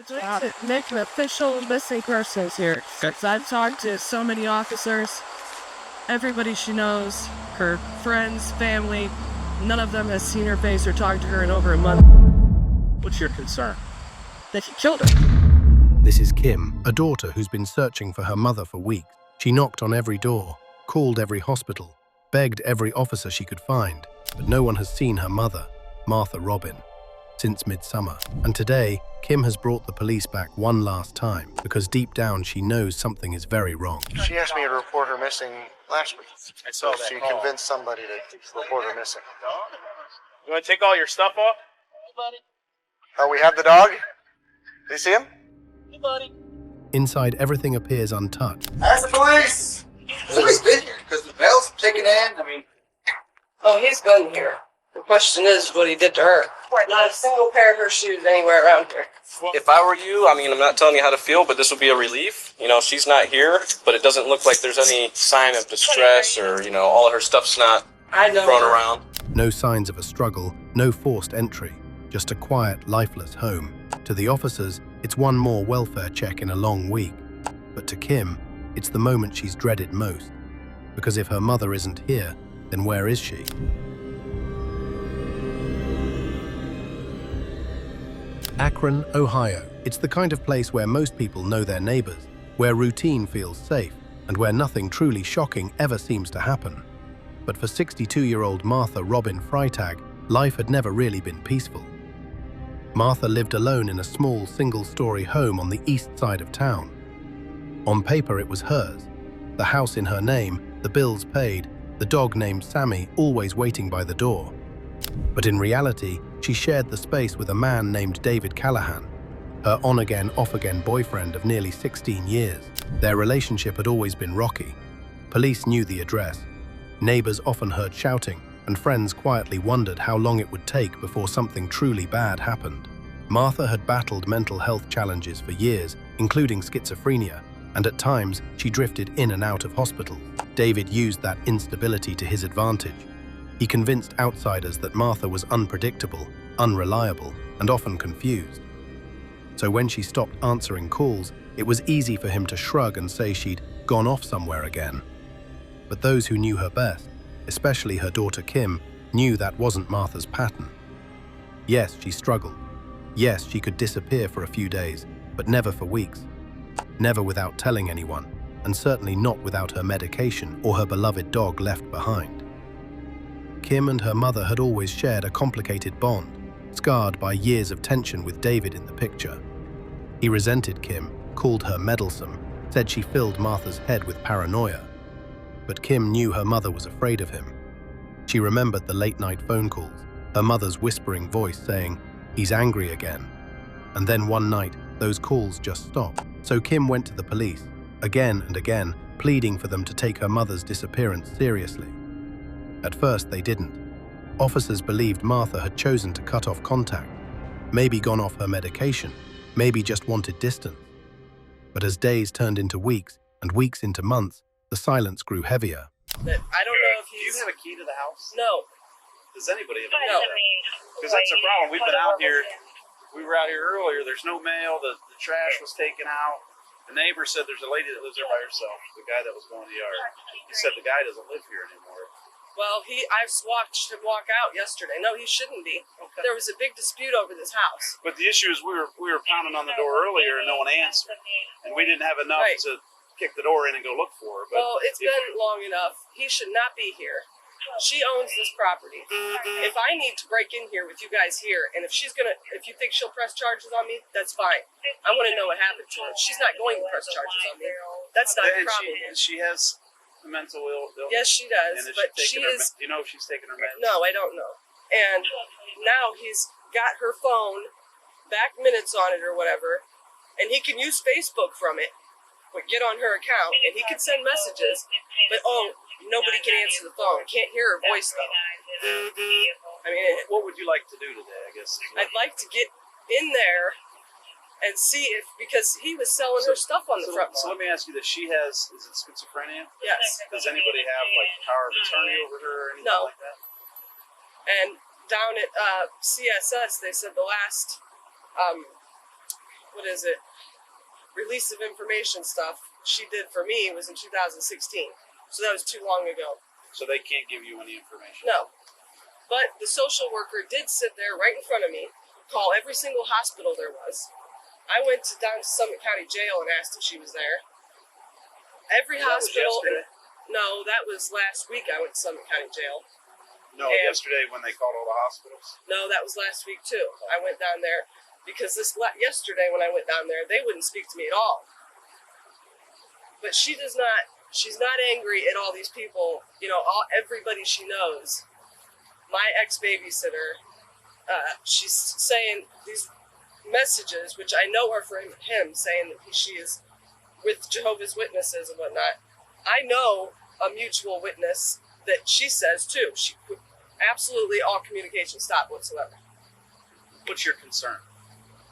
to make an official missing persons here. Since I've talked to so many officers, everybody she knows, her friends, family, none of them has seen her face or talked to her in over a month. What's your concern? That he killed her. This is Kim, a daughter who's been searching for her mother for weeks. She knocked on every door, called every hospital, begged every officer she could find, but no one has seen her mother, Martha Robin, since midsummer. And today, Kim has brought the police back one last time because deep down she knows something is very wrong. She asked me to report her missing last week. I saw that She call. convinced somebody to report her missing. You want to take all your stuff off? Oh, we have the dog? Do you see him? Hey, buddy. Inside, everything appears untouched. Ask the police! Somebody's been here, because the bell's taken in. Oh, he's been here. The question is what he did to her. Not a single pair of her shoes anywhere around here. If I were you, I'm not telling you how to feel, but this would be a relief. She's not here, but it doesn't look like there's any sign of distress or, all of her stuff's not thrown around. No signs of a struggle, no forced entry, just a quiet, lifeless home. To the officers, it's one more welfare check in a long week. But to Kim, it's the moment she's dreaded most. Because if her mother isn't here, then where is she? Akron, Ohio. It's the kind of place where most people know their neighbors, where routine feels safe, and where nothing truly shocking ever seems to happen. But for 62-year-old Martha Robin Freitag, life had never really been peaceful. Martha lived alone in a small single-story home on the east side of town. On paper it was hers, the house in her name, the bills paid, the dog named Sammy always waiting by the door. But in reality, she shared the space with a man named David Callahan, her on-again, off-again boyfriend of nearly 16 years. Their relationship had always been rocky. Police knew the address. Neighbors often heard shouting, and friends quietly wondered how long it would take before something truly bad happened. Martha had battled mental health challenges for years, including schizophrenia, and at times she drifted in and out of hospital. David used that instability to his advantage. He convinced outsiders that Martha was unpredictable, unreliable, and often confused. So when she stopped answering calls, it was easy for him to shrug and say she'd gone off somewhere again. But those who knew her best, especially her daughter Kim, knew that wasn't Martha's pattern. Yes, she struggled. Yes, she could disappear for a few days, but never for weeks. Never without telling anyone, and certainly not without her medication or her beloved dog left behind. Kim and her mother had always shared a complicated bond, scarred by years of tension with David in the picture. He resented Kim, called her meddlesome, said she filled Martha's head with paranoia. But Kim knew her mother was afraid of him. She remembered the late-night phone calls, her mother's whispering voice saying, "He's angry again." And then one night, those calls just stopped. So Kim went to the police, again and again, pleading for them to take her mother's disappearance seriously. At first, they didn't. Officers believed Martha had chosen to cut off contact, maybe gone off her medication, maybe just wanted distance. But as days turned into weeks and weeks into months, the silence grew heavier. I don't know if Do you have a key to the house? No. Does anybody have a No. Because that's a problem. We've been out here. We were out here earlier. There's no mail. The trash was taken out. The neighbor said there's a lady that lives there by herself. The guy that was going to the yard. He said the guy doesn't live here anymore. Well, I've watched him walk out yesterday. No, he shouldn't be. Okay. There was a big dispute over this house. But the issue is we were pounding on the door earlier and no one answered. And we didn't have enough Right. to kick the door in and go look for her. But Well, it's been long enough. He should not be here. She owns this property. If I need to break in here with you guys here, and if you think she'll press charges on me, that's fine. I want to know what happened to her. She's not going to press charges on me. That's not the and problem. she has a mental illness. Yes, she does. And is But she she taking her is. do you know if she's taking her meds? No, I don't know. And now he's got her phone, back minutes on it or whatever, and he can use Facebook from it, but get on her account, and he can send messages, but nobody can answer the phone. Can't hear her voice though. I mean, What would you like to do today, I guess? I'd like to get in there and see because he was selling her stuff on the front So lawn. let me ask you this. Is it schizophrenia? Yes. Does anybody have power of attorney over her or anything No. like that? And down at CSS, they said the last release of information stuff she did for me was in 2016. So that was too long ago. So they can't give you any information. No. But the social worker did sit there right in front of me, call every single hospital there was. I went down to Summit County Jail and asked if she was there. Every hospital. No, that was last week I went to Summit County Jail. No, yesterday when they called all the hospitals? No, that was last week too. I went down there because yesterday when I went down there, they wouldn't speak to me at all. But she's not angry at all these people, everybody she knows. My ex-babysitter, she's saying these messages, which I know are from him, saying that she is with Jehovah's Witnesses and whatnot. I know a mutual witness that she says too. She absolutely all communication stopped whatsoever. What's your concern?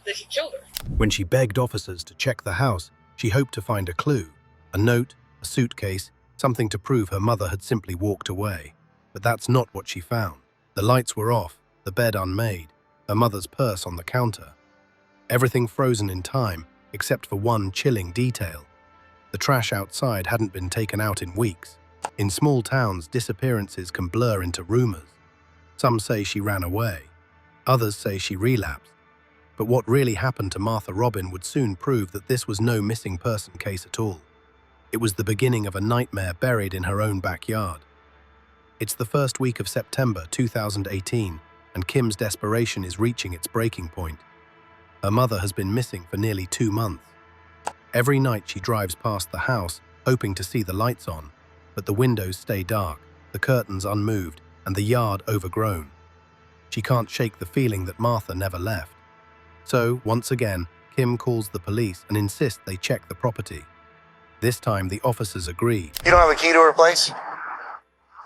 That he killed her. When she begged officers to check the house, she hoped to find a clue, a note, a suitcase, something to prove her mother had simply walked away. But that's not what she found. The lights were off, the bed unmade, her mother's purse on the counter. Everything frozen in time, except for one chilling detail. The trash outside hadn't been taken out in weeks. In small towns, disappearances can blur into rumors. Some say she ran away. Others say she relapsed. But what really happened to Martha Robin would soon prove that this was no missing person case at all. It was the beginning of a nightmare buried in her own backyard. It's the first week of September 2018, and Kim's desperation is reaching its breaking point. Her mother has been missing for nearly 2 months. Every night she drives past the house, hoping to see the lights on, but the windows stay dark, the curtains unmoved, and the yard overgrown. She can't shake the feeling that Martha never left. So, once again, Kim calls the police and insists they check the property. This time, the officers agree. You don't have a key to her place?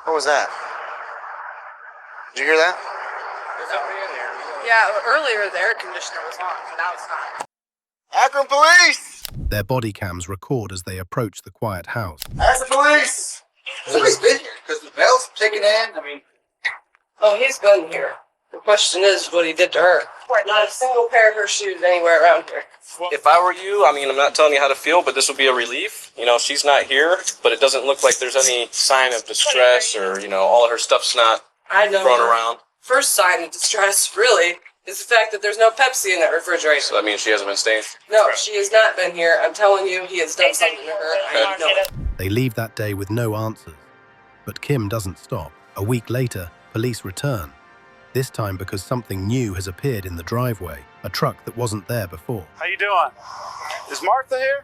What was that? Did you hear that? There's somebody in there. Yeah, earlier the air conditioner was on, but now it's not. Akron Police! Their body cams record as they approach the quiet house. Akron Police! Somebody's been here because the bell's taken in. Oh, he's been here. The question is what he did to her. Not a single pair of her shoes anywhere around here. If I were you, I'm not telling you how to feel, but this would be a relief. She's not here, but it doesn't look like there's any sign of distress or, all of her stuff's not thrown around. First sign of distress, really, is the fact that there's no Pepsi in that refrigerator. So that means she hasn't been staying? No, she has not been here. I'm telling you, he has done something to her. I know it. They leave that day with no answers. But Kim doesn't stop. A week later, police return. This time because something new has appeared in the driveway, a truck that wasn't there before. How you doing? Is Martha here?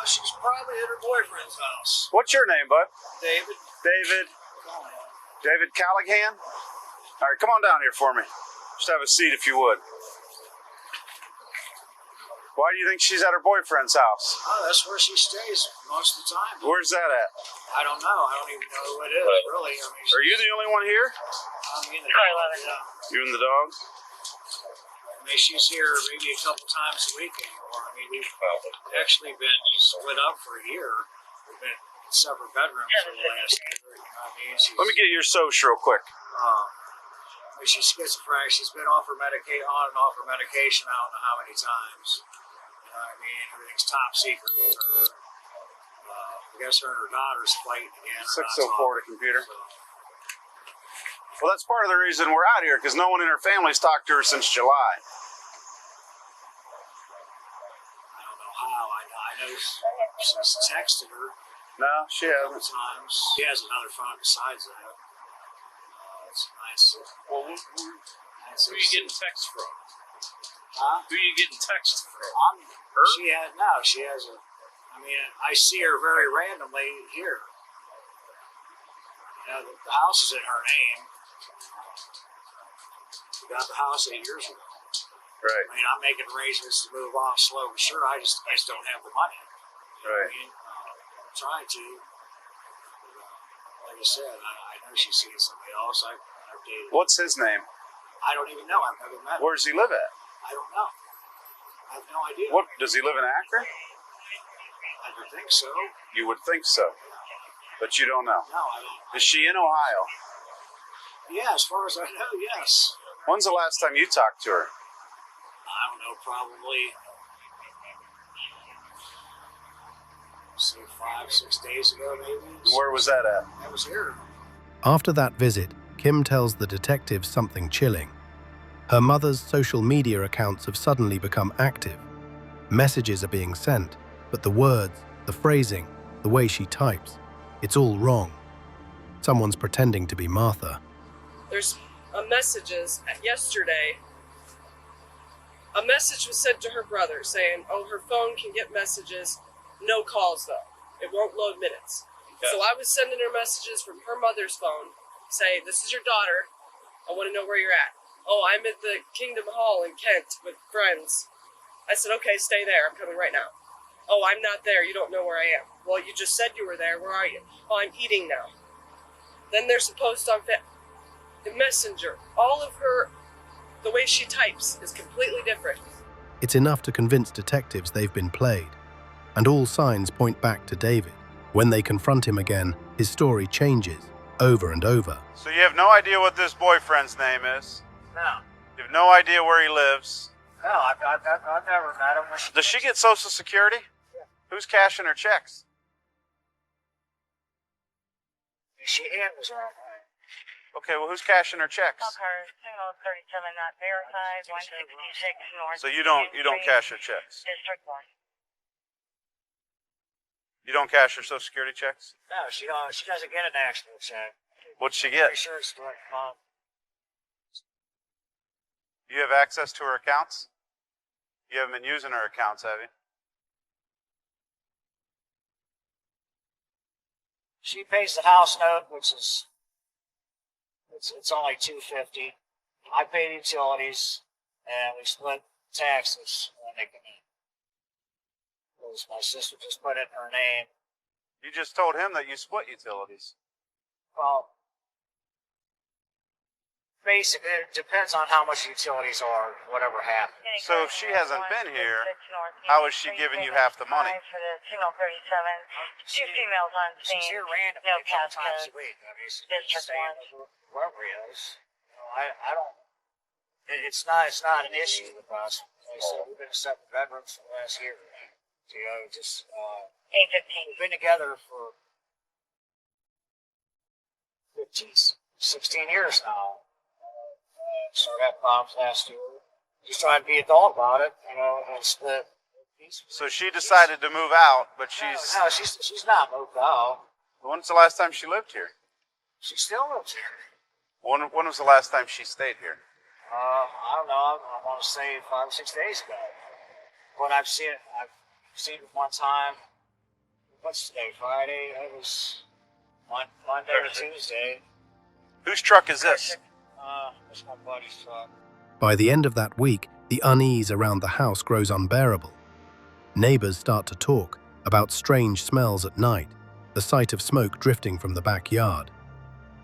She's probably at her boyfriend's house. What's your name, bud? David. David Callahan? All right, come on down here for me. Just have a seat if you would. Why do you think she's at her boyfriend's house? Oh, that's where she stays most of the time. Where's that at? I don't know. I don't even know who it is, really. Are you the only one here? Me and the dog. You and the dog? She's here maybe a couple times a week anymore. We've actually been split up for a year. We've been in separate bedrooms for the last year. Let me get your social real quick. She's schizophrenic. She's been on and off her medication. I don't know how many times. Everything's top secret with her. I guess her and her daughter's fighting again. 604 to computer. Well, that's part of the reason we're out here, because no one in her family's talked to her since July. I don't know how. I know she's texted her. No, she hasn't. Times. She has another phone besides that. It's 96. Well, who are you getting texts from? Huh? Who are you getting texts from? Her? She has a. I see her very randomly here. The house is in her name. We got the house 8 years ago. Right. I'm making arrangements to move off slow but sure. I just don't have the money. Right. I'm trying to. Like I said, I know she's seeing somebody else. I've dated. What's his name? I don't even know. I've never met him. Where does he live at? I don't know. I have no idea. What does he live in Akron? I would think so. You would think so, but you don't know. No, I don't. Is she in Ohio? Yeah, as far as I know, yes. When's the last time you talked to her? I don't don't know, probably, say 5, 6 days ago, maybe. Where was that at? That was here. After that visit, Kim tells the detectives something chilling. Her mother's social media accounts have suddenly become active. Messages are being sent, but the words, the phrasing, the way she types, it's all wrong. Someone's pretending to be Martha. There's messages yesterday. A message was sent to her brother saying, oh, her phone can get messages, no calls though. It won't load minutes. Okay. So I was sending her messages from her mother's phone saying, this is your daughter. I want to know where you're at. Oh, I'm at the Kingdom Hall in Kent with friends. I said, okay, stay there. I'm coming right now. Oh, I'm not there. You don't know where I am. Well, you just said you were there. Where are you? Oh, I'm eating now. Then there's a post on the Messenger. All of her, the way she types is completely different. It's enough to convince detectives they've been played. And all signs point back to David. When they confront him again, his story changes over and over. So you have no idea what this boyfriend's name is? No. You have no idea where he lives? No, I've never met him. Does she get Social Security? Yeah. Who's cashing her checks? She handles her. Okay, well, who's cashing her checks? Car signal 37 not verified, 166 north. So you don't cash her checks? District 1. You don't cash her Social Security checks? No, she doesn't get an actual check. What'd she Pretty get? sure it's direct mom. You have access to her accounts? You haven't been using her accounts, have you? She pays the house note, which is it's only $250. I pay the utilities, and we split taxes when they come in. Because my sister just put it in her name. You just told him that you split utilities. Well, basically, it depends on how much utilities are, whatever happens. So if she hasn't been here, how is she giving you half the money? For the signal 37, two females on scene. She's here randomly No a couple passcode. times a week. I mean, she's District staying 1. with whoever he is. You know, I don't. It's not an issue with us. Like I said, we've been in separate bedrooms for the last year. You know, just 815. we've been together for 15, 16 years now. So I got problems last year. Just trying to be adult about it, you know, and split. So she decided to move out, but she's... No, she's not moved out. When's the last time she lived here? She still lives here. When was the last time she stayed here? I don't know. I want to say 5 or 6 days ago. But I've seen it one time. What's today? Friday? It was Monday or Tuesday. Whose truck is this? It's my buddy's truck. By the end of that week, the unease around the house grows unbearable. Neighbors start to talk about strange smells at night, the sight of smoke drifting from the backyard.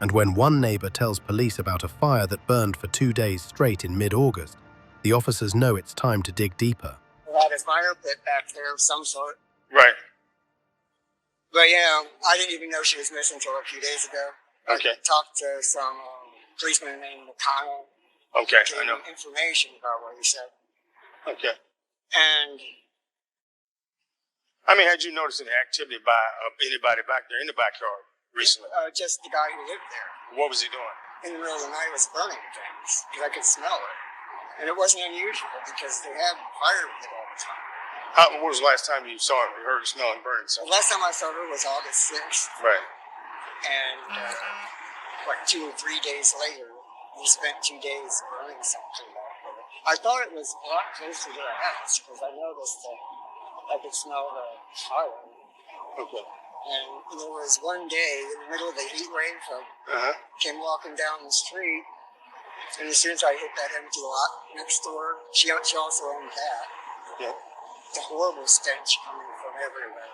And when one neighbor tells police about a fire that burned for 2 days straight in mid-August, the officers know it's time to dig deeper. We had a fire pit back there of some sort. Right. But, you know, I didn't even know she was missing until a few days ago. Okay. I talked to some policeman named McConnell. Okay, Gave him information about what he said. Okay. And I mean, had you noticed any activity by anybody back there in the backyard recently? just the guy who lived there. What was he doing? In the middle of the night was burning things because I could smell it. And it wasn't unusual because they had fire with it all the time. When was the last time you saw it? You heard it smelling burning The something? last time I saw her was August 6th. Right. And like 2 or 3 days later, we spent 2 days burning something back there. I thought it was a lot closer to the house because I noticed that I could smell the fire. Okay. And there was one day in the middle of the heat wave, I came walking down the street, and as soon as I hit that empty lot next door, she also owned that. Yeah. The horrible stench coming from everywhere.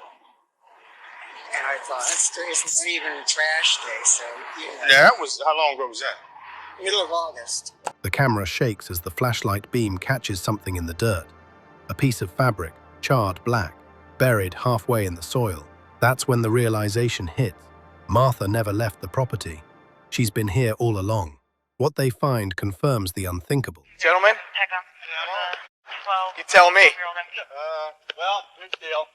And I thought, it's not even a trash day, so, you know. Yeah, that was, how long ago was that? Middle of August. The camera shakes as the flashlight beam catches something in the dirt. A piece of fabric, charred black, buried halfway in the soil. That's when the realization hits. Martha never left the property. She's been here all along. What they find confirms the unthinkable. Gentlemen? You tell me. Well, here's the deal.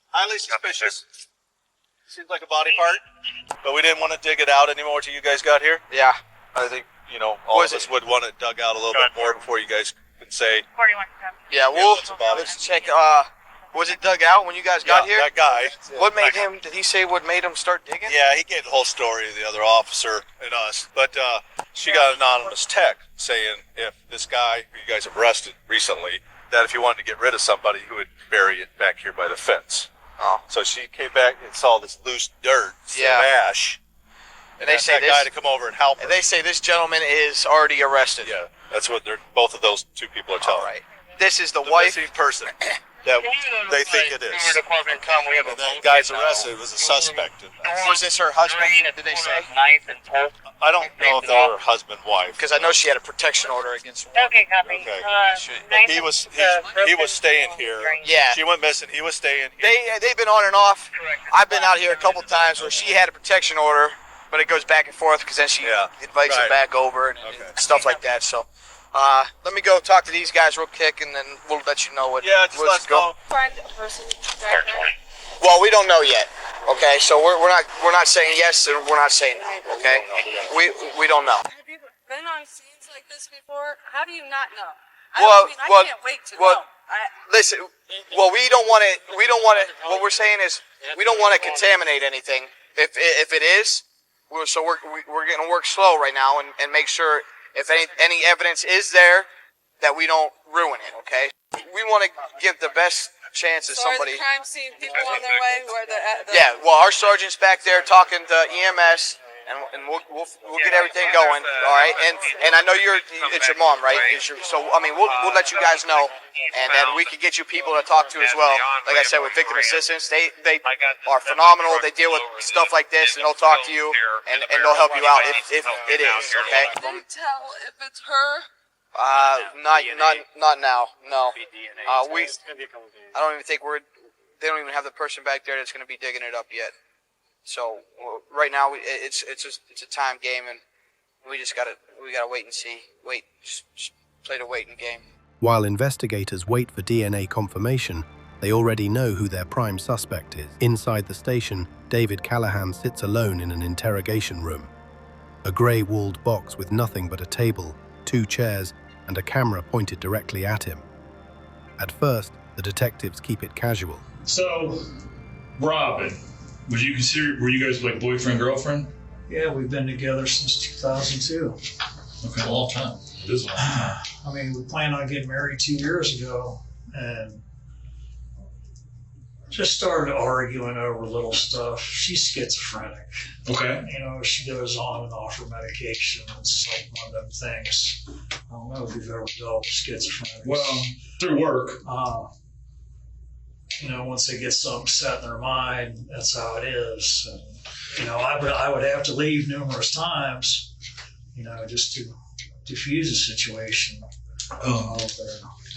Highly suspicious. Seems like a body part, but we didn't want to dig it out anymore till you guys got here. Yeah. I think, all of us would want it dug out a little bit more before you guys can say. 41. Yeah, let's check. Was it dug out when you guys got here? That guy. What made him, did he say what made him start digging? Yeah, he gave the whole story to the other officer and us. But she got an anonymous text saying if this guy who you guys have arrested recently, that if you wanted to get rid of somebody, who would bury it back here by the fence. Oh. So she came back and saw this loose dirt, some ash. And they say that guy to come over and help her. And they say this gentleman is already arrested. Yeah, that's what both of those two people are telling. All right. This is the wife. wife. Missing person that they think it is. And that guy's arrested was a suspect in that. Was this her husband? Did they say? I don't know if they were husband wife. Because I know she had a protection order against her. Okay, copy. Okay. He was staying here. Yeah. She went missing. He was staying here. They've been on and off. I've been out here a couple times where she had a protection order, but it goes back and forth because then she invites him back over and stuff like that. So, let me go talk to these guys real quick, and then we'll let you know what. Yeah, just let's go. Find a person. Well, we don't know yet. Okay, so we're not saying yes and we're not saying no. Okay, we don't know. Have you been on scenes like this before? How do you not know? I can't wait to know. Listen, well, we don't want to. What we're saying is we don't want to contaminate anything. If it is, we're going to work slow right now and make sure if any evidence is there that we don't ruin it. Okay, we want to give the best chance of somebody. Are the crime scene people on their way? Yeah, well, our sergeant's back there talking to EMS, and we'll get everything going. All right, and I know it's your mom, right? So I mean, we'll let you guys know, and then we can get you people to talk to as well. Like I said, with victim assistance, they are phenomenal. They deal with stuff like this, and they'll talk to you, and they'll help you out if it is. Okay. Can you tell if it's her? Not now. No. I don't even think they don't even have the person back there that's going to be digging it up yet. So right now it's a time game, and we gotta wait and see. Just play the waiting game. While investigators wait for DNA confirmation, they already know who their prime suspect is. Inside the station, David Callahan sits alone in an interrogation room. A grey-walled box with nothing but a table, 2 chairs, and a camera pointed directly at him. At first, the detectives keep it casual. So, Robin, were you guys like boyfriend, girlfriend? Yeah, we've been together since 2002. Okay, a long time. It is a long time. I mean, we planned on getting married 2 years ago, and just started arguing over little stuff. She's schizophrenic. Okay. She goes on and off her medication. It's like one of them things. I don't know if you've ever dealt with schizophrenic. Well, through work. Once they get something set in their mind, that's how it is. And, I would have to leave numerous times, just to diffuse the situation.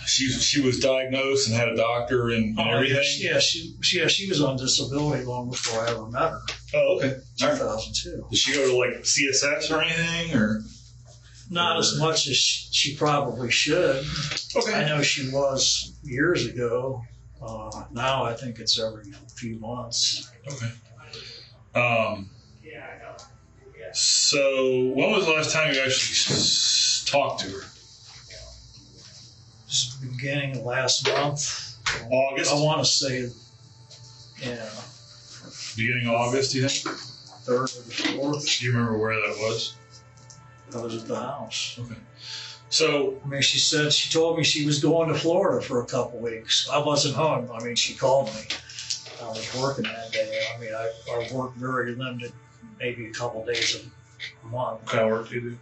She was diagnosed and had a doctor and everything? Yeah, she was on disability long before I ever met her. Oh, okay. 2002. Did she go to like CSS or anything, or? Not as much as she probably should. Okay. I know she was years ago. Now I think it's every few months. Okay. So when was the last time you actually talked to her? Just beginning of last month. August? I want to say, yeah. Beginning of August, do you think? 3rd or 4th. Do you remember where that was? I was at the house. Okay. So, I mean, she told me she was going to Florida for a couple weeks. I wasn't home. I mean, she called me. I was working that day. I mean, I worked very limited, maybe a couple days a month. What kind of work do you do?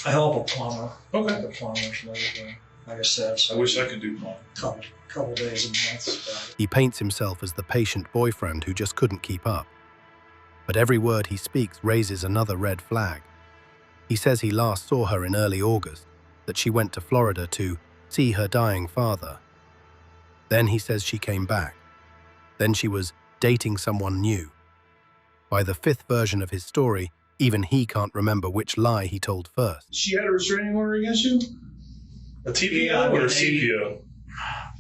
I help a plumber. Okay. The plumbers and everything. Like I said, so I wish I could do plumbing. Couple days a month. He paints himself as the patient boyfriend who just couldn't keep up. But every word he speaks raises another red flag. He says he last saw her in early August, that she went to Florida to see her dying father. Then he says she came back. Then she was dating someone new. By the 5th version of his story, even he can't remember which lie he told first. She had a restraining order against you? A TPO Yeah, or a an CPO?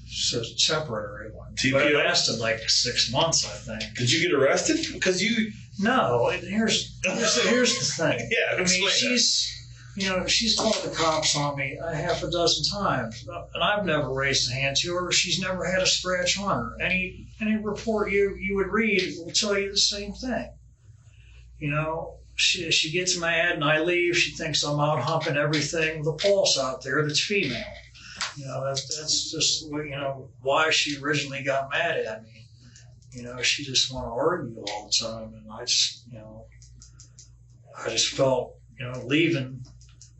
So temporary one. TPO? But it lasted like 6 months, I think. Did you get arrested? Because you... No, here's the thing. Yeah, I mean, explain she's called the cops on me a half a dozen times, and I've never raised a hand to her. She's never had a scratch on her. Any report you would read will tell you the same thing. You know, she gets mad and I leave. She thinks I'm out humping everything with a pulse out there that's female. You know, that's just, you know, why she originally got mad at me. You know, she just want to argue all the time, and I just, you know, I just felt, you know, leaving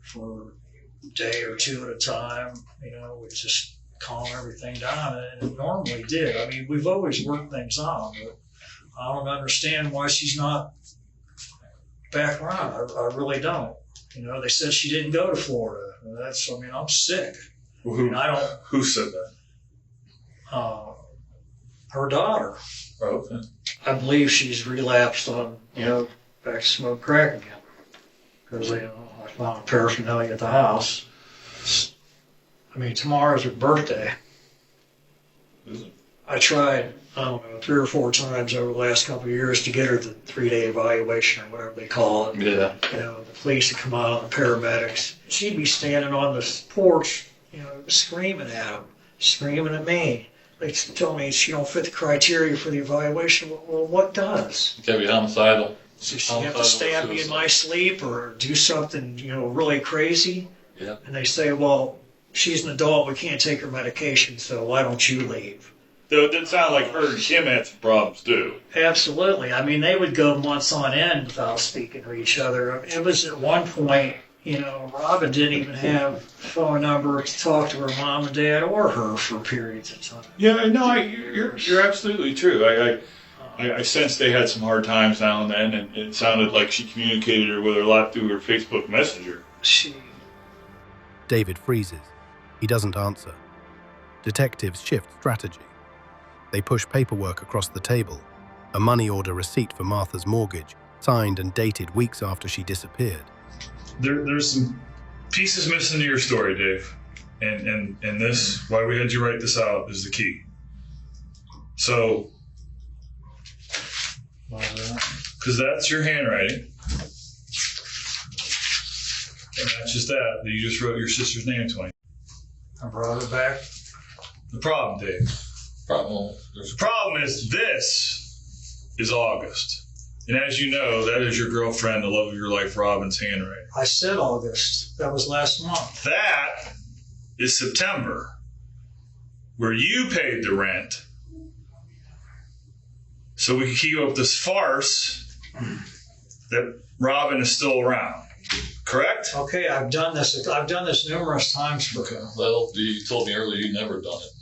for a day or two at a time, you know, would just calm everything down, and it normally did. I mean, we've always worked things out, but I don't understand why she's not back around. I really don't. You know, they said she didn't go to Florida. That's, I mean, I'm sick. Well, I mean, I don't. Who said that? Her daughter. Oh, okay. I believe she's relapsed on, you know, back to smoke crack again. Because, you know, I found paraphernalia at the house. I mean, tomorrow's her birthday. I tried, I don't know, 3 or 4 times over the last couple of years to get her the 3-day evaluation or whatever they call it. Yeah. You know, the police would come out, the paramedics. She'd be standing on the porch, you know, screaming at them, screaming at me. They tell me she don't fit the criteria for the evaluation. Well, what does? It can be homicidal. So she have to stab me in my sleep or do something, you know, really crazy? Yeah. And they say, well, she's an adult, we can't take her medication, so why don't you leave? Though it did sound like her and Kim had some problems too. Absolutely. I mean, they would go months on end without speaking to each other. It was at one point, you know, Robin didn't even have a phone number to talk to her mom and dad or her for periods of time. Yeah, no, you're absolutely true. I sensed they had some hard times now and then, and it sounded like she communicated with her a lot through her Facebook Messenger. David freezes. He doesn't answer. Detectives shift strategy. They push paperwork across the table, a money order receipt for Martha's mortgage, signed and dated weeks after she disappeared. There's some pieces missing to your story, Dave. And this, why we had you write this out, is the key. So, because that's your handwriting. And that's just that you just wrote your sister's name to me. I brought it back. The problem, Dave. The problem is this is August. And as you know, that is your girlfriend, the love of your life, Robin's handwriting. I said August. That was last month. That is September, where you paid the rent. So we can keep up this farce that Robin is still around. Correct? Okay, I've done this. I've done this numerous times for her. Well, you told me earlier you've never done it.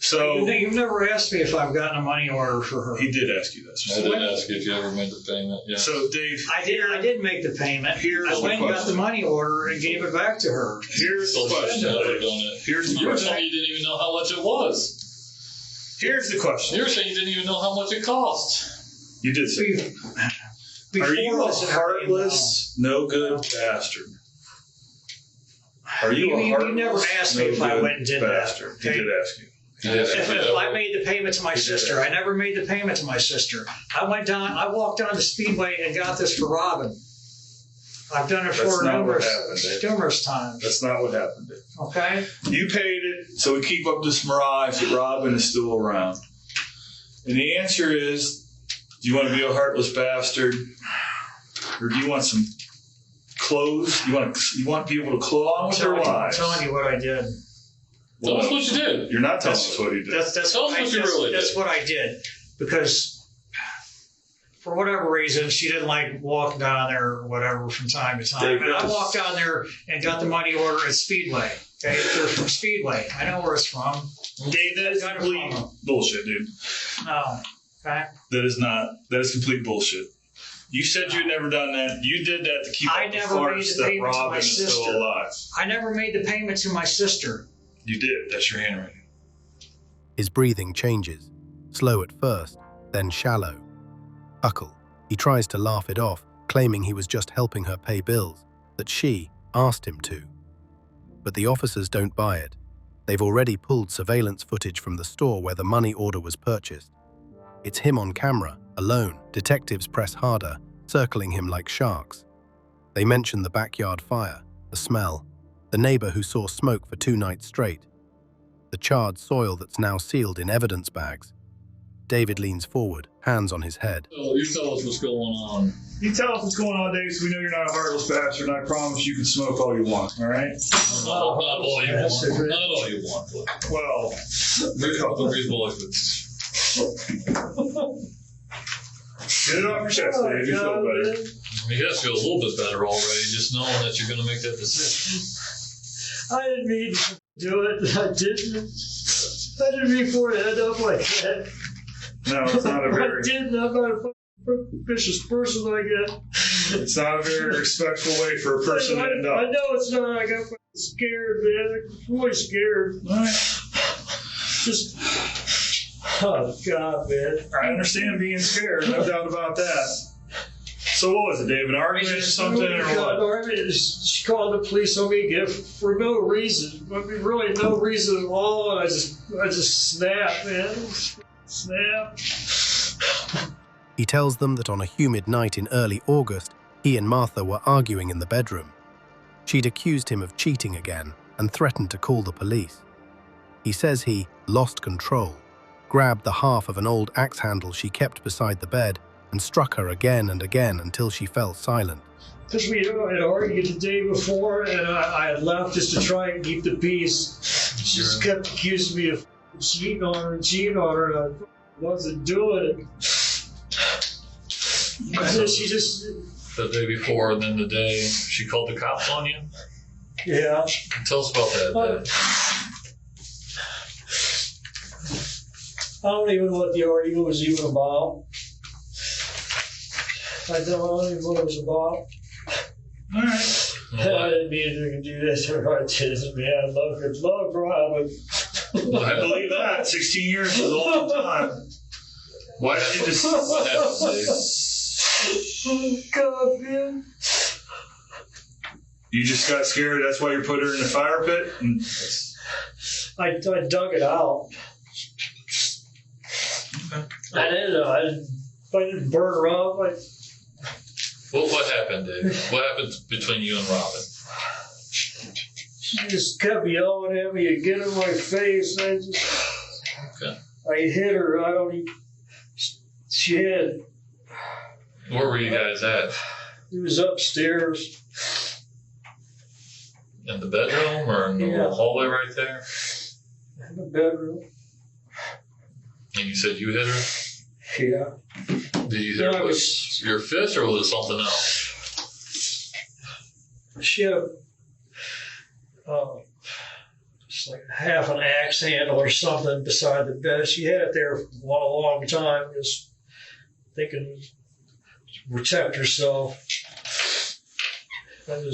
So you've never asked me if I've gotten a money order for her. He did ask you this. I did ask you if you ever made the payment. Yeah. So Dave, I did make the payment. Here's I went the and got the money order and gave it back to her. Here's the question. Here's the You were question. saying you didn't even know how much it was. Here's the question. You were saying you didn't even know how much it cost. You did say. Are you a heartless, no good bastard? Are you a heartless, you never asked me if I went and did bastard? that. Okay? He did ask you. If I made the payment to my sister, I never made the payment to my sister. I walked down to Speedway and got this for Robin. I've done it for numerous times. That's not what happened, Dave. Okay? You paid it, so we keep up this mirage that Robin is still around. And the answer is, do you want to be a heartless bastard? Or do you want some clothes? You want people to claw on with their lives? I'm telling you what I did. Tell us what you did. You're not telling us what you did. Tell us what you really did. That's what I did. Because for whatever reason, she didn't like walking down there or whatever from time to time. And I walked down there and got the money order at Speedway. Okay, they're from Speedway. I know where it's from. Dave, that is complete bullshit, dude. No. Okay. That is complete bullshit. You said you'd never done that. You did that to keep up the farce that Robin is still alive. I never made the payment to my sister. You did. That's your handwriting. His breathing changes, slow at first, then shallow. Huckle. He tries to laugh it off, claiming he was just helping her pay bills, that she asked him to. But the officers don't buy it. They've already pulled surveillance footage from the store where the money order was purchased. It's him on camera, alone. Detectives press harder, circling him like sharks. They mention the backyard fire, the smell, the neighbor who saw smoke for 2 nights straight, the charred soil that's now sealed in evidence bags. David leans forward, hands on his head. Oh, you tell us what's going on. You tell us what's going on, Dave, so we know you're not a heartless bastard, and I promise you can smoke all you want, all right? Not all you want. Not all you want. Well, get it off your chest, Dave. You feel better. You guys feel a little bit better already, just knowing that you're going to make that decision. I didn't mean to do it. I didn't mean for it to end up like that. No, it's not a very... I didn't. I'm not a vicious person like that. It's not a very respectful way for a person to end up. I know it's not. I got scared, man. I'm really scared. All right. Just... Oh, God, man. I understand being scared, no doubt about that. So what was it, Dave? An argument or something, or what? An argument. She called the police on me for no reason. I mean, really no reason at all. And I just snapped, man. Snap. He tells them that on a humid night in early August, he and Martha were arguing in the bedroom. She'd accused him of cheating again and threatened to call the police. He says he lost control, grabbed the half of an old axe handle she kept beside the bed, and struck her again and again until she fell silent. Because we had argued the day before, and I had left just to try and keep the peace. She just kept accusing me of cheating on her, and I wasn't doing it. She just... The day before, and then the day she called the cops on you? Yeah. Tell us about that. I don't even know what the argument was even about. I don't even know what it was about. All right. I didn't mean to do this or I didn't, man. I love Robin. I believe that. 16 years is a long time. Why did you just... What happened, Dave? Oh, God, man. You just got scared, that's why you put her in the fire pit? And... I dug it out. I didn't burn her up. What happened, Dave? What happened between you and Robin? She just kept yelling at me and getting in my face. I hit her. She had... Where were you guys at? It was upstairs. In the bedroom or in the hallway right there? In the bedroom. And you said you hit her? Yeah. Did you hit her with your fist or was it something else? She had just like half an axe handle or something beside the bed. She had it there for a long time, just thinking to protect herself. I don't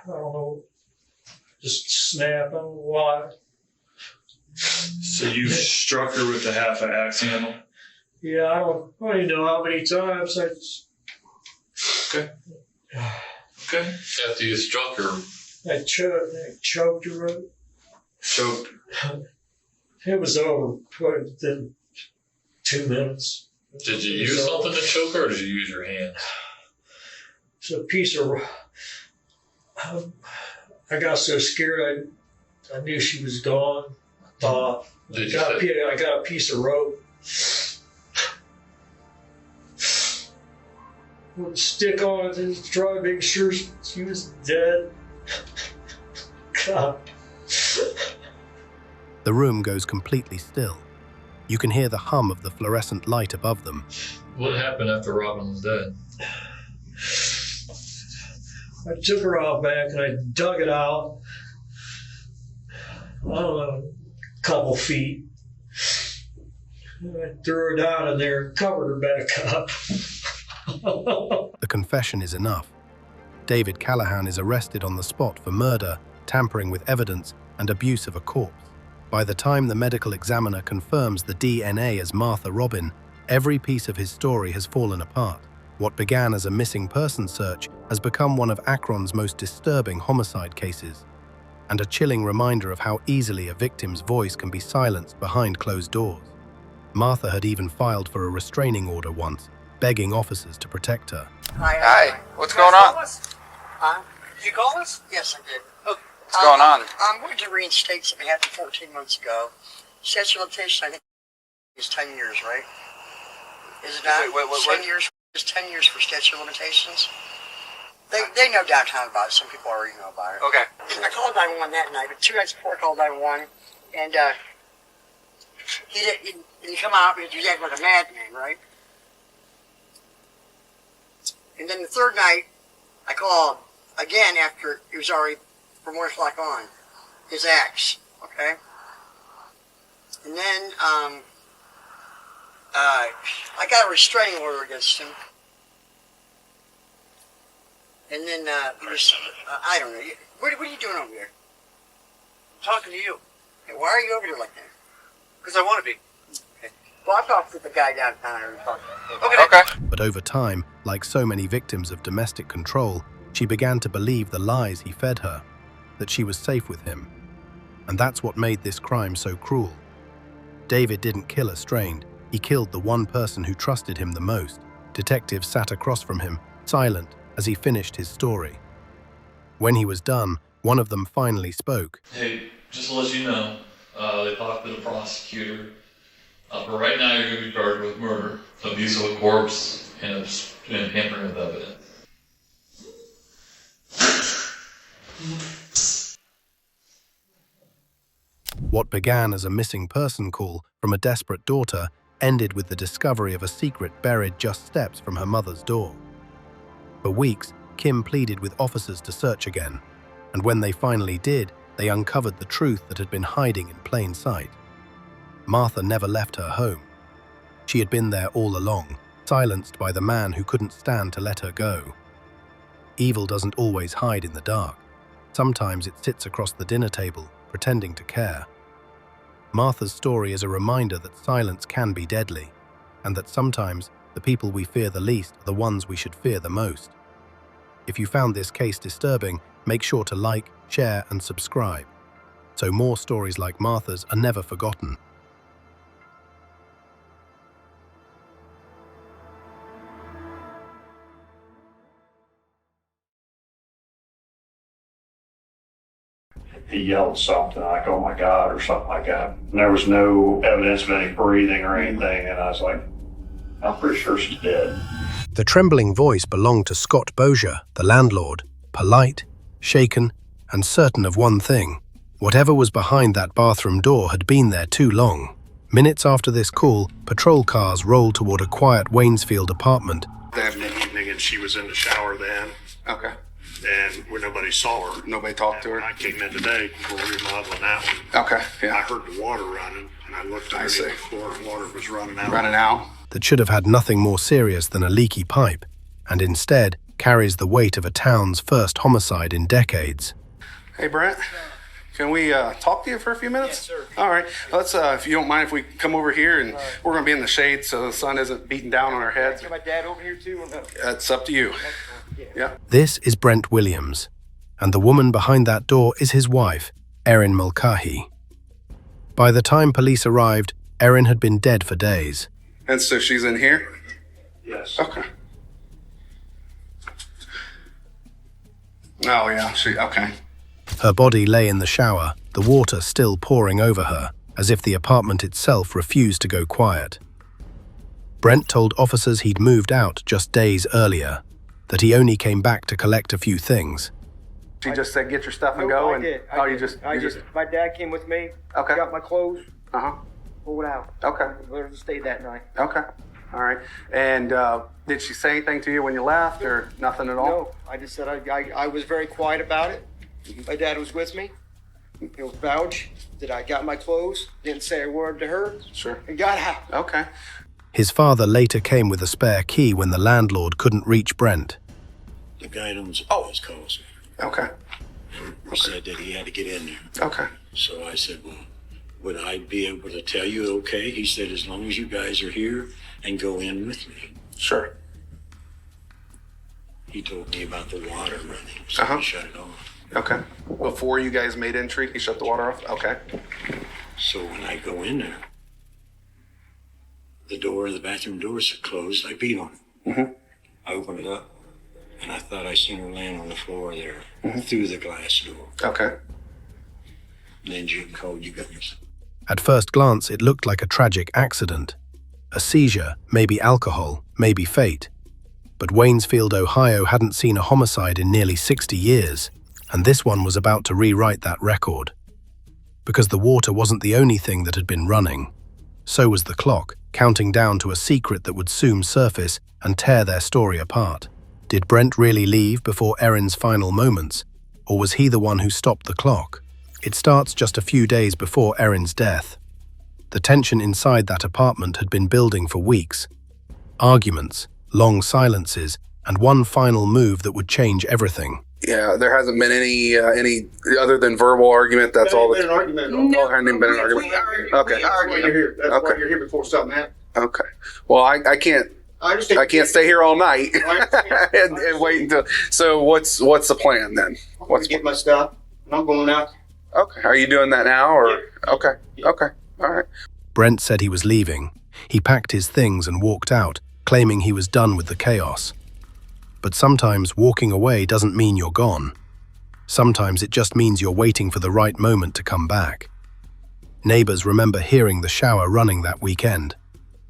know, just snap. I don't know why. So you struck her with the half an axe handle? Yeah, I don't even know how many times. Okay. After you struck her, I choked her. Choked. It was over within 2 minutes. Did you use something to choke her or did you use your hands? It's a piece of... I got so scared I knew she was gone. I thought I got a piece of rope. Put a stick on it and try to make sure she was dead. God. The room goes completely still. You can hear the hum of the fluorescent light above them. What happened after Robin was dead? I took her out back and I dug it out. I don't know, a couple feet. And I threw her down in there and covered her back up. The confession is enough. David Callahan is arrested on the spot for murder, tampering with evidence, and abuse of a corpse. By the time the medical examiner confirms the DNA as Martha Robin, every piece of his story has fallen apart. What began as a missing person search has become one of Akron's most disturbing homicide cases. and a chilling reminder of how easily a victim's voice can be silenced behind closed doors. Martha had even filed for a restraining order once, begging officers to protect her. Hi. What's going on? Huh? Did you call us? Yes, I did. What's going on? I'm going to reinstate something happened 14 months ago. Statute of limitation, I think, is 10 years, right? Is it not? Wait. 10 years is 10 years for statute of limitations. They know downtown about it. Some people already know about it. Okay. I called 911 that night, but 2 nights before I called 911, and he didn't come out because he was acting like a madman, right? And then the third night, I called again after it was already from 1 o'clock on, his acts, okay? And then I got a restraining order against him. And then I don't know. What are you doing over there? I'm talking to you. Hey, why are you over there like that? Because I want to be. Okay. Well, I talked to the guy downtown. Okay. But over time, like so many victims of domestic control, she began to believe the lies he fed her, that she was safe with him. And that's what made this crime so cruel. David didn't kill a strained. He killed the one person who trusted him the most. Detectives sat across from him, silent, as he finished his story. When he was done, one of them finally spoke. Hey, just to let you know, they talked to the prosecutor. But right now you're going to be charged with murder, abuse of a corpse, and tampering with evidence. What began as a missing person call from a desperate daughter ended with the discovery of a secret buried just steps from her mother's door. For weeks, Kim pleaded with officers to search again, and when they finally did, they uncovered the truth that had been hiding in plain sight. Martha never left her home. She had been there all along, silenced by the man who couldn't stand to let her go. Evil doesn't always hide in the dark. Sometimes it sits across the dinner table, pretending to care. Martha's story is a reminder that silence can be deadly, and that sometimes the people we fear the least are the ones we should fear the most. If you found this case disturbing, make sure to like, share, and subscribe, so more stories like Martha's are never forgotten. He yelled something like, "Oh my God," or something like that. And there was no evidence of any breathing or anything, and I was like, I'm pretty sure she's dead. The trembling voice belonged to Scott Bozier, the landlord, polite, shaken, and certain of one thing. Whatever was behind that bathroom door had been there too long. Minutes after this call, patrol cars rolled toward a quiet Waynesfield apartment. That evening, and she was in the shower then. Okay. And where nobody saw her. Nobody talked to her? I came in today, we're remodeling that one. Okay, yeah. I heard the water running, and I looked underneath the floor, and water was running out. Running out? That should have had nothing more serious than a leaky pipe, and instead carries the weight of a town's first homicide in decades. Hey, Brent. Can we talk to you for a few minutes? Yes, sir. All right. Let's, if you don't mind, if we come over here, and we're going to be in the shade so the sun isn't beating down on our heads. Get my dad over here too? Or no? It's up to you. Yeah. This is Brent Williams, and the woman behind that door is his wife, Erin Mulcahy. By the time police arrived, Erin had been dead for days. And so she's in here? Yes. Okay. Oh, yeah. Okay. Her body lay in the shower, the water still pouring over her, as if the apartment itself refused to go quiet. Brent told officers he'd moved out just days earlier, that he only came back to collect a few things. She just said, "Get your stuff and No, go." I And did. oh, you just. My dad came with me. Okay. Got my clothes. Pulled out. Okay. Let her stay that night. Okay. All right. And did she say anything to you when you left, or nothing at all? No, I just said I was very quiet about it. My dad was with me. He'll vouch that I got my clothes, didn't say a word to her. Sure. And got out. Okay. His father later came with a spare key when the landlord couldn't reach Brent. The guy owns the place calls me. Okay. He said that he had to get in there. Okay. So I said, well, would I be able to tell you okay? He said, as long as you guys are here and go in with me. Sure. He told me about the water running, so he shut it off. Okay. Before you guys made entry, he shut the water off? Okay. So when I go in there, the bathroom doors are closed. I beat on it. Mm-hmm. I opened it up, and I thought I seen her laying on the floor there through the glass door. Okay. And then Jim called you guys. At first glance, it looked like a tragic accident. A seizure, maybe alcohol, maybe fate. But Waynesfield, Ohio hadn't seen a homicide in nearly 60 years, and this one was about to rewrite that record. Because the water wasn't the only thing that had been running. So was the clock, counting down to a secret that would soon surface and tear their story apart. Did Brent really leave before Erin's final moments, or was he the one who stopped the clock? It starts just a few days before Erin's death. The tension inside that apartment had been building for weeks. Arguments, long silences, and one final move that would change everything. Yeah, there hasn't been any other than verbal argument. That's all. Been an argument. No, there hasn't been an argument. Okay. That's why you're here. That's why you're here before something happens. Okay. Well, I can't. I can't stay here all night and wait until. So what's the plan then? I'm going to get my stuff, and I'm going out. Okay. Are you doing that now, or okay? Okay. All right. Brent said he was leaving. He packed his things and walked out, claiming he was done with the chaos. But sometimes walking away doesn't mean you're gone. Sometimes it just means you're waiting for the right moment to come back. Neighbors remember hearing the shower running that weekend.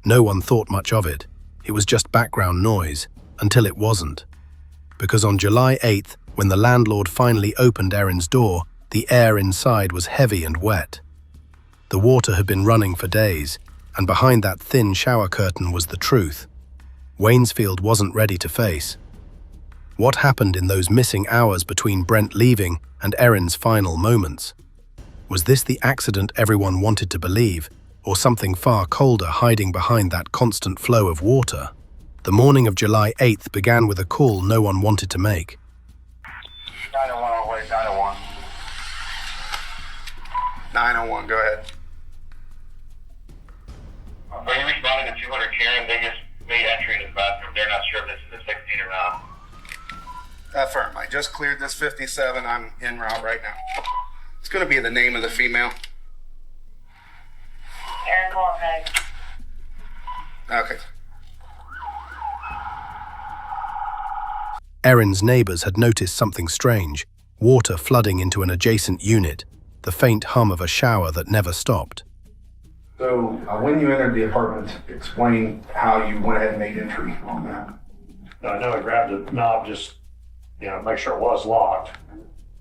No one thought much of it. It was just background noise, until it wasn't. Because on July 8th, when the landlord finally opened Erin's door, the air inside was heavy and wet. The water had been running for days, and behind that thin shower curtain was the truth. Waynesfield wasn't ready to face. What happened in those missing hours between Brent leaving and Erin's final moments? Was this the accident everyone wanted to believe, or something far colder hiding behind that constant flow of water? The morning of July 8th began with a call no one wanted to make. 901, wait, 901. 901, go ahead. When you responded to 200 Karen, they just made entry in the bathroom. They're not sure if this is a 16 or not. Affirm. I just cleared this 57. I'm en route right now. It's going to be the name of the female. Aaron, go ahead. Okay. Erin's neighbors had noticed something strange, water flooding into an adjacent unit, the faint hum of a shower that never stopped. So when you entered the apartment, explain how you went ahead and made entry on that. I know I grabbed the knob just, make sure it was locked.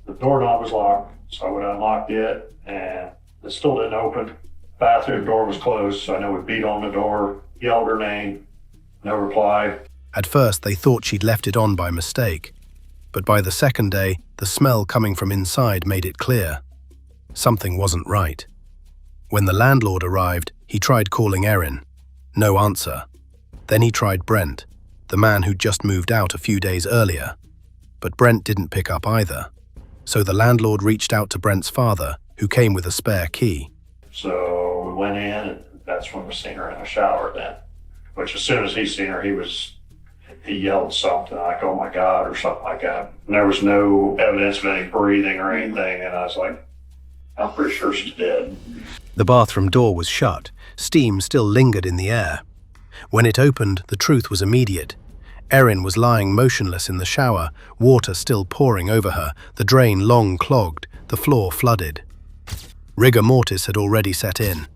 The doorknob was locked, so I would unlock it, and it still didn't open. Bathroom door was closed, so I know we beat on the door, yelled her name, no reply. At first, they thought she'd left it on by mistake, but by the second day, the smell coming from inside made it clear. Something wasn't right. When the landlord arrived, he tried calling Erin. No answer. Then he tried Brent, the man who'd just moved out a few days earlier. But Brent didn't pick up either. So the landlord reached out to Brent's father, who came with a spare key. So we went in, and that's when we seen her in the shower then. Which as soon as he seen her, he yelled something like, "Oh my God," or something like that. And there was no evidence of any breathing or anything, and I was like, I'm pretty sure she's dead. The bathroom door was shut. Steam still lingered in the air. When it opened, the truth was immediate. Erin was lying motionless in the shower, water still pouring over her, the drain long clogged, the floor flooded. Rigor mortis had already set in.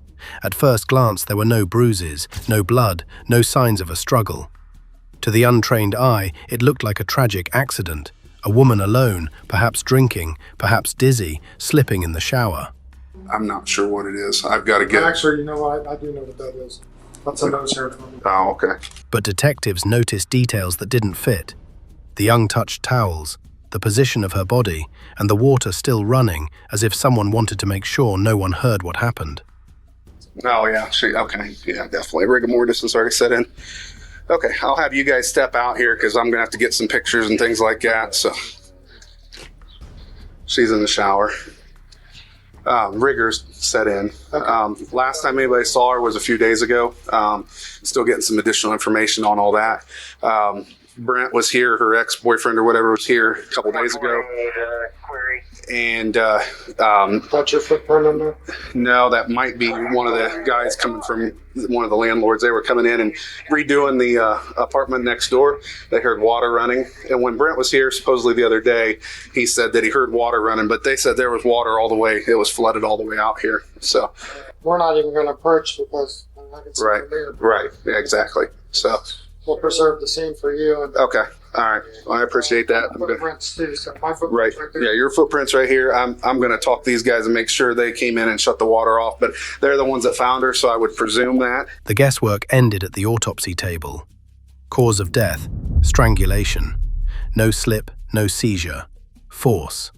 At first glance, there were no bruises, no blood, no signs of a struggle. To the untrained eye, it looked like a tragic accident. A woman alone, perhaps drinking, perhaps dizzy, slipping in the shower. I'm not sure what it is. I've got to get... Actually, you know what? I do know what that is. That's a nose hair from me. Oh, okay. But detectives noticed details that didn't fit. The untouched towels, the position of her body, and the water still running, as if someone wanted to make sure no one heard what happened. Oh, yeah. Okay. Yeah, definitely. Rigor mortis has already set in. Okay, I'll have you guys step out here because I'm going to have to get some pictures and things like that. So she's in the shower. Rigor's set in. Last time anybody saw her was a few days ago. Still getting some additional information on all that. Brent was here, her ex-boyfriend or whatever was here a couple days ago. Query. And What's your footprint on there? no, that might be one of the guys coming from one of the landlords. They were coming in and redoing the apartment next door. They heard water running. And when Brent was here, supposedly the other day, he said that he heard water running, but they said there was water all the way. It was flooded all the way out here. So We're not even going to perch because I can see right, the beer. right, yeah, exactly. So We'll preserve the scene for you. And okay, all right. Well, I appreciate that. I'm gonna, footprints too. So my right, footprints right there. yeah, your footprints right here. I'm going to talk to these guys and make sure they came in and shut the water off. But they're the ones that found her, so I would presume that. The guesswork ended at the autopsy table. Cause of death: strangulation. No slip, no seizure. Force.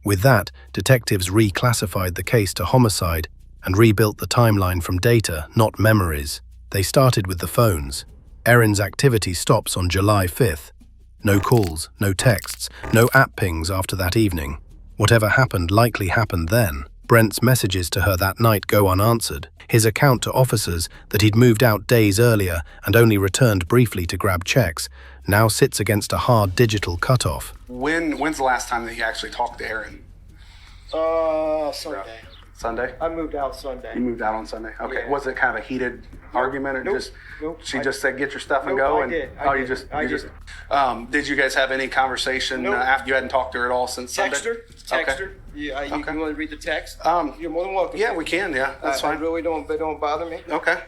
With that, detectives reclassified the case to homicide and rebuilt the timeline from data, not memories. They started with the phones. Erin's activity stops on July 5th. No calls, no texts, no app pings after that evening. Whatever happened likely happened then. Brent's messages to her that night go unanswered. His account to officers that he'd moved out days earlier and only returned briefly to grab checks now sits against a hard digital cutoff. When's the last time that you actually talked to Erin? Sunday. Sunday? I moved out Sunday. You moved out on Sunday? Okay. Yeah. Was it kind of a heated argument or just she just said get your stuff and Nope, go? I And did. did you guys have any conversation after you hadn't talked to her at all since Text Sunday? her. Text her. Yeah, you want to read the text? You're more than welcome. Yeah, we can. Yeah, that's fine. I really don't. They don't bother me. Okay.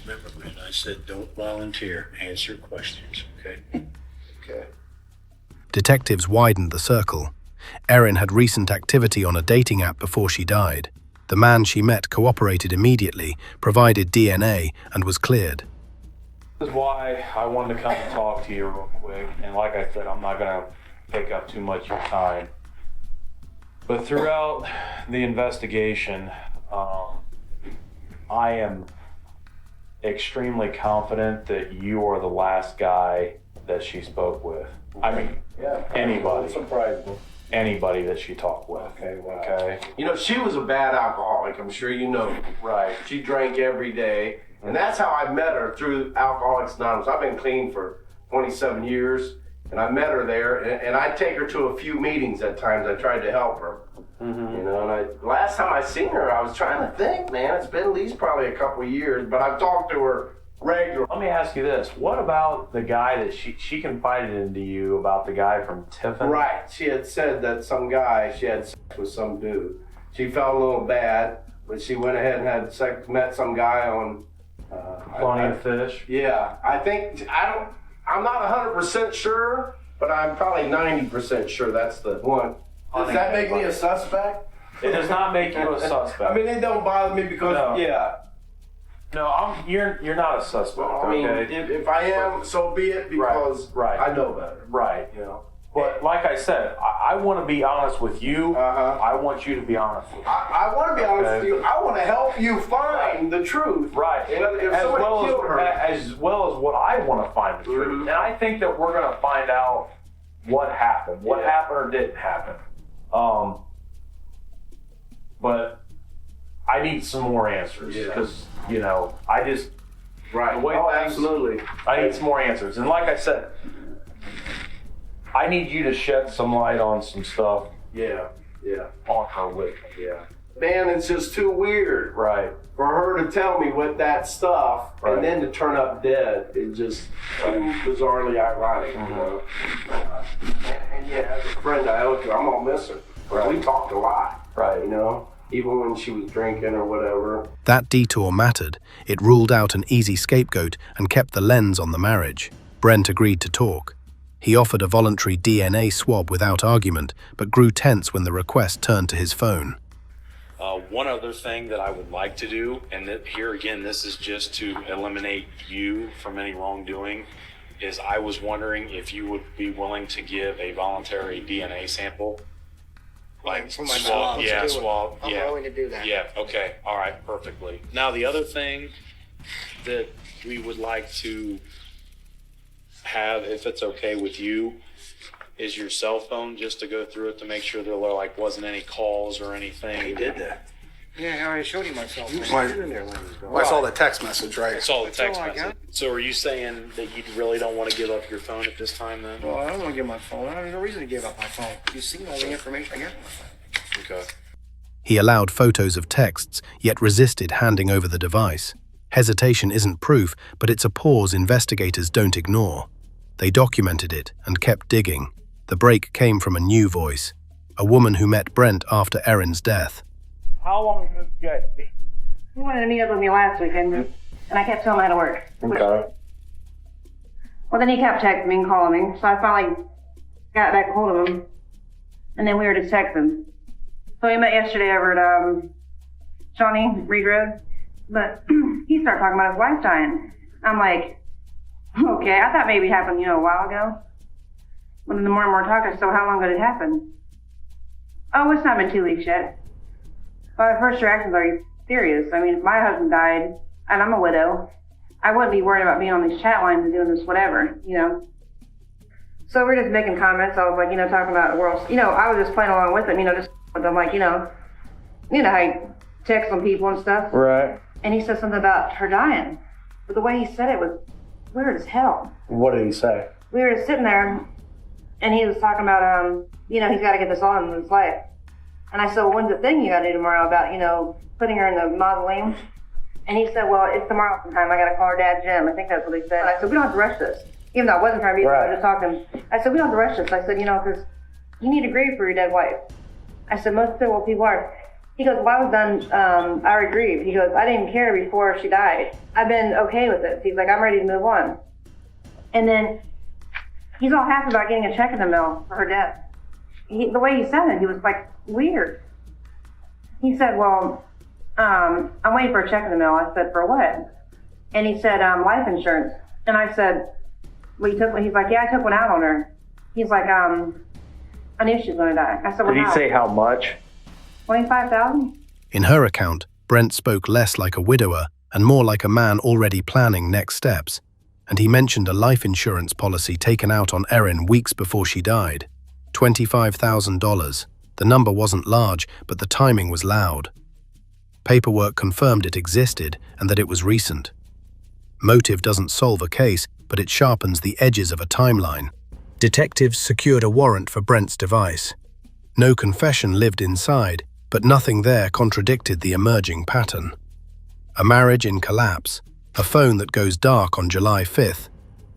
Remember, man, I said don't volunteer. Answer questions, okay? Okay. Detectives widened the circle. Erin had recent activity on a dating app before she died. The man she met cooperated immediately, provided DNA, and was cleared. This is why I wanted to come and talk to you real quick. And like I said, I'm not going to take up too much of your time. But throughout the investigation, I am extremely confident that you are the last guy that she spoke with. I mean, anybody. Anybody that she talked with. Okay. You know, she was a bad alcoholic, I'm sure you know. Right. She drank every day. And that's how I met her, through Alcoholics Anonymous. I've been clean for 27 years, and I met her there, and I take her to a few meetings at times. I tried to help her. You know, and last time I seen her, I was trying to think, man, it's been at least probably a couple of years, but I've talked to her regularly. Let me ask you this. What about the guy that she confided into you about, the guy from Tiffin? Right. She had said that some guy, she had sex with some dude. She felt a little bad, but she went ahead and had sex, met some guy on Plenty of Fish? Yeah. I'm not 100% sure, but I'm probably 90% sure that's the one. Does that make me a suspect? It does not make you a suspect. I mean, it don't bother me because, No, you're not a suspect. I mean, if I am, so be it, because I know better. Right. You know. But like I said, I want to be honest with you. I want you to be honest with me. I want to be honest with you. I want to help you find the truth. Right. If somebody killed her. As well as what I want to find the truth. And I think that we're going to find out what happened. What happened or didn't happen. But I need some more answers. Because, you know, I just... Right. The way absolutely. I need some more answers. And like I said, I need you to shed some light on some stuff. On her with me. Man, it's just too weird. Right. For her to tell me what that stuff and then to turn up dead, it just too bizarrely ironic, you know. And as a friend I owe to, I'm gonna miss her. Right. We talked a lot. Right. You know, even when she was drinking or whatever. That detour mattered. It ruled out an easy scapegoat and kept the lens on the marriage. Brent agreed to talk. He offered a voluntary DNA swab without argument, but grew tense when the request turned to his phone. One other thing that I would like to do, and here again, this is just to eliminate you from any wrongdoing, is I was wondering if you would be willing to give a voluntary DNA sample. Like For my swab, mom. swab, I'm willing to do that. Yeah, okay, all right, perfectly. Now the other thing that we would like to have, if it's okay with you, is your cell phone, just to go through it to make sure there wasn't any calls or anything. He did that. Yeah, I already showed you myself. I saw the text message, right? I saw the text all I message. got. So are you saying that you really don't want to give up your phone at this time then? Well, I don't want to give my phone. I have no reason to give up my phone. You've seen all the information I got on my phone. Okay. He allowed photos of texts, yet resisted handing over the device. Hesitation isn't proof, but it's a pause investigators don't ignore. They documented it and kept digging. The break came from a new voice, a woman who met Brent after Erin's death. How long has this guy been? He wanted to meet up with me last weekend, and I kept telling him I had to work. Okay. Well, then he kept texting me and calling me, so I finally got back a hold of him, and then we were just texting. So we met yesterday over at Shawnee Reed Road, but he started talking about his wife dying. I'm like, okay, I thought maybe it happened, a while ago. But then the more and more talk, I said, so how long ago did it happen? Oh, it's not been 2 weeks yet. Well, my first reactions are, you serious? I mean, if my husband died, and I'm a widow, I wouldn't be worried about being on these chat lines and doing this whatever, So we're just making comments. I was like, talking about the world. I was just playing along with him, just with them, like, how you text on people and stuff. Right. And he said something about her dying. But the way he said it was weird as hell. What did he say? We were just sitting there, and he was talking about, he's got to get this on in his life. And I said, well, when's the thing you got to do tomorrow about, putting her in the mausoleum? And he said, well, it's tomorrow sometime. I got to call her dad, Jim. I think that's what he said. And I said, we don't have to rush this. Even though I wasn't trying to be, I was just talking. I said, we don't have to rush this. I said, because you need to grieve for your dead wife. I said, most people are. He goes, well, I was done, I already grieved. He goes, I didn't even care before she died. I've been okay with it. He's like, I'm ready to move on. And then he's all happy about getting a check in the mail for her death. The way he said it, he was like, weird. He said, well, I'm waiting for a check in the mail. I said, for what? And he said, life insurance. And I said, well, you took one? He's like, yeah, I took one out on her. He's like, I knew she was going to die. I said, well, Did he say how much? $25,000? In her account, Brent spoke less like a widower and more like a man already planning next steps, and he mentioned a life insurance policy taken out on Erin weeks before she died. $25,000. The number wasn't large, but the timing was loud. Paperwork confirmed it existed and that it was recent. Motive doesn't solve a case, but it sharpens the edges of a timeline. Detectives secured a warrant for Brent's device. No confession lived inside, but nothing there contradicted the emerging pattern. A marriage in collapse, a phone that goes dark on July 5th,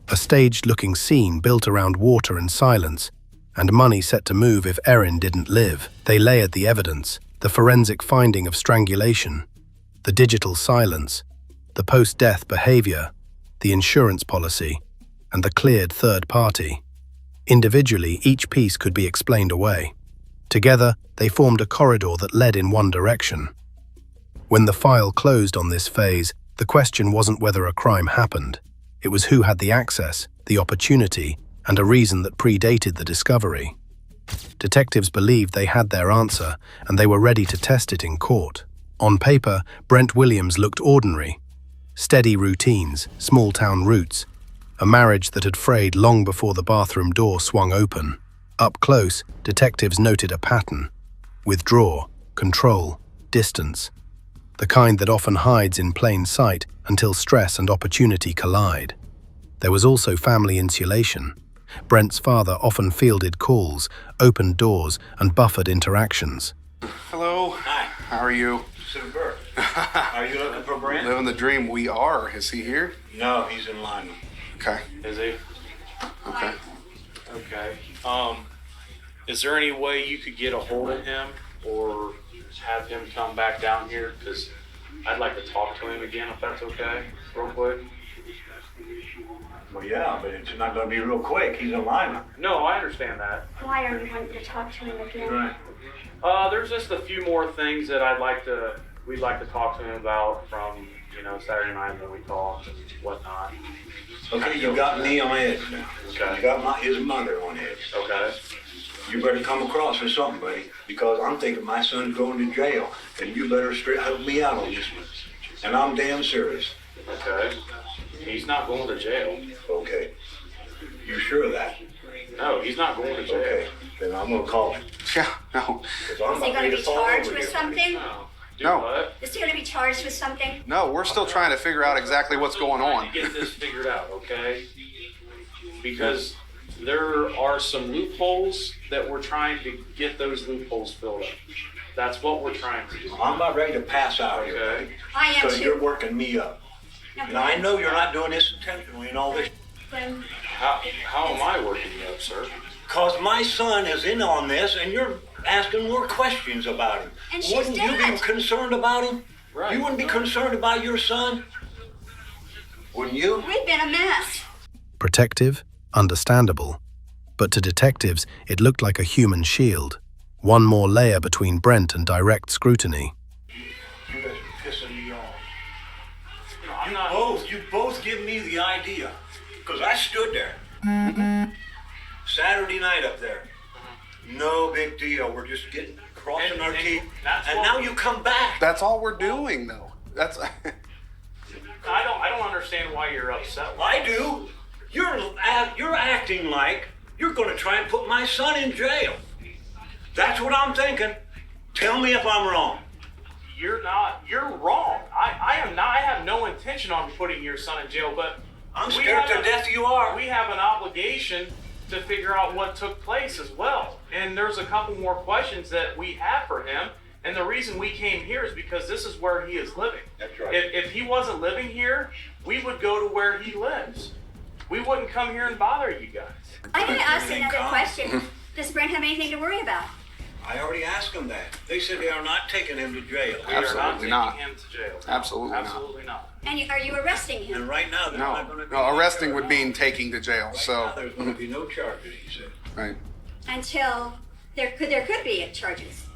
a staged-looking scene built around water and silence, and money set to move if Erin didn't live. They layered the evidence, the forensic finding of strangulation, the digital silence, the post-death behavior, the insurance policy, and the cleared third party. Individually, each piece could be explained away. Together, they formed a corridor that led in one direction. When the file closed on this phase, the question wasn't whether a crime happened. It was who had the access, the opportunity, and a reason that predated the discovery. Detectives believed they had their answer, and they were ready to test it in court. On paper, Brent Williams looked ordinary. Steady routines, small-town roots, a marriage that had frayed long before the bathroom door swung open. Up close, detectives noted a pattern. Withdraw, control, distance. The kind that often hides in plain sight until stress and opportunity collide. There was also family insulation. Brent's father often fielded calls, opened doors, and buffered interactions. Hello. Hi. How are you? Super. Are you looking for Brent? Living the dream. We are. Is he here? No, he's in line. Okay. Is he? Okay. Okay. Is there any way you could get a hold of him or have him come back down here? Because I'd like to talk to him again, if that's okay, real quick. Well, yeah, but it's not going to be real quick. He's in line. No, I understand that. Why are you wanting to talk to him again? Right. There's just a few more things that we'd like to talk to him about from, Saturday night when we talked and whatnot. Okay, you got me on edge now. Okay. You got his mother on edge. Okay. You better come across with something, buddy, because I'm thinking my son's going to jail, and you better help me out on this one. And I'm damn serious. Okay. He's not going to jail. Okay. You sure of that? No, he's not going to jail. Okay. Then I'm going to call him. Yeah, no. Is he going to be charged with something? No. Is he going to be charged with something? No, we're still trying to figure out exactly what's going on. To get this figured out, okay? Because there are some loopholes that we're trying to get those loopholes filled up. That's what we're trying to do. I'm about ready to pass out here. Okay. I am Because too. you're working me up. And I know you're not doing this intentionally and all this. Glenn, How am I working you up, sir? Because my son is in on this and you're asking more questions about him. And she's Wouldn't you dead. be concerned about him? Right. You wouldn't be concerned about your son? Wouldn't you? we've been a mess. Protective, understandable. But to detectives, it looked like a human shield. One more layer between Brent and direct scrutiny. You guys are pissing me off. You both give me the idea. Because I stood there. Saturday night up there. No big deal. We're just crossing our teeth. And now you come back. That's all we're doing, though. That's. I don't understand why you're upset. I do. You're acting like you're going to try and put my son in jail. That's what I'm thinking. Tell me if I'm wrong. You're not. You're wrong. I am not. I have no intention on putting your son in jail, but I'm scared to death you are. We have an obligation to figure out what took place as well. And there's a couple more questions that we have for him. And the reason we came here is because this is where he is living. That's right. If he wasn't living here, we would go to where he lives. We wouldn't come here and bother you guys. I'm going to ask another question. Does Brent have anything to worry about? I already asked them that. They said they are not taking him to jail. We are not Absolutely taking not. him to jail. Absolutely not. Absolutely not. And are you arresting him? And right now, they're not No, going to. no. Arresting would mean taking to jail. Right So. now, there's going to be no charges, he said. Right. Until there could be charges.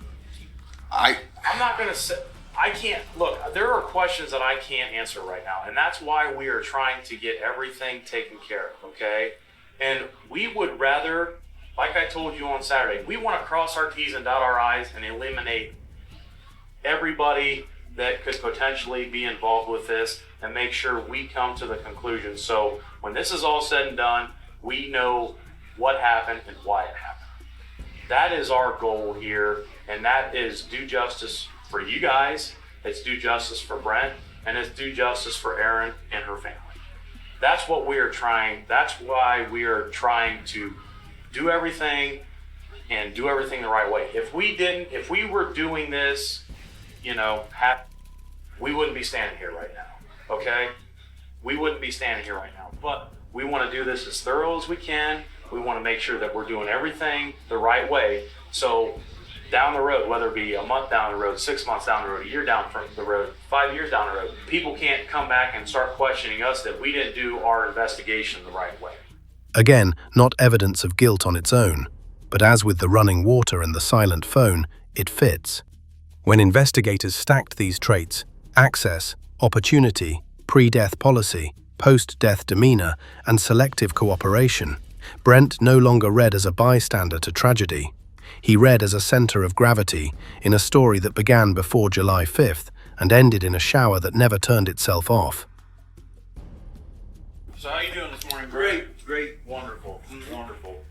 I'm not going to say, I can't, look, there are questions that I can't answer right now, and that's why we are trying to get everything taken care of, okay? And we would rather, like I told you on Saturday, we want to cross our T's and dot our I's and eliminate everybody that could potentially be involved with this and make sure we come to the conclusion. So when this is all said and done, we know what happened and why it happened. That is our goal here, and that is do justice for you guys, it's do justice for Brent, and it's do justice for Erin and her family. That's what we are trying, that's why we are trying to do everything and do everything the right way. If we were doing this, we wouldn't be standing here right now, okay? We wouldn't be standing here right now, but we want to do this as thorough as we can. We want to make sure that we're doing everything the right way. So down the road, whether it be a month down the road, 6 months down the road, a year down from the road, 5 years down the road, people can't come back and start questioning us that we didn't do our investigation the right way. Again, not evidence of guilt on its own, but as with the running water and the silent phone, it fits. When investigators stacked these traits, access, opportunity, pre-death policy, post-death demeanor, and selective cooperation, Brent no longer read as a bystander to tragedy. He read as a center of gravity in a story that began before July 5th and ended in a shower that never turned itself off. So how you doing this morning? Great. Wonderful. Wonderful.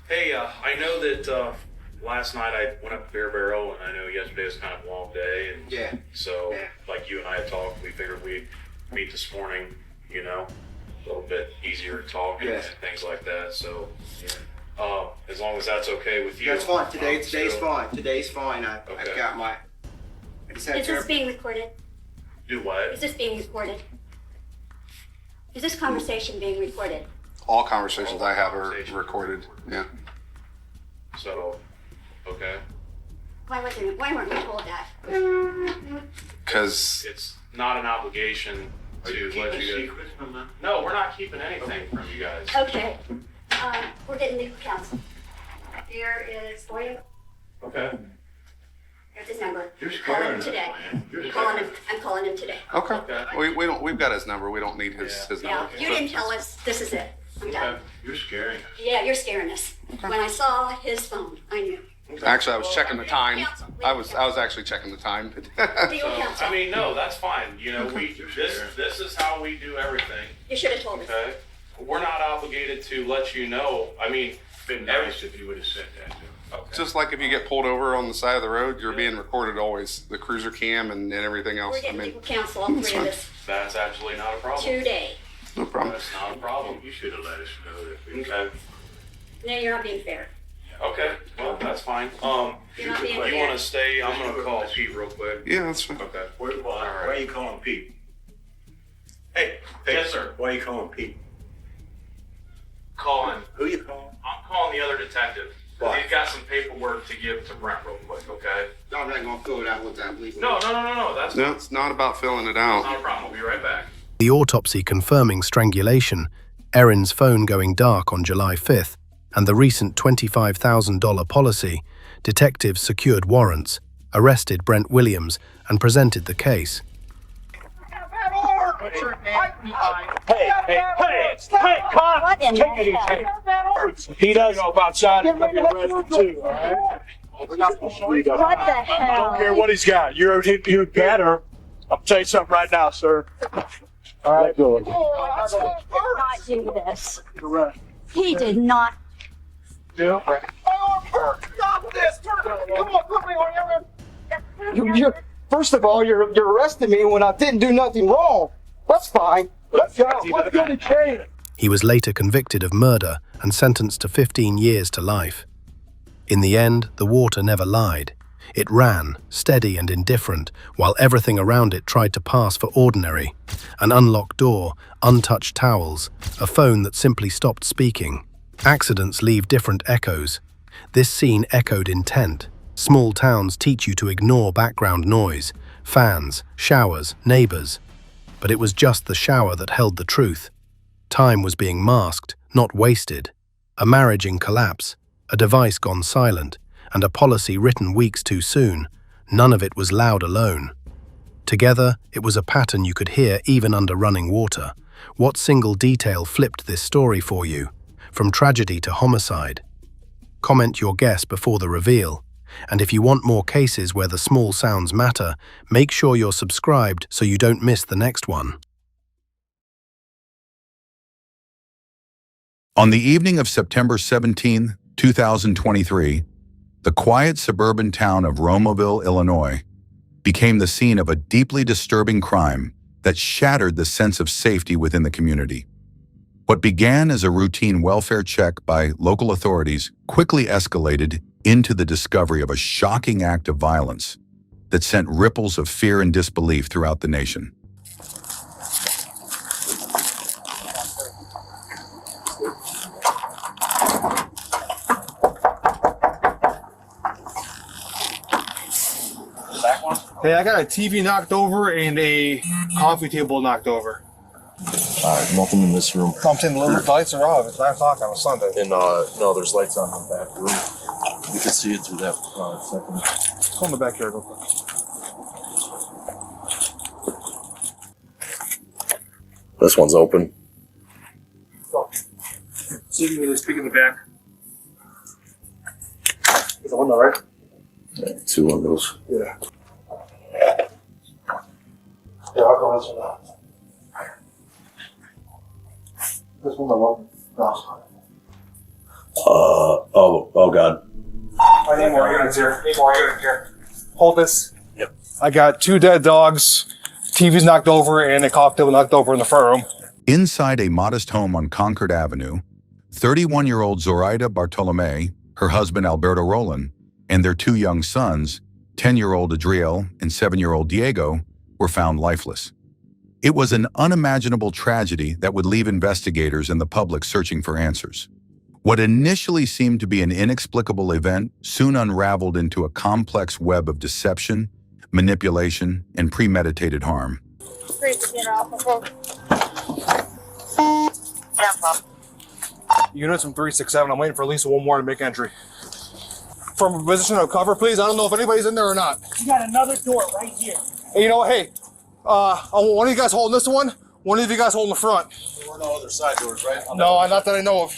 Hey, I know that last night I went up to Bear Barrel, and I know yesterday was kind of a long day. And Yeah. So, like you and I had talked, we figured we'd meet this morning, a little bit easier to talk and things like that. So, as long as that's okay with you. That's fine. Today's fine. Today's fine. I've got my. Is this being recorded? Do what? Is this being recorded? Is this conversation being recorded? All conversations I have are recorded. Yeah. So, okay. Why weren't we told that? Because it's not an obligation to let you secrets from them? No, we're not keeping anything from you guys. Okay. We're getting legal counsel. Here is William. Okay. Here's his number. You're Calling scaring him us, today. man. I'm calling him today. Okay. We don't. We've got his number. We don't need his Yeah, number. you didn't tell us. This is it. I'm done. You're scaring us. Yeah, you're scaring us. When I saw his phone, I knew. Actually, I was checking the time. I was actually checking the time. Legal counsel. I mean, no, that's fine. This is how we do everything. You should have told us. Okay. We're not obligated to let you know. I mean, Been nice if you would have said that. Just like if you get pulled over on the side of the road, you're being recorded always, the cruiser cam and everything else. We're getting legal counsel, all three of us, That's absolutely not a problem. today. No problem. That's not a problem. You should have let us know that. Okay. No, you're not being fair. Okay. Well, that's fine. You're not being You fair. want to stay? I'm gonna call. Pete real quick. Yeah, that's fine. Okay. Why are you calling Pete? Hey, Yes, sir. Why are you calling Pete? Calling. Who you calling? I'm calling the other detective. Why? He's got some paperwork to give to Brent real quick. Okay. I'm not gonna fill it out with that legal. No. That's No, it's not about filling it out. not a problem. We'll be right back. The autopsy confirming strangulation, Erin's phone going dark on July 5th, and the recent $25,000 policy, detectives secured warrants, arrested Brent Williams, and presented the case. Hey, Con! What in Take the it hell? easy. He does go outside and get arrested too, all right? What the hell? I don't care what he's got. You're better. I'll tell you something right now, sir. All right, good. He did not do this. Correct. He did not. Yeah. Stop this! Come on, quickly, first of all, you're arresting me when I didn't do nothing wrong. That's fine. Let's go. Let's go to jail. He was later convicted of murder and sentenced to 15 years to life. In the end, the water never lied. It ran, steady and indifferent, while everything around it tried to pass for ordinary. An unlocked door, untouched towels, a phone that simply stopped speaking. Accidents leave different echoes. This scene echoed intent. Small towns teach you to ignore background noise, fans, showers, neighbors. But it was just the shower that held the truth. Time was being masked, not wasted. A marriage in collapse, a device gone silent, and a policy written weeks too soon. None of it was loud alone. Together, it was a pattern you could hear even under running water. What single detail flipped this story for you? From tragedy to homicide? Comment your guess before the reveal. And if you want more cases where the small sounds matter, make sure you're subscribed so you don't miss the next one. On the evening of September 17, 2023, the quiet suburban town of Romaville, Illinois, became the scene of a deeply disturbing crime that shattered the sense of safety within the community. What began as a routine welfare check by local authorities quickly escalated into the discovery of a shocking act of violence that sent ripples of fear and disbelief throughout the nation. Hey, I got a TV knocked over and a coffee table knocked over. Alright, nothing in this room. I'm saying the lights are off. It's 9 o'clock on a Sunday. And no, there's lights on in the back room. You can see it through that second. Go in the backyard real quick. This one's open. See if you can speak in the back. Is the window right? Yeah, 2 windows. Yeah. Yeah, I'll go this one out. This one open. No. Oh God. I need more units here. Hold this. Yep. I got 2 dead dogs, TV's knocked over, and a coffee table knocked over in the front room. Inside a modest home on Concord Avenue, 31-year-old Zoraida Bartolome, her husband Alberto Roland, and their 2 young sons, 10-year-old Adriel and 7-year-old Diego, were found lifeless. It was an unimaginable tragedy that would leave investigators and the public searching for answers. What initially seemed to be an inexplicable event soon unraveled into a complex web of deception, manipulation, and premeditated harm. Units from 367. I'm waiting for at least one more to make entry. From a position of cover, please. I don't know if anybody's in there or not. You got another door right here. Hey, you know what? Hey, one of you guys holding this one of you guys holding the front. There were no other side doors, right? No, not that I know of.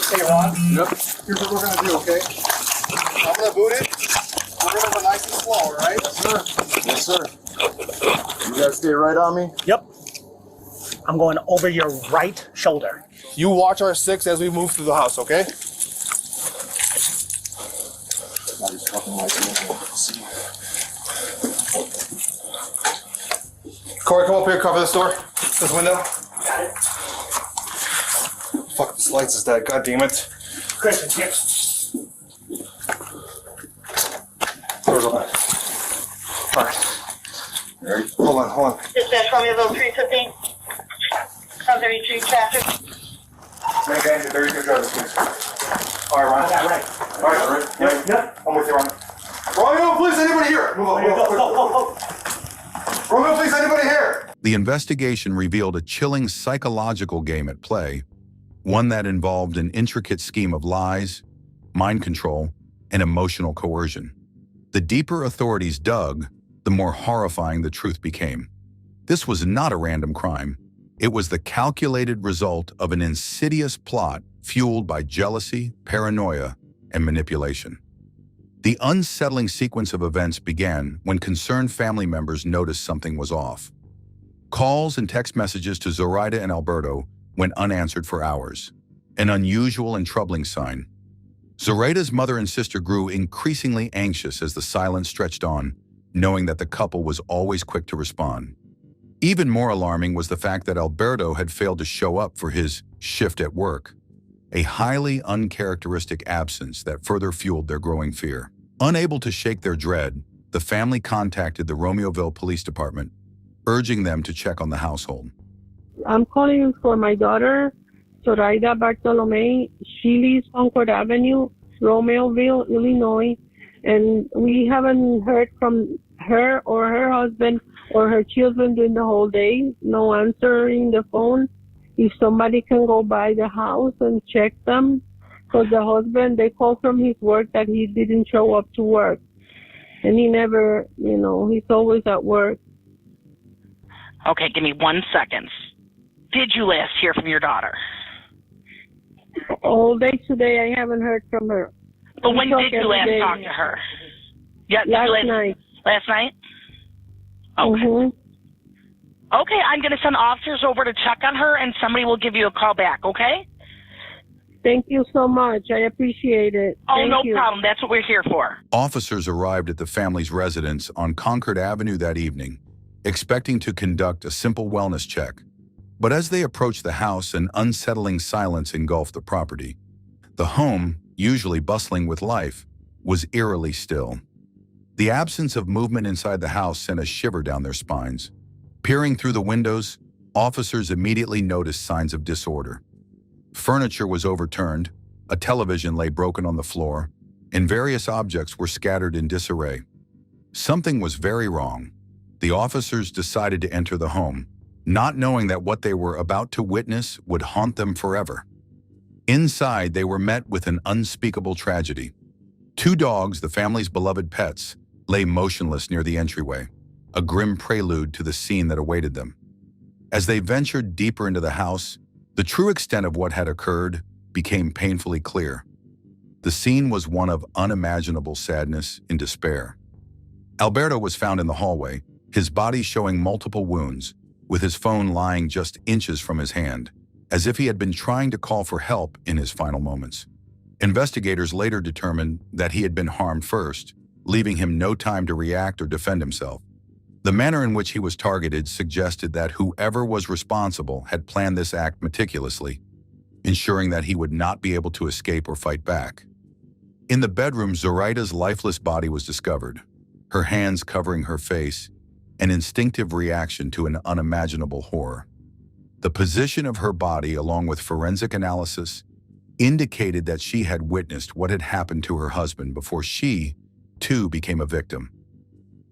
Hey, Ron. Yep. Here's what we're gonna do, okay? I'm gonna boot it. We're gonna go nice and slow, all right? Yes, sir. You guys stay right on me? Yep. I'm going over your right shoulder. You watch our 6 as we move through the house, okay? Corey, come up here, cover this door, this window. Fuck, this lights is dead, god damn it. Christian, yes. Door's open. Alright. Hold on. Dispatch Romeoville 315. 133 traffic. Maintain the very good driver's license. Alright, Ron. Right. Alright, Yep. I'm with you, Ron. Romeo, please, anybody here? Move on. Romeo, please, anybody here? The investigation revealed a chilling psychological game at play, one that involved an intricate scheme of lies, mind control, and emotional coercion. The deeper authorities dug, the more horrifying the truth became. This was not a random crime. It was the calculated result of an insidious plot fueled by jealousy, paranoia, and manipulation. The unsettling sequence of events began when concerned family members noticed something was off. Calls and text messages to Zoraida and Alberto went unanswered for hours, an unusual and troubling sign. Zoraida's mother and sister grew increasingly anxious as the silence stretched on, knowing that the couple was always quick to respond. Even more alarming was the fact that Alberto had failed to show up for his shift at work, a highly uncharacteristic absence that further fueled their growing fear. Unable to shake their dread, the family contacted the Romeoville Police Department, urging them to check on the household. I'm calling for my daughter, Zoraida Bartolome. She lives on Concord Avenue, Romeoville, Illinois, and we haven't heard from her or her husband or her children during the whole day. No answering the phone. If somebody can go by the house and check them, because the husband, they called from his work that he didn't show up to work. And he never, he's always at work. Okay, give me 1 second. Did you last hear from your daughter? All day today, I haven't heard from her. But when did you last talk to her? Yeah, last night. Last night? Okay. Mm-hmm. Okay, I'm going to send officers over to check on her, and somebody will give you a call back, okay? Thank you so much. I appreciate it. Oh, no problem. That's what we're here for. Officers arrived at the family's residence on Concord Avenue that evening, expecting to conduct a simple wellness check. But as they approached the house, an unsettling silence engulfed the property. The home, usually bustling with life, was eerily still. The absence of movement inside the house sent a shiver down their spines. Peering through the windows, officers immediately noticed signs of disorder. Furniture was overturned, a television lay broken on the floor, and various objects were scattered in disarray. Something was very wrong. The officers decided to enter the home, not knowing that what they were about to witness would haunt them forever. Inside, they were met with an unspeakable tragedy. 2 dogs, the family's beloved pets, lay motionless near the entryway, a grim prelude to the scene that awaited them. As they ventured deeper into the house, the true extent of what had occurred became painfully clear. The scene was one of unimaginable sadness and despair. Alberto was found in the hallway, his body showing multiple wounds, with his phone lying just inches from his hand, as if he had been trying to call for help in his final moments. Investigators later determined that he had been harmed first, leaving him no time to react or defend himself. The manner in which he was targeted suggested that whoever was responsible had planned this act meticulously, ensuring that he would not be able to escape or fight back. In the bedroom, Zoraida's lifeless body was discovered, her hands covering her face, an instinctive reaction to an unimaginable horror. The position of her body, along with forensic analysis, indicated that she had witnessed what had happened to her husband before she, too, became a victim.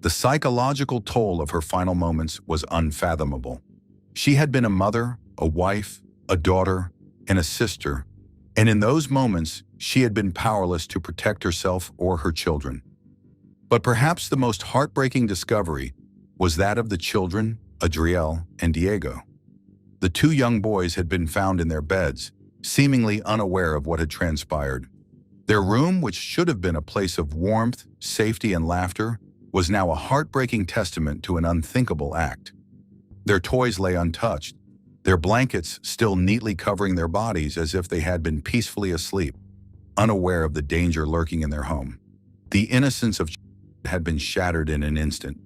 The psychological toll of her final moments was unfathomable. She had been a mother, a wife, a daughter, and a sister, and in those moments, she had been powerless to protect herself or her children. But perhaps the most heartbreaking discovery was that of the children, Adriel and Diego. The 2 young boys had been found in their beds, seemingly unaware of what had transpired. Their room, which should have been a place of warmth, safety, and laughter, was now a heartbreaking testament to an unthinkable act. Their toys lay untouched, their blankets still neatly covering their bodies as if they had been peacefully asleep, unaware of the danger lurking in their home. The innocence of had been shattered in an instant,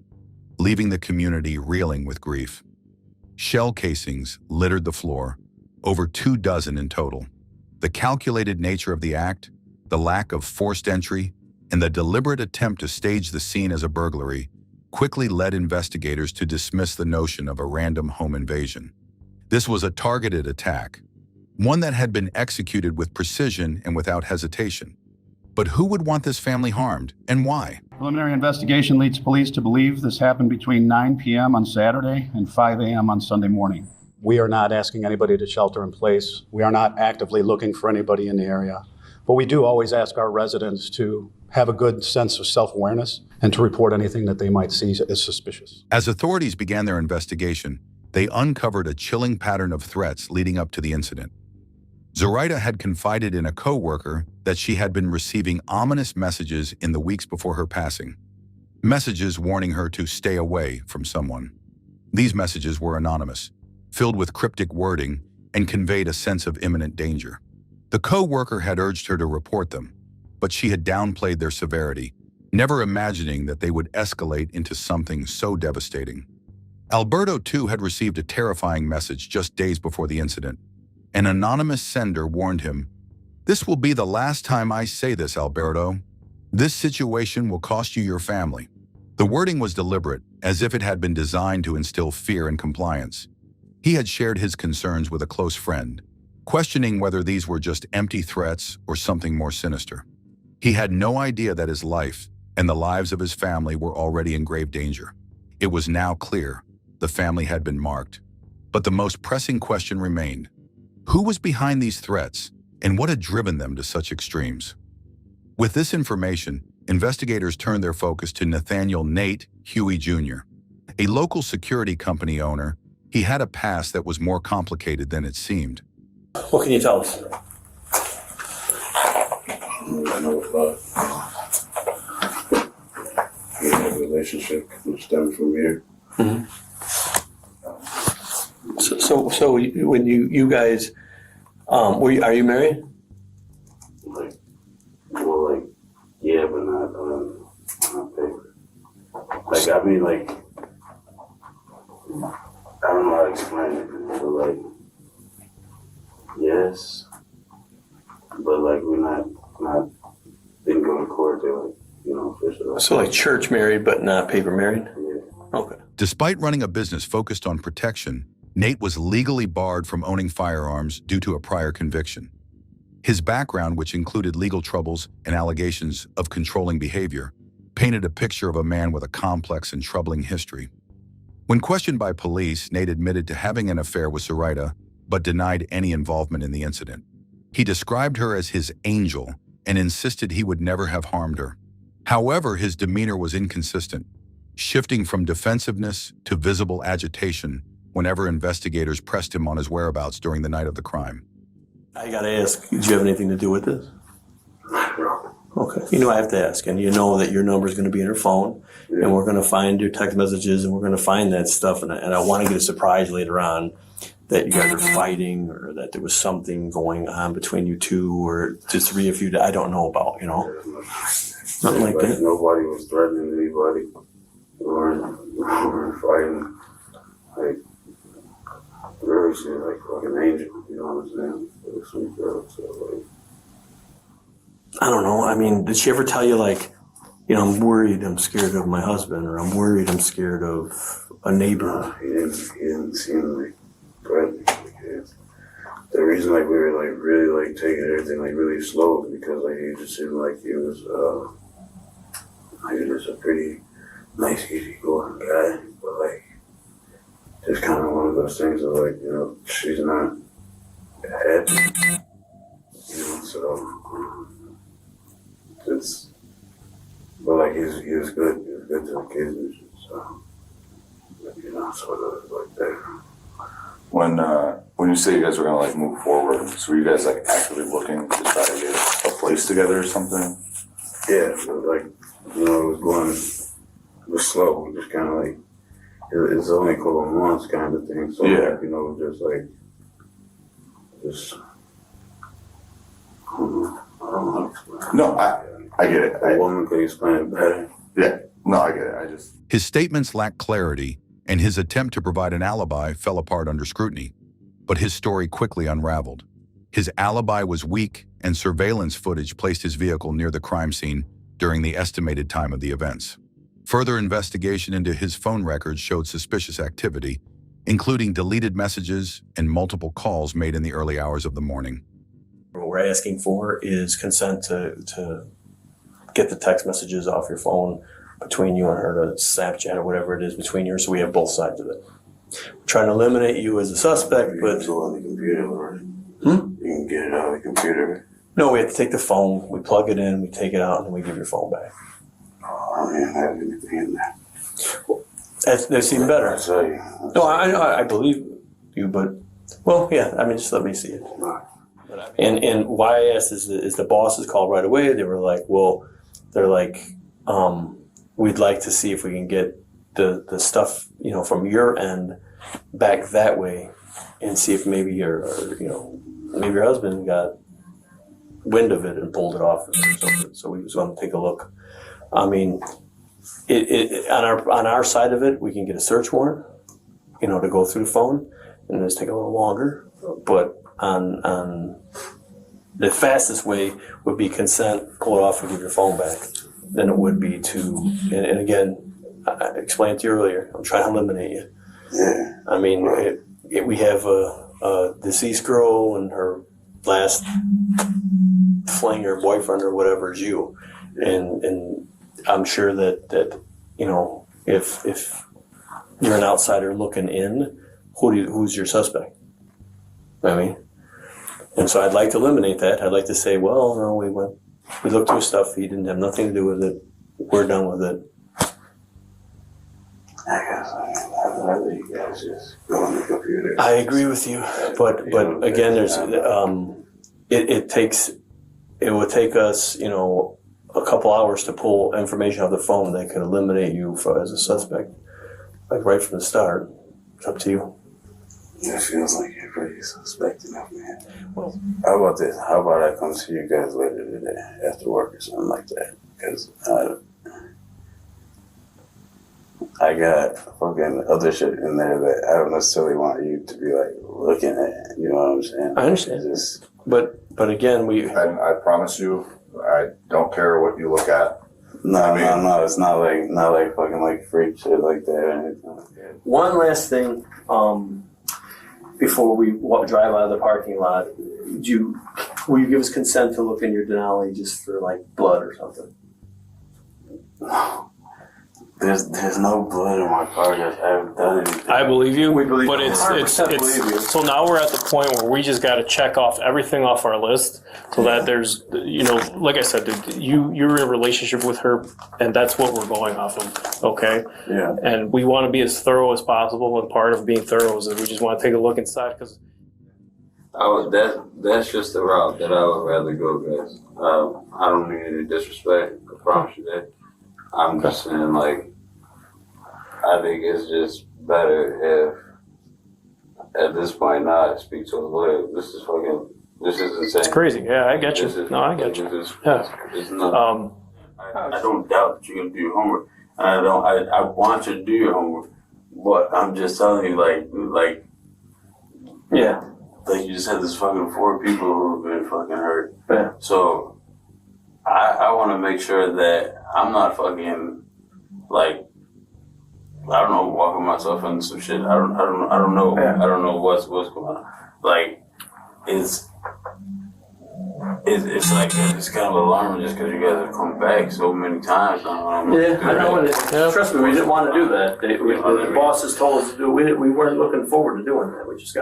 leaving the community reeling with grief. Shell casings littered the floor, over 24 in total. The calculated nature of the act, the lack of forced entry, and the deliberate attempt to stage the scene as a burglary quickly led investigators to dismiss the notion of a random home invasion. This was a targeted attack, one that had been executed with precision and without hesitation. But who would want this family harmed, and why? Preliminary investigation leads police to believe this happened between 9 p.m. on Saturday and 5 a.m. on Sunday morning. We are not asking anybody to shelter in place. We are not actively looking for anybody in the area. But we do always ask our residents to have a good sense of self-awareness and to report anything that they might see as suspicious. As authorities began their investigation, they uncovered a chilling pattern of threats leading up to the incident. Zoraida had confided in a co-worker that she had been receiving ominous messages in the weeks before her passing. Messages warning her to stay away from someone. These messages were anonymous, filled with cryptic wording, and conveyed a sense of imminent danger. The co-worker had urged her to report them, but she had downplayed their severity, never imagining that they would escalate into something so devastating. Alberto, too, had received a terrifying message just days before the incident. An anonymous sender warned him, "This will be the last time I say this, Alberto. This situation will cost you your family." The wording was deliberate, as if it had been designed to instill fear and compliance. He had shared his concerns with a close friend, questioning whether these were just empty threats or something more sinister. He had no idea that his life and the lives of his family were already in grave danger. It was now clear the family had been marked. But the most pressing question remained. Who was behind these threats, and what had driven them to such extremes? With this information, investigators turned their focus to Nathaniel "Nate" Huey Jr., a local security company owner. He had a past that was more complicated than it seemed. What can you tell us? I know about a relationship which stemmed from here. Mm-hmm. So when you guys, are you married? Yeah, but not paper. I mean, I don't know how to explain it, but yes, but we're not didn't go to court. They official. So church married, but not paper married? Yeah. Okay. Despite running a business focused on protection, Nate was legally barred from owning firearms due to a prior conviction. His background, which included legal troubles and allegations of controlling behavior, painted a picture of a man with a complex and troubling history. When questioned by police, Nate admitted to having an affair with Zoraida, but denied any involvement in the incident. He described her as his angel and insisted he would never have harmed her. However, his demeanor was inconsistent, shifting from defensiveness to visible agitation whenever investigators pressed him on his whereabouts during the night of the crime. I gotta ask, did you have anything to do with this? Okay. I have to ask, and you know that your number is going to be in her phone, and we're going to find your text messages, and we're going to find that stuff, and I want to get a surprise later on that you guys are fighting, or that there was something going on between you two, or just three of you that I don't know about, Nothing like that. Nobody was threatening anybody. We weren't fighting. Really, she's like fucking angel, you know what I'm saying? A sweet girl, so I don't know. I mean, did she ever tell you I'm worried, I'm scared of my husband, or I'm worried, I'm scared of a neighbor? He didn't seem threatening. The reason we were really taking everything really slow is because he just seemed like he was just a pretty nice, easygoing guy, but just kind of one of those things of she's not happy, so it's, but he was good. He was good to the kids and shit, so sort of like that. When you say you guys were gonna move forward, so were you guys actively looking to try to get a place together or something? Yeah, but it was slow, just kind of it's only a couple of months kind of thing. So yeah. I don't know. No, I get it. A woman could explain it better. Yeah. No, I get it. His statements lacked clarity, and his attempt to provide an alibi fell apart under scrutiny. But his story quickly unraveled. His alibi was weak, and surveillance footage placed his vehicle near the crime scene during the estimated time of the events. Further investigation into his phone records showed suspicious activity, including deleted messages and multiple calls made in the early hours of the morning. What we're asking for is consent to get the text messages off your phone between you and her, to Snapchat or whatever it is between you, so we have both sides of it. We're trying to eliminate you as a suspect, but... It's on the computer, right? You can get it on the computer. No, we have to take the phone, we plug it in, we take it out, and we give your phone back. Oh, I don't have anything in there. That's even better. No, I believe you, but, well, yeah, I mean, just let me see it. And why I asked is the bosses called right away. They were like, well, they're like, we'd like to see if we can get the stuff, from your end back that way, and see if maybe maybe your husband got wind of it and pulled it off or something. So we was going to take a look. I mean, on our side of it, we can get a search warrant, to go through the phone, and it's take a little longer. But on the fastest way would be consent, pull it off, and give your phone back. Than it would be to, and again, I explained to you earlier, I'm trying to eliminate you. Yeah. I mean, we have a deceased girl, and her last fling or boyfriend or whatever is you, and I'm sure that if you're an outsider looking in, who's your suspect? I mean, and so I'd like to eliminate that. I'd like to say, well, no, we looked through stuff. He didn't have nothing to do with it. We're done with it. I'd rather you guys just go on the computer. I agree with you, but again, there's it would take us a couple hours to pull information off the phone that could eliminate you as a suspect, like right from the start. It's up to you. It feels like you're pretty suspect enough, man. Well, how about this? How about I come see you guys later today after work or something like that? Because I got fucking other shit in there that I don't necessarily want you to be like looking at. You know what I'm saying? I understand. But again, I promise you, I don't care what you look at. No, it's not like fucking like freak shit like that or anything like that. One last thing, before we drive out of the parking lot, will you give us consent to look in your Denali just for like blood or something? There's no blood in my car. I haven't done anything. I believe you, believe but you. it's Believe you. so now we're at the point where we just got to check off everything off our list, so that there's like I said, dude, you're in a relationship with her, and that's what we're going off of. Okay. Yeah. And we want to be as thorough as possible, and part of being thorough is that we just want to take a look inside because. That's just the route that I would rather go, guys. I don't mean any disrespect. I promise you that. I'm just saying, like, I think it's just better if, at this point, now I speak to a lawyer. This is insane. It's crazy. Yeah, I get you. I get you. It's not, I don't doubt that you're going to do your homework. I want you to do your homework. But I'm just telling you, like, yeah. Like, you just had this fucking 4 people who have been fucking hurt. Yeah. So, I want to make sure that I'm not fucking, like, I don't know, walking myself into some shit. I don't know. Yeah. I don't know what's going on. Like, it's like, it's kind of alarming just because you guys have come back so many times. I know. Trust me, we didn't want to do that. The bosses told us to do it. We weren't looking forward to doing that. We just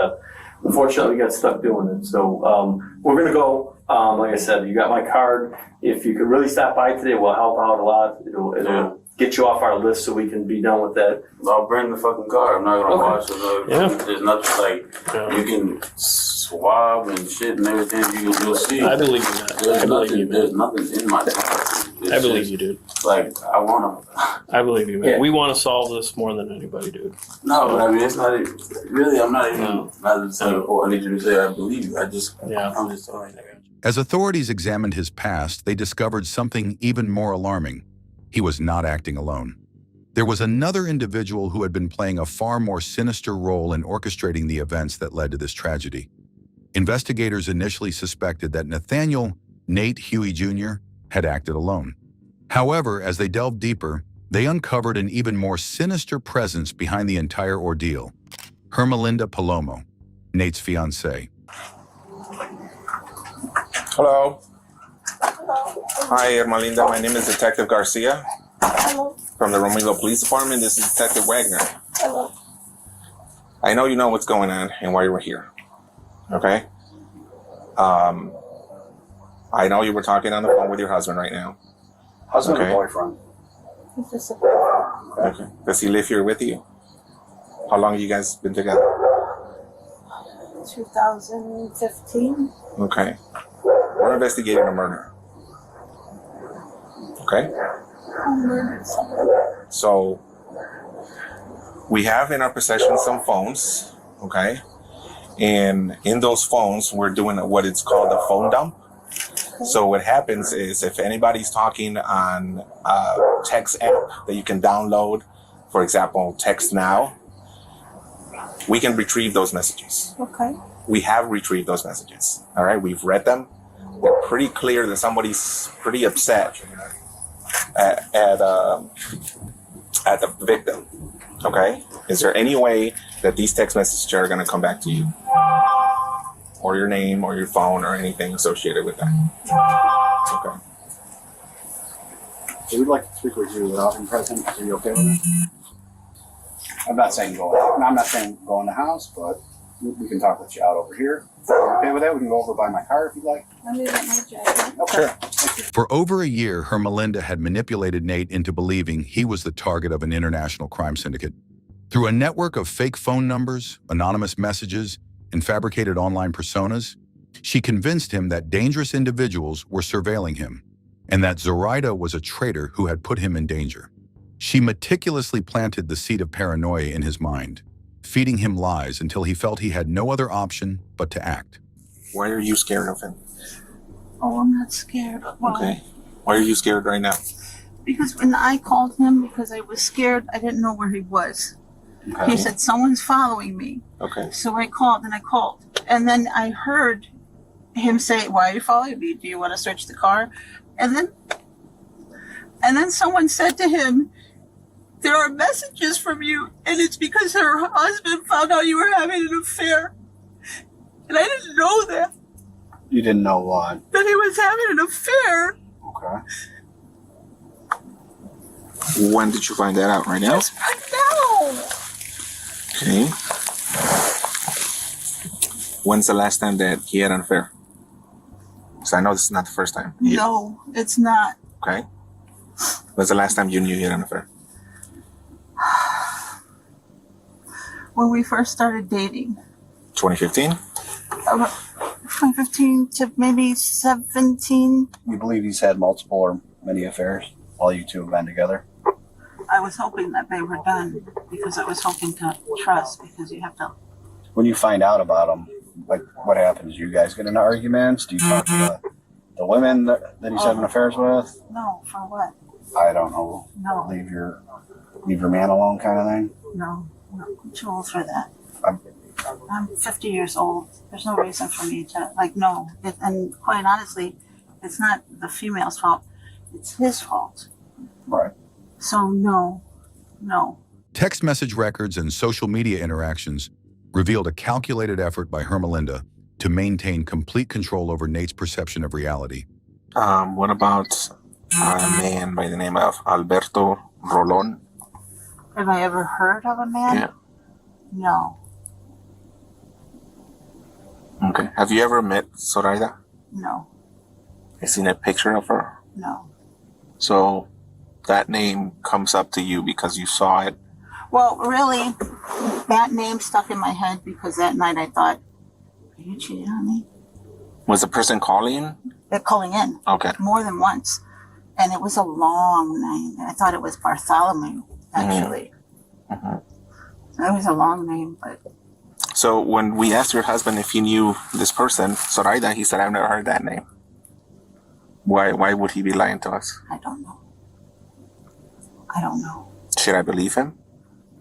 unfortunately, we got stuck doing it. So we're going to go. Like I said, you got my card. If you could really stop by today, we'll help out a lot. It'll get you off our list so we can be done with that. I'll bring the fucking car. I'm not going to watch it. Yeah. There's nothing like, you can swab and shit and everything. You'll see. I believe in that. There's nothing in my car. I believe you, dude. Like, I want to. I believe you, man. Yeah. We want to solve this more than anybody, dude. No, but I mean, it's not even, really, I'm not even, not saying, I need you to say I believe you. I'm just telling you. As authorities examined his past, they discovered something even more alarming. He was not acting alone. There was another individual who had been playing a far more sinister role in orchestrating the events that led to this tragedy. Investigators initially suspected that Nathaniel Nate Huey Jr. had acted alone. However, as they delved deeper, they uncovered an even more sinister presence behind the entire ordeal. Hermelinda Palomo, Nate's fiancée. Hello. Hi, Hermelinda. My name is Detective Garcia. Hello. From the Romeo Police Department. This is Detective Wagner. Hello. I know you know what's going on and why you were here. Okay? I know you were talking on the phone with your husband right now. Husband Okay. or boyfriend? He's just a Okay. Does he live here with you? How long have you guys been together? 2015. Okay. We're investigating a murder. Okay? I murdered somebody. So, we have in our possession some phones, okay? And in those phones, we're doing what it's called a phone dump. So what happens is if anybody's talking on a text app that you can download, for example, Text Now, we can retrieve those messages. Okay. We have retrieved those messages, all right? We've read them. They're pretty clear that somebody's pretty upset at the victim, okay? Is there any way that these text messages are gonna come back to you? Or your name or your phone or anything associated with that? Okay. We'd like to speak with you without him present. Are you okay with it? I'm not saying go out. I'm not saying go in the house, but we can talk with you out over here. If you're okay with that, we can go over by my car if you'd like. Let me get my jacket. Okay. For over a year, Hermelinda had manipulated Nate into believing he was the target of an international crime syndicate. Through a network of fake phone numbers, anonymous messages, and fabricated online personas, she convinced him that dangerous individuals were surveilling him, and that Zoraida was a traitor who had put him in danger. She meticulously planted the seed of paranoia in his mind, feeding him lies until he felt he had no other option but to act. Why are you scared of him? Oh, I'm not scared. Well, Okay. Why are you scared right now? because when I called him, because I was scared, I didn't know where he was. Okay. He said, someone's following me. Okay. So I called. And then I heard him say, why are you following me? Do you want to search the car? And then someone said to him, there are messages from you, and it's because her husband found out you were having an affair. And I didn't know that You didn't know what? he was having an affair. Okay. When did you find that out? Right now? Just right now. Okay. When's the last time that he had an affair? Because I know this is not the first time. No, it's not. Okay. When's the last time you knew he had an affair? When we first started dating. 2015? 2015 to maybe 17. You believe he's had multiple or many affairs while you two have been together? I was hoping that they were done because I was hoping to trust, because you have to. When you find out about him, like what happens? You guys get into arguments? Do you talk to the women that he's having affairs with? No, for what? I don't know. No. Leave your man alone kind of thing? No, I'm too old for that. I'm- I'm 50 years old. There's no reason for me to, no. And quite honestly, it's not the female's fault. It's his fault. Right. So no. Text message records and social media interactions revealed a calculated effort by Hermelinda to maintain complete control over Nate's perception of reality. What about a man by the name of Alberto Rolon? Have I ever heard of a man? Yeah. No. Okay. Have you ever met Zoraida? No. Have you seen a picture of her? No. So that name comes up to you because you saw it. Well, really, that name stuck in my head because that night I thought, are you cheating on me? Was the person calling? They're calling in. Okay. More than once. And it was a long name. I thought it was Bartholomew, actually. Mm-hmm. It was a long name, but So when we asked your husband if he knew this person, Zoraida, he said, I've never heard that name. Why would he be lying to us? I don't know. I don't know. Should I believe him?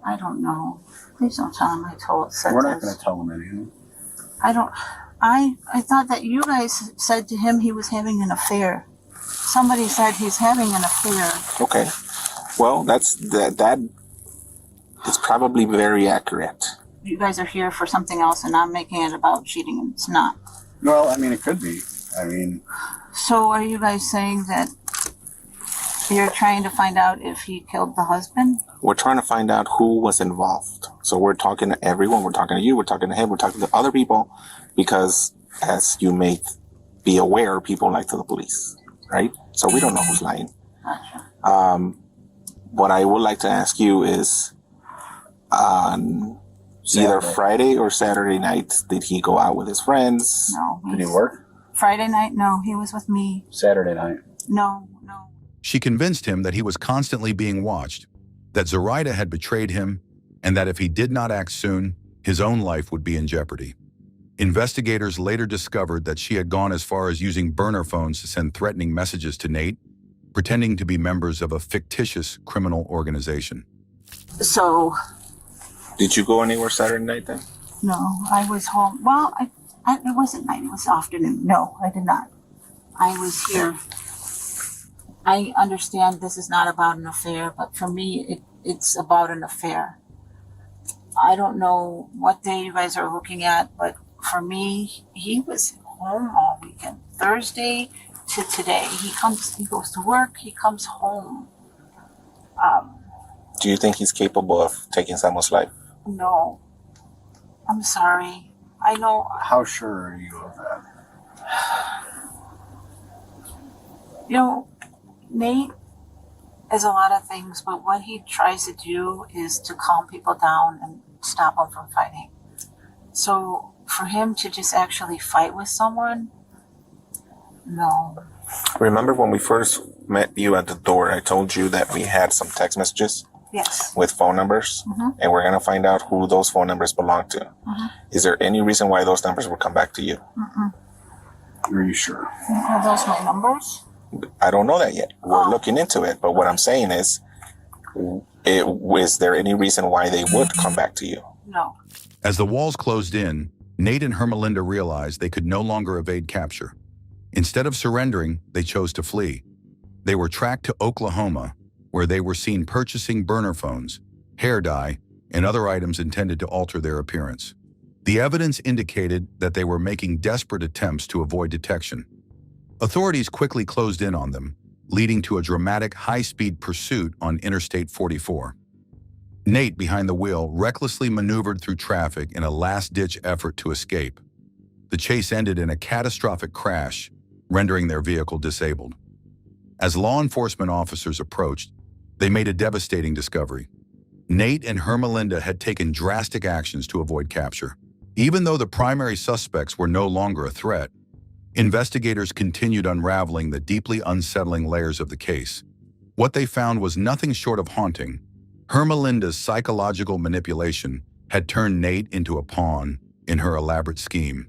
I don't know. Please don't tell him I said We're not this. going to tell him anything. I thought that you guys said to him he was having an affair. Somebody said he's having an affair. Okay. Well, that is probably very accurate. You guys are here for something else, and I'm making it about cheating, and it's not. Well, I mean, it could be. I mean, So are you guys saying that you're trying to find out if he killed the husband? We're trying to find out who was involved. So we're talking to everyone. We're talking to you. We're talking to him. We're talking to other people because, as you may be aware, people lie to the police, right? So we don't know who's lying. Gotcha. What I would like to ask you is, on either Friday or Saturday night, did he go out with his friends? No. did he work? Friday night? No, he was with me. Saturday night. No. She convinced him that he was constantly being watched, that Zoraida had betrayed him, and that if he did not act soon, his own life would be in jeopardy. Investigators later discovered that she had gone as far as using burner phones to send threatening messages to Nate, pretending to be members of a fictitious criminal organization. So, Did you go anywhere Saturday night then? no, I was home. Well, it wasn't night, it was afternoon. No, I did not. I was here. I understand this is not about an affair, but for me, it's about an affair. I don't know what day you guys are looking at, but for me, he was home all weekend. Thursday to today. He goes to work, he comes home. Do you think he's capable of taking someone's life? No. I'm sorry. I know. How sure are you of that? You know, Nate is a lot of things, but what he tries to do is to calm people down and stop them from fighting. So for him to just actually fight with someone, no. Remember when we first met you at the door, I told you that we had some text messages Yes. with phone numbers, and we're going to find out who those phone numbers belong to. Is there any reason why those numbers will come back to you? Are you sure? Are those my numbers? I don't know that yet. We're looking into it, but what I'm saying is there any reason why they would come back to you? No. As the walls closed in, Nate and Hermelinda realized they could no longer evade capture. Instead of surrendering, they chose to flee. They were tracked to Oklahoma, where they were seen purchasing burner phones, hair dye, and other items intended to alter their appearance. The evidence indicated that they were making desperate attempts to avoid detection. Authorities quickly closed in on them, leading to a dramatic high-speed pursuit on Interstate 44. Nate, behind the wheel, recklessly maneuvered through traffic in a last-ditch effort to escape. The chase ended in a catastrophic crash, rendering their vehicle disabled. As law enforcement officers approached, they made a devastating discovery. Nate and Hermelinda had taken drastic actions to avoid capture. Even though the primary suspects were no longer a threat, investigators continued unraveling the deeply unsettling layers of the case. What they found was nothing short of haunting. Hermelinda's psychological manipulation had turned Nate into a pawn in her elaborate scheme.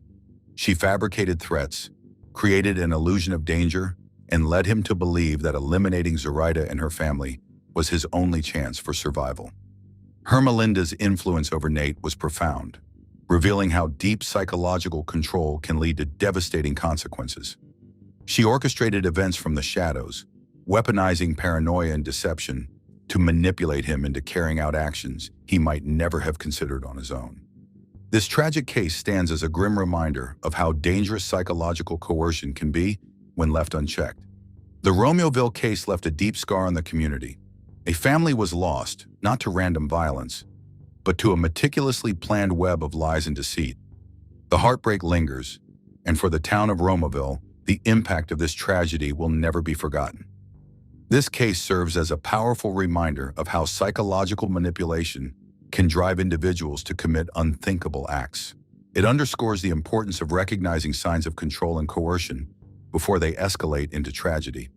She fabricated threats, created an illusion of danger, and led him to believe that eliminating Zoraida and her family was his only chance for survival. Hermelinda's influence over Nate was profound, revealing how deep psychological control can lead to devastating consequences. She orchestrated events from the shadows, weaponizing paranoia and deception to manipulate him into carrying out actions he might never have considered on his own. This tragic case stands as a grim reminder of how dangerous psychological coercion can be when left unchecked. The Romeoville case left a deep scar on the community. A family was lost, not to random violence, but to a meticulously planned web of lies and deceit. The heartbreak lingers, and for the town of Romeoville, the impact of this tragedy will never be forgotten. This case serves as a powerful reminder of how psychological manipulation can drive individuals to commit unthinkable acts. It underscores the importance of recognizing signs of control and coercion before they escalate into tragedy.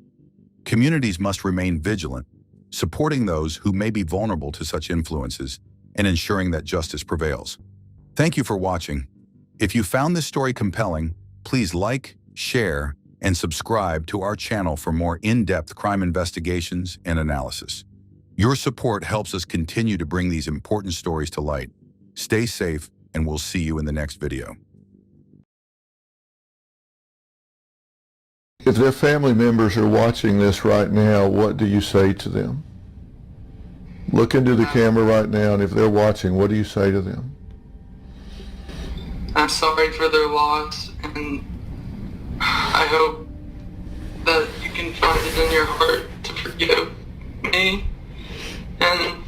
Communities must remain vigilant, supporting those who may be vulnerable to such influences and ensuring that justice prevails. Thank you for watching. If you found this story compelling, please like, share, and subscribe to our channel for more in-depth crime investigations and analysis. Your support helps us continue to bring these important stories to light. Stay safe, and we'll see you in the next video. If their family members are watching this right now, what do you say to them? Look into the camera right now, and if they're watching, what do you say to them? I'm sorry for their loss, and I hope that you can find it in your heart to forgive me. And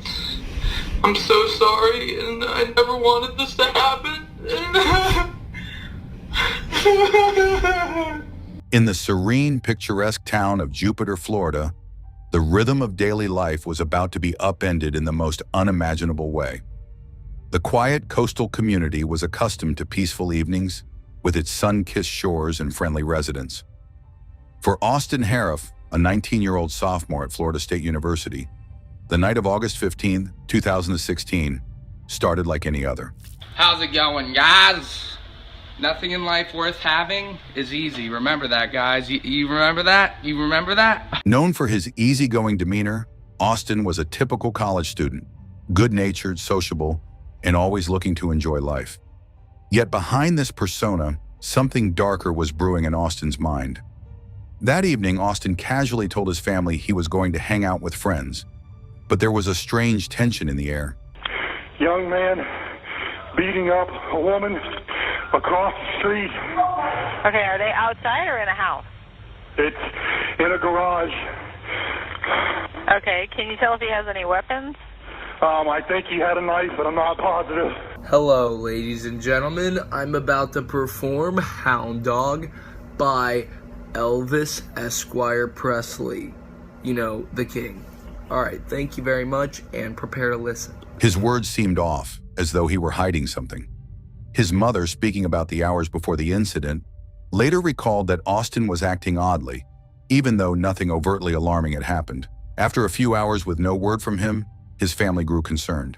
I'm so sorry, and I never wanted this to happen. In the serene, picturesque town of Jupiter, Florida, the rhythm of daily life was about to be upended in the most unimaginable way. The quiet coastal community was accustomed to peaceful evenings, with its sun-kissed shores and friendly residents. For Austin Harroff, a 19-year-old sophomore at Florida State University, the night of August 15, 2016, started like any other. How's it going, guys? Nothing in life worth having is easy. Remember that, guys. You remember that? You remember that? Known for his easygoing demeanor, Austin was a typical college student, good-natured, sociable, and always looking to enjoy life. Yet behind this persona, something darker was brewing in Austin's mind. That evening, Austin casually told his family he was going to hang out with friends, but there was a strange tension in the air. Young man beating up a woman across the street. Okay, are they outside or in a house? It's in a garage. Okay, can you tell if he has any weapons? I think he had a knife, but I'm not positive. Hello, ladies and gentlemen. I'm about to perform Hound Dog by Elvis Esquire Presley. You know, the king. All right, thank you very much, and prepare to listen. His words seemed off, as though he were hiding something. His mother, speaking about the hours before the incident, later recalled that Austin was acting oddly, even though nothing overtly alarming had happened. After a few hours with no word from him, his family grew concerned.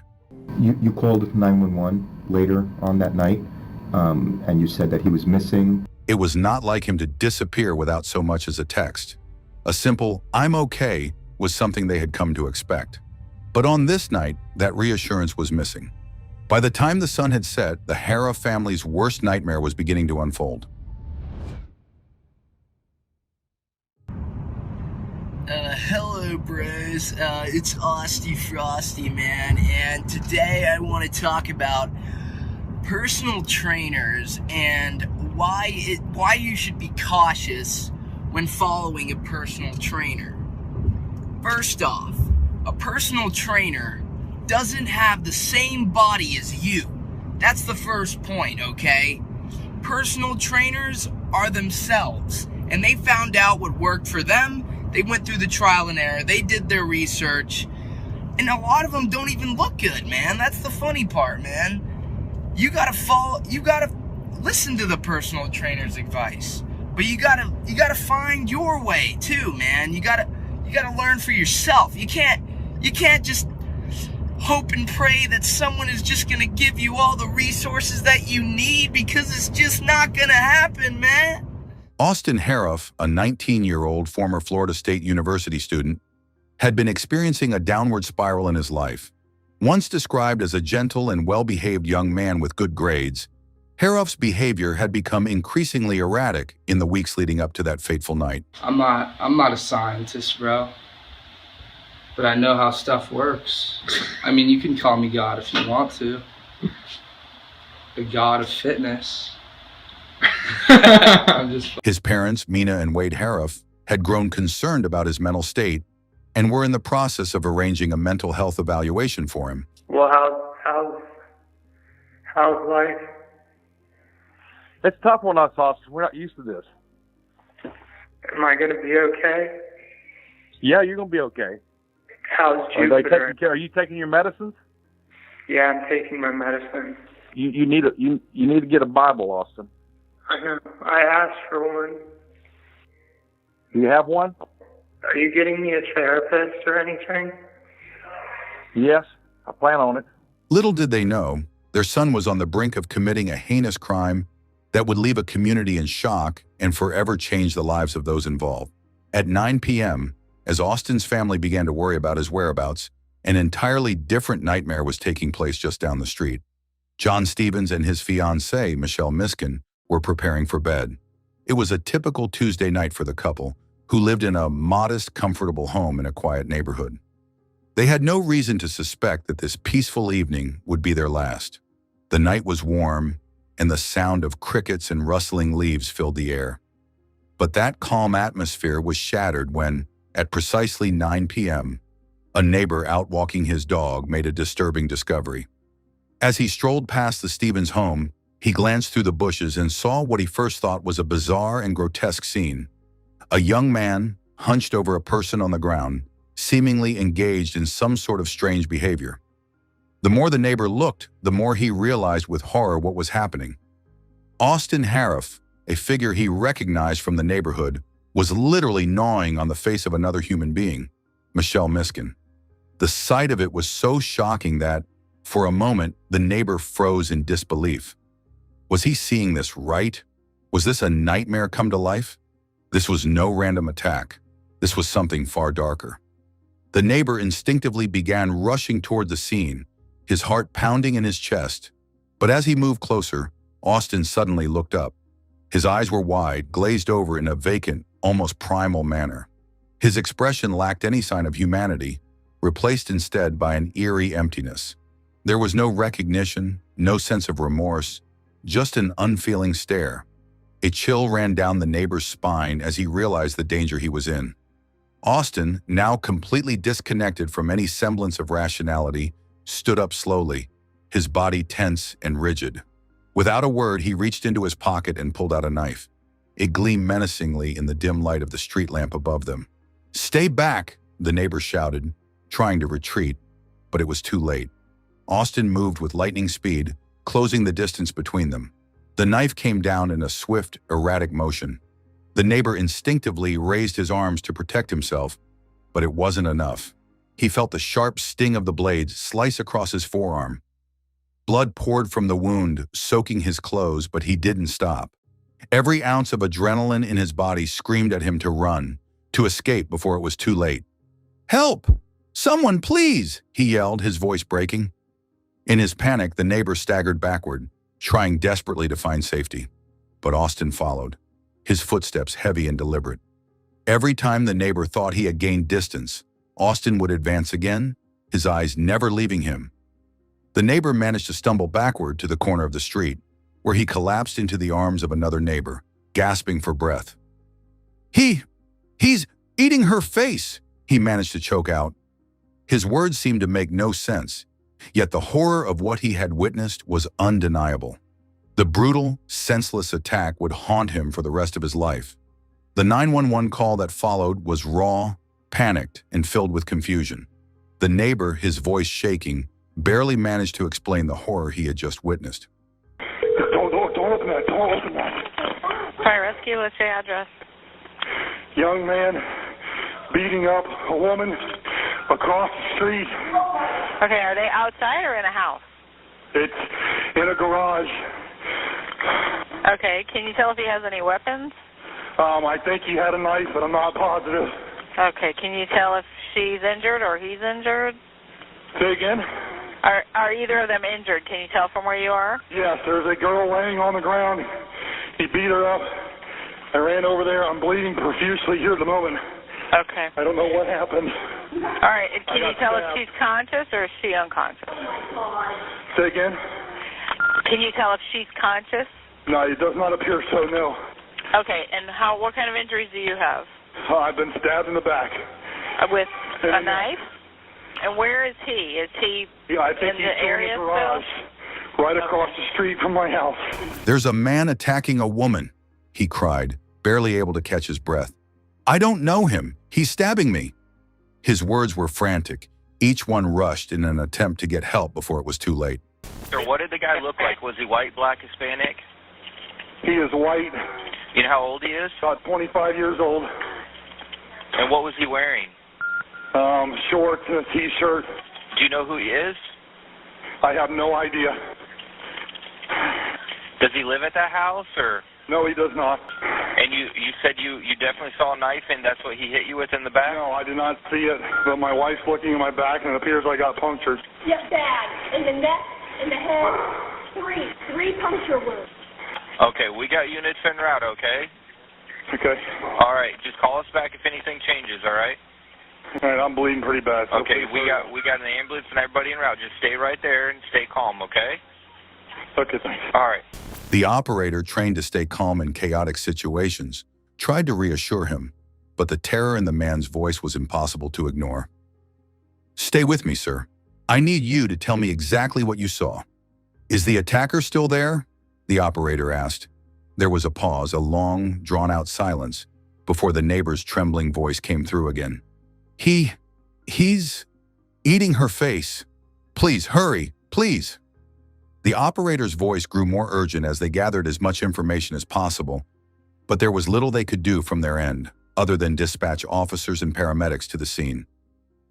You called 911 later on that night, and you said that he was missing. It was not like him to disappear without so much as a text. A simple, "I'm okay," was something they had come to expect. But on this night, that reassurance was missing. By the time the sun had set, the Harroff family's worst nightmare was beginning to unfold. Hello, bros. It's Austy Frosty, man, and today I want to talk about personal trainers and why you should be cautious when following a personal trainer. First off, a personal trainer doesn't have the same body as you. That's the first point, okay? Personal trainers are themselves, and they found out what worked for them. They went through the trial and error. They did their research, and a lot of them don't even look good, man. That's the funny part, man. You gotta listen to the personal trainer's advice, but you gotta find your way too, man. You gotta learn for yourself. You can't just hope and pray that someone is just gonna give you all the resources that you need, because it's just not gonna happen, man. Austin Harroff, a 19-year-old former Florida State University student, had been experiencing a downward spiral in his life. Once described as a gentle and well-behaved young man with good grades, Harroff's behavior had become increasingly erratic in the weeks leading up to that fateful night. I'm not a scientist, bro. But I know how stuff works. I mean, you can call me God if you want to. The God of fitness. His parents, Mina and Wade Harroff, had grown concerned about his mental state and were in the process of arranging a mental health evaluation for him. Well, how's life? It's a tough on us, Austin. We're not used to this. Am I going to be okay? Yeah, you're going to be okay. How's Are they Jupiter? taking care? Are you taking your medicines? Yeah, I'm taking my medicine. You need to get a Bible, Austin. I know. I asked for one. Do you have one? Are you getting me a therapist or anything? Yes, I plan on it. Little did they know, their son was on the brink of committing a heinous crime that would leave a community in shock and forever change the lives of those involved. At 9 p.m., as Austin's family began to worry about his whereabouts, an entirely different nightmare was taking place just down the street. John Stevens and his fiancée, Michelle Miskin, were preparing for bed. It was a typical Tuesday night for the couple, who lived in a modest, comfortable home in a quiet neighborhood. They had no reason to suspect that this peaceful evening would be their last. The night was warm, and the sound of crickets and rustling leaves filled the air. But that calm atmosphere was shattered when, at precisely 9 p.m., a neighbor out walking his dog made a disturbing discovery. As he strolled past the Stevens home, he glanced through the bushes and saw what he first thought was a bizarre and grotesque scene. A young man, hunched over a person on the ground, seemingly engaged in some sort of strange behavior. The more the neighbor looked, the more he realized with horror what was happening. Austin Harriff, a figure he recognized from the neighborhood, was literally gnawing on the face of another human being, Michelle Miskin. The sight of it was so shocking that, for a moment, the neighbor froze in disbelief. Was he seeing this right? Was this a nightmare come to life? This was no random attack. This was something far darker. The neighbor instinctively began rushing toward the scene, his heart pounding in his chest. But as he moved closer, Austin suddenly looked up. His eyes were wide, glazed over in a vacant, almost primal manner. His expression lacked any sign of humanity, replaced instead by an eerie emptiness. There was no recognition, no sense of remorse, just an unfeeling stare. A chill ran down the neighbor's spine as he realized the danger he was in. Austin, now completely disconnected from any semblance of rationality, stood up slowly, his body tense and rigid. Without a word, he reached into his pocket and pulled out a knife. It gleamed menacingly in the dim light of the street lamp above them. "Stay back!" the neighbor shouted, trying to retreat, but it was too late. Austin moved with lightning speed, closing the distance between them. The knife came down in a swift, erratic motion. The neighbor instinctively raised his arms to protect himself, but it wasn't enough. He felt the sharp sting of the blade slice across his forearm. Blood poured from the wound, soaking his clothes, but he didn't stop. Every ounce of adrenaline in his body screamed at him to run, to escape before it was too late. "Help! Someone, please!" he yelled, his voice breaking. In his panic, the neighbor staggered backward, trying desperately to find safety. But Austin followed, his footsteps heavy and deliberate. Every time the neighbor thought he had gained distance, Austin would advance again, his eyes never leaving him. The neighbor managed to stumble backward to the corner of the street, where he collapsed into the arms of another neighbor, gasping for breath. He's eating her face," he managed to choke out. His words seemed to make no sense, yet the horror of what he had witnessed was undeniable. The brutal, senseless attack would haunt him for the rest of his life. The 911 call that followed was raw, panicked, and filled with confusion. The neighbor, his voice shaking, barely managed to explain the horror he had just witnessed. Don't open that. Don't open that. Fire rescue, what's your address? Young man beating up a woman across the street. Okay, are they outside or in a house? It's in a garage. Okay, can you tell if he has any weapons? I think he had a knife, but I'm not positive. Okay, can you tell if she's injured or he's injured? Say again? Are either of them injured? Can you tell from where you are? Yes, there's a girl laying on the ground. He beat her up. I ran over there. I'm bleeding profusely here at the moment. Okay. I don't know what happened. All right, can you tell if she's conscious or is she unconscious? Say again? Can you tell if she's conscious? No, it does not appear so, no. Okay, and what kind of injuries do you have? I've been stabbed in the back. With a knife? And where is he? Is he I think in the area in the garage, right across the street from my house. "There's a man attacking a woman," he cried, barely able to catch his breath. "I don't know him. He's stabbing me." His words were frantic. Each one rushed in an attempt to get help before it was too late. Sir, what did the guy look like? Was he white, black, Hispanic? He is white. You know how old he is? About 25 years old. And what was he wearing? Shorts and a t-shirt. Do you know who he is? I have no idea. Does he live at that house, or? No, he does not. And you said you definitely saw a knife, and that's what he hit you with in the back? No, I did not see it, but my wife's looking at my back, and it appears I got punctured. Yes, bad. In the neck, in the head, three puncture wounds. Okay, we got units en route, okay? Okay. All right, just call us back if anything changes, all right? All right, I'm bleeding pretty bad. So okay, we got an ambulance and everybody en route. Just stay right there and stay calm, okay? Okay, thanks. All right. The operator, trained to stay calm in chaotic situations, tried to reassure him, but the terror in the man's voice was impossible to ignore. Stay with me, sir. I need you to tell me exactly what you saw. Is the attacker still there? The operator asked. There was a pause, a long, drawn-out silence, before the neighbor's trembling voice came through again. He's eating her face. Please, hurry, please. The operator's voice grew more urgent as they gathered as much information as possible, but there was little they could do from their end, other than dispatch officers and paramedics to the scene.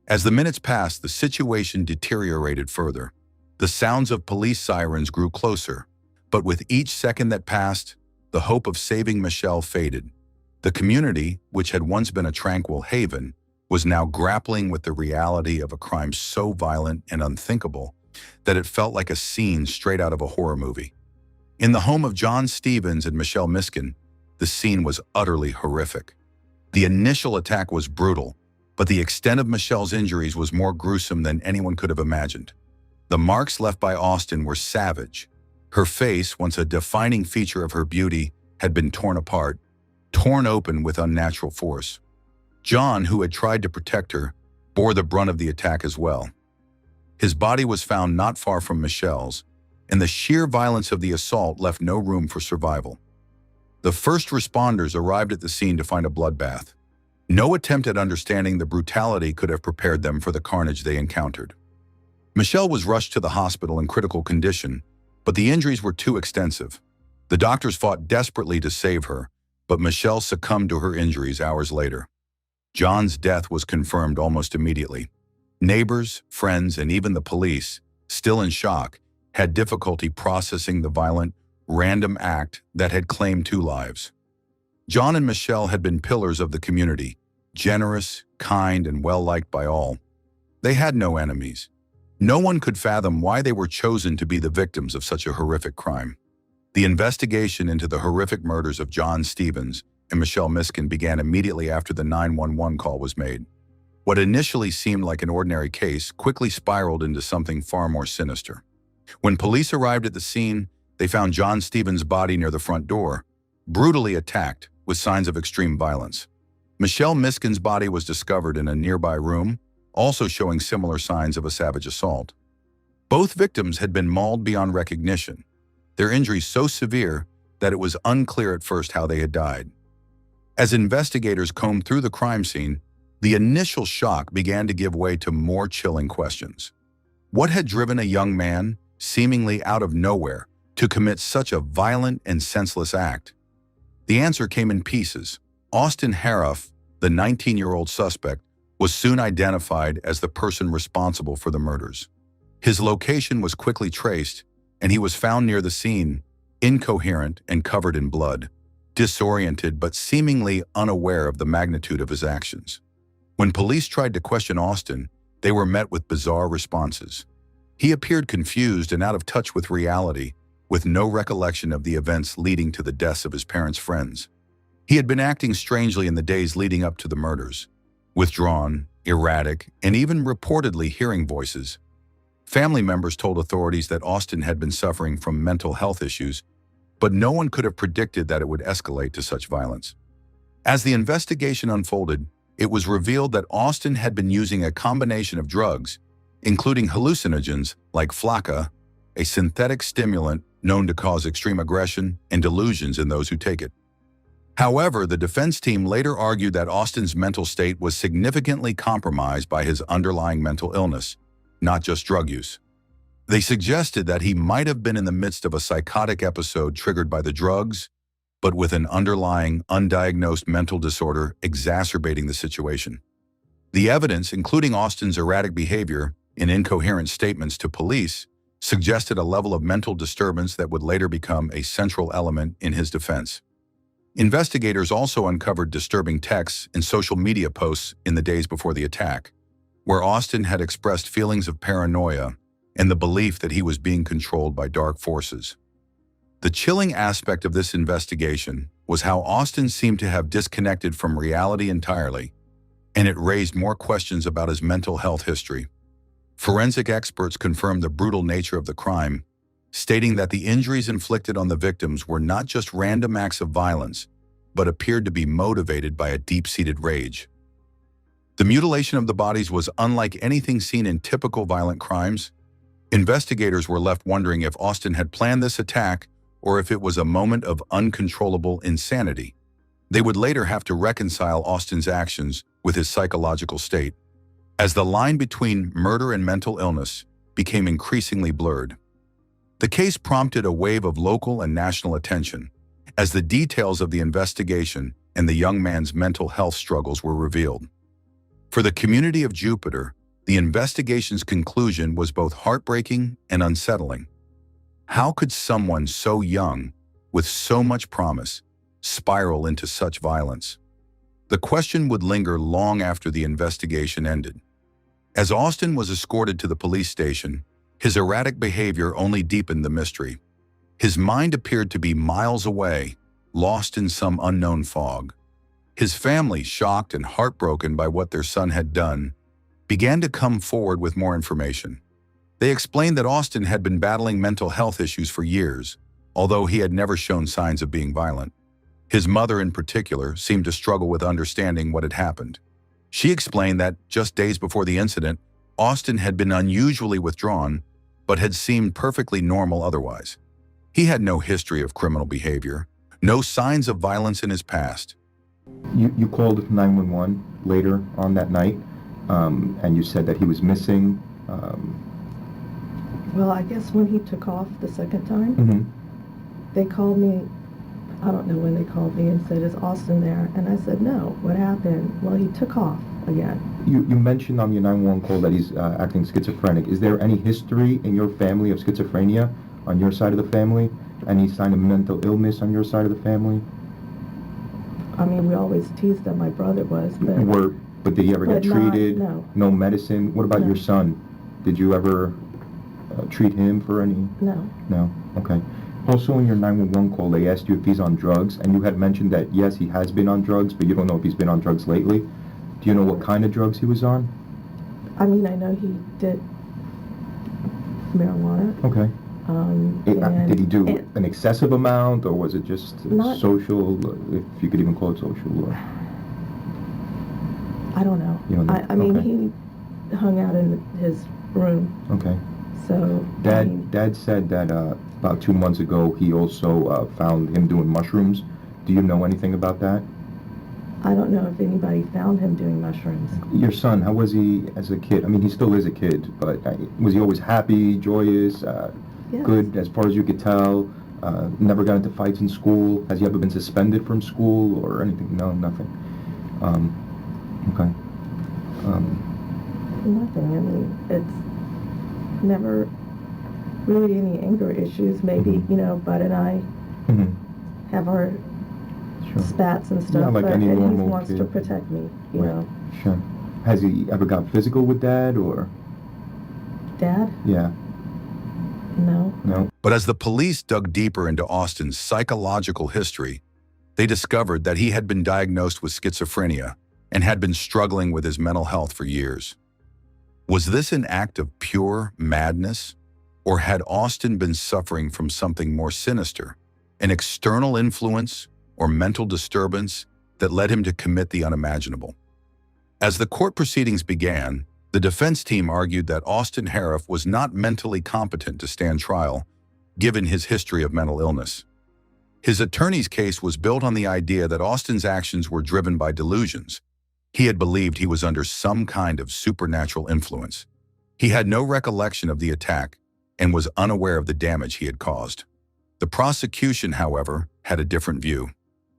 As the minutes passed, the situation deteriorated further. The sounds of police sirens grew closer, but with each second that passed, the hope of saving Michelle faded. The community, which had once been a tranquil haven, was now grappling with the reality of a crime so violent and unthinkable that it felt like a scene straight out of a horror movie. In the home of John Stevens and Michelle Miskin, the scene was utterly horrific. The initial attack was brutal, but the extent of Michelle's injuries was more gruesome than anyone could have imagined. The marks left by Austin were savage. Her face, once a defining feature of her beauty, had been torn apart, torn open with unnatural force. John, who had tried to protect her, bore the brunt of the attack as well. His body was found not far from Michelle's, and the sheer violence of the assault left no room for survival. The first responders arrived at the scene to find a bloodbath. No attempt at understanding the brutality could have prepared them for the carnage they encountered. Michelle was rushed to the hospital in critical condition, but the injuries were too extensive. The doctors fought desperately to save her, but Michelle succumbed to her injuries hours later. John's death was confirmed almost immediately. Neighbors, friends, and even the police, still in shock, had difficulty processing the violent, random act that had claimed 2 lives. John and Michelle had been pillars of the community, generous, kind, and well-liked by all. They had no enemies. No one could fathom why they were chosen to be the victims of such a horrific crime. The investigation into the horrific murders of John Stevens and Michelle Miskin began immediately after the 911 call was made. What initially seemed like an ordinary case quickly spiraled into something far more sinister. When police arrived at the scene, they found John Stevens' body near the front door, brutally attacked with signs of extreme violence. Michelle Miskin's body was discovered in a nearby room, also showing similar signs of a savage assault. Both victims had been mauled beyond recognition, their injuries so severe that it was unclear at first how they had died. As investigators combed through the crime scene, the initial shock began to give way to more chilling questions. What had driven a young man, seemingly out of nowhere, to commit such a violent and senseless act? The answer came in pieces. Austin Harroff, the 19-year-old suspect, was soon identified as the person responsible for the murders. His location was quickly traced, and he was found near the scene, incoherent and covered in blood, disoriented but seemingly unaware of the magnitude of his actions. When police tried to question Austin, they were met with bizarre responses. He appeared confused and out of touch with reality, with no recollection of the events leading to the deaths of his parents' friends. He had been acting strangely in the days leading up to the murders, withdrawn, erratic, and even reportedly hearing voices. Family members told authorities that Austin had been suffering from mental health issues, but no one could have predicted that it would escalate to such violence. As the investigation unfolded, it was revealed that Austin had been using a combination of drugs, including hallucinogens like flakka, a synthetic stimulant known to cause extreme aggression and delusions in those who take it. However, the defense team later argued that Austin's mental state was significantly compromised by his underlying mental illness, not just drug use. They suggested that he might have been in the midst of a psychotic episode triggered by the drugs, but with an underlying, undiagnosed mental disorder exacerbating the situation. The evidence, including Austin's erratic behavior and incoherent statements to police, suggested a level of mental disturbance that would later become a central element in his defense. Investigators also uncovered disturbing texts and social media posts in the days before the attack, where Austin had expressed feelings of paranoia and the belief that he was being controlled by dark forces. The chilling aspect of this investigation was how Austin seemed to have disconnected from reality entirely, and it raised more questions about his mental health history. Forensic experts confirmed the brutal nature of the crime, stating that the injuries inflicted on the victims were not just random acts of violence, but appeared to be motivated by a deep-seated rage. The mutilation of the bodies was unlike anything seen in typical violent crimes. Investigators were left wondering if Austin had planned this attack or if it was a moment of uncontrollable insanity. They would later have to reconcile Austin's actions with his psychological state, as the line between murder and mental illness became increasingly blurred. The case prompted a wave of local and national attention, as the details of the investigation and the young man's mental health struggles were revealed. For the community of Jupiter, the investigation's conclusion was both heartbreaking and unsettling. How could someone so young, with so much promise, spiral into such violence? The question would linger long after the investigation ended. As Austin was escorted to the police station, his erratic behavior only deepened the mystery. His mind appeared to be miles away, lost in some unknown fog. His family, shocked and heartbroken by what their son had done, began to come forward with more information. They explained that Austin had been battling mental health issues for years, although he had never shown signs of being violent. His mother, in particular, seemed to struggle with understanding what had happened. She explained that just days before the incident, Austin had been unusually withdrawn, but had seemed perfectly normal otherwise. He had no history of criminal behavior, no signs of violence in his past. You called 911 later on that night, and you said that he was missing. Well, I guess when he took off the second time, they called me. I don't know when they called me and said, "Is Austin there?" And I said, "No. What happened?" Well, he took off again. You mentioned on your 911 call that he's acting schizophrenic. Is there any history in your family of schizophrenia on your side of the family? Any sign of mental illness on your side of the family? I mean, we always teased that my brother was, But did he ever get treated? No. No medicine? What about your son? Did you ever treat him for any? No. No? Okay. Also in your 911 call, they asked you if he's on drugs, and you had mentioned that, yes, he has been on drugs, but you don't know if he's been on drugs lately. Do you know what kind of drugs he was on? I mean, I know he did marijuana. Okay. Did he do and an excessive amount, or was it just social, if you could even call it social? Or? I don't know. You don't know? I mean, Okay. he hung out in his room. Okay. So Dad said that about 2 months ago he also found him doing mushrooms. Do you know anything about that? I don't know if anybody found him doing mushrooms. Your son, how was he as a kid? I mean, he still is a kid, but was he always happy, joyous, Yes. good as far as you could tell? Never got into fights in school? Has he ever been suspended from school or anything? No, nothing. Okay. Nothing. I mean, it's never really any anger issues. Maybe, Bud and I have our spats and stuff, Yeah, like but any and he normal wants to kid. protect me, you Right. know. Sure. Has he ever got physical with Dad, or? Dad? Yeah. No. No. But as the police dug deeper into Austin's psychological history, they discovered that he had been diagnosed with schizophrenia and had been struggling with his mental health for years. Was this an act of pure madness, or had Austin been suffering from something more sinister, an external influence or mental disturbance that led him to commit the unimaginable? As the court proceedings began, the defense team argued that Austin Harif was not mentally competent to stand trial, given his history of mental illness. His attorney's case was built on the idea that Austin's actions were driven by delusions. He had believed he was under some kind of supernatural influence. He had no recollection of the attack and was unaware of the damage he had caused. The prosecution, however, had a different view.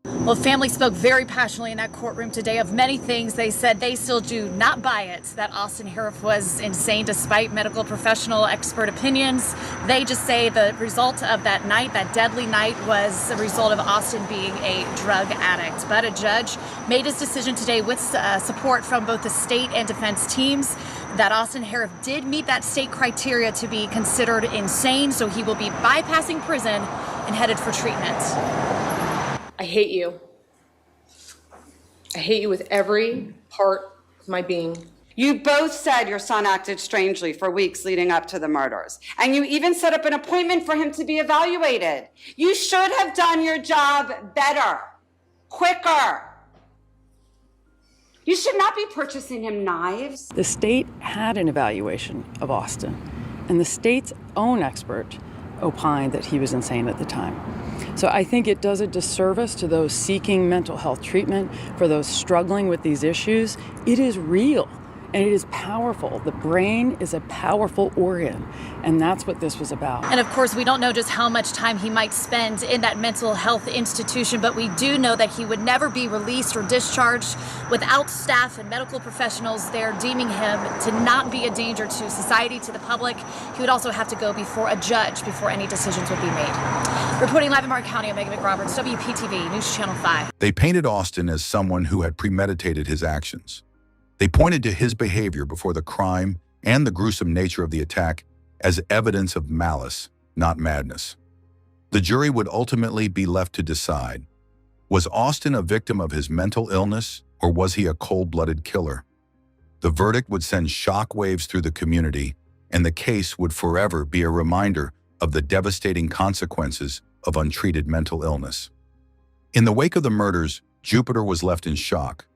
Well, family spoke very passionately in that courtroom today of many things. They said they still do not buy it, that Austin Harif was insane despite medical professional expert opinions. They just say the result of that night, that deadly night, was a result of Austin being a drug addict. But a judge made his decision today with support from both the state and defense teams that Austin Harif did meet that state criteria to be considered insane, so he will be bypassing prison and headed for treatment. I hate you. I hate you with every part of my being. You both said your son acted strangely for weeks leading up to the murders, and you even set up an appointment for him to be evaluated. You should have done your job better, quicker. You should not be purchasing him knives. The state had an evaluation of Austin, and the state's own expert opined that he was insane at the time. So I think it does a disservice to those seeking mental health treatment, for those struggling with these issues. It is real and it is powerful. The brain is a powerful organ, and that's what this was about. And of course, we don't know just how much time he might spend in that mental health institution, but we do know that he would never be released or discharged without staff and medical professionals there deeming him to not be a danger to society, to the public. He would also have to go before a judge before any decisions would be made. Reporting live in Mark County, I'm Megan McRoberts, WPTV, News Channel 5. They painted Austin as someone who had premeditated his actions. They pointed to his behavior before the crime and the gruesome nature of the attack as evidence of malice, not madness. The jury would ultimately be left to decide, was Austin a victim of his mental illness, or was he a cold-blooded killer? The verdict would send shock waves through the community, and the case would forever be a reminder of the devastating consequences of untreated mental illness. In the wake of the murders, Jupiter was left in shock.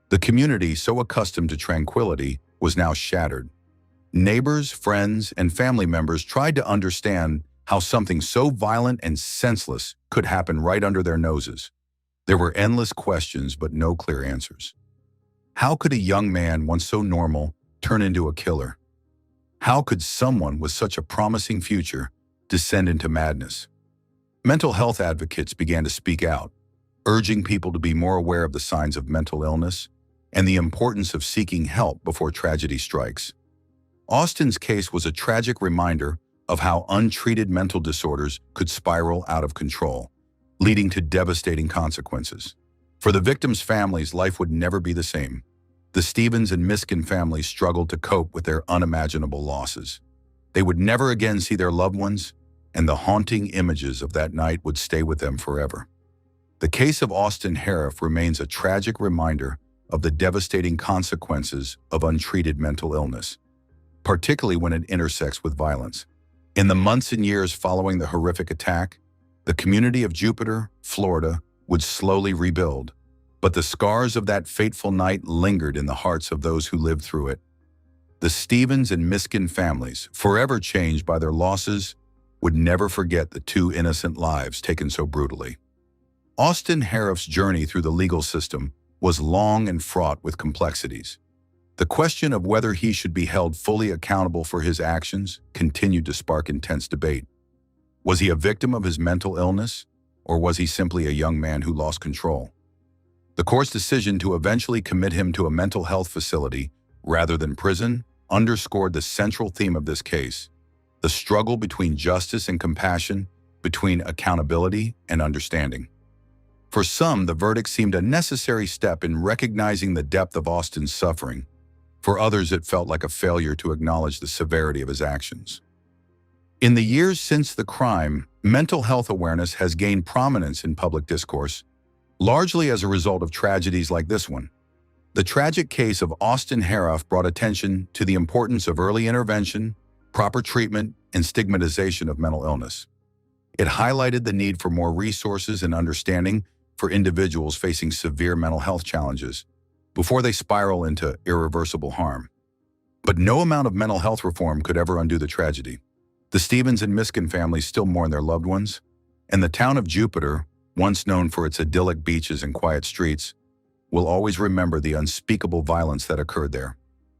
The community, so accustomed to tranquility, was now shattered. Neighbors, friends, and family members tried to understand how something so violent and senseless could happen right under their noses. There were endless questions, but no clear answers. How could a young man, once so normal, turn into a killer? How could someone with such a promising future descend into madness? Mental health advocates began to speak out, urging people to be more aware of the signs of mental illness and the importance of seeking help before tragedy strikes. Austin's case was a tragic reminder of how untreated mental disorders could spiral out of control, leading to devastating consequences. For the victims' families, life would never be the same. The Stevens and Miskin families struggled to cope with their unimaginable losses. They would never again see their loved ones, and the haunting images of that night would stay with them forever. The case of Austin Harif remains a tragic reminder of the devastating consequences of untreated mental illness, particularly when it intersects with violence. In the months and years following the horrific attack, the community of Jupiter, Florida, would slowly rebuild, but the scars of that fateful night lingered in the hearts of those who lived through it. The Stevens and Miskin families, forever changed by their losses, would never forget the two innocent lives taken so brutally. Austin Harif's journey through the legal system was long and fraught with complexities. The question of whether he should be held fully accountable for his actions continued to spark intense debate. Was he a victim of his mental illness, or was he simply a young man who lost control? The court's decision to eventually commit him to a mental health facility rather than prison underscored the central theme of this case: the struggle between justice and compassion, between accountability and understanding. For some, the verdict seemed a necessary step in recognizing the depth of Austin's suffering. For others, it felt like a failure to acknowledge the severity of his actions. In the years since the crime, mental health awareness has gained prominence in public discourse, largely as a result of tragedies like this one. The tragic case of Austin Harif brought attention to the importance of early intervention, proper treatment, and stigmatization of mental illness. It highlighted the need for more resources and understanding for individuals facing severe mental health challenges before they spiral into irreversible harm. But no amount of mental health reform could ever undo the tragedy. The Stevens and Miskin families still mourn their loved ones, and the town of Jupiter, once known for its idyllic beaches and quiet streets, will always remember the unspeakable violence that occurred there.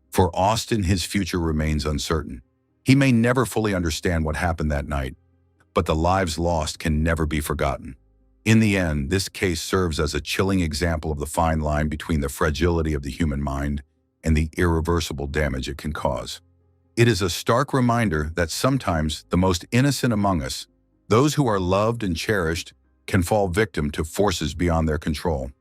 For Austin, his future remains uncertain. He may never fully understand what happened that night, but the lives lost can never be forgotten. In the end, this case serves as a chilling example of the fine line between the fragility of the human mind and the irreversible damage it can cause. It is a stark reminder that sometimes the most innocent among us, those who are loved and cherished, can fall victim to forces beyond their control.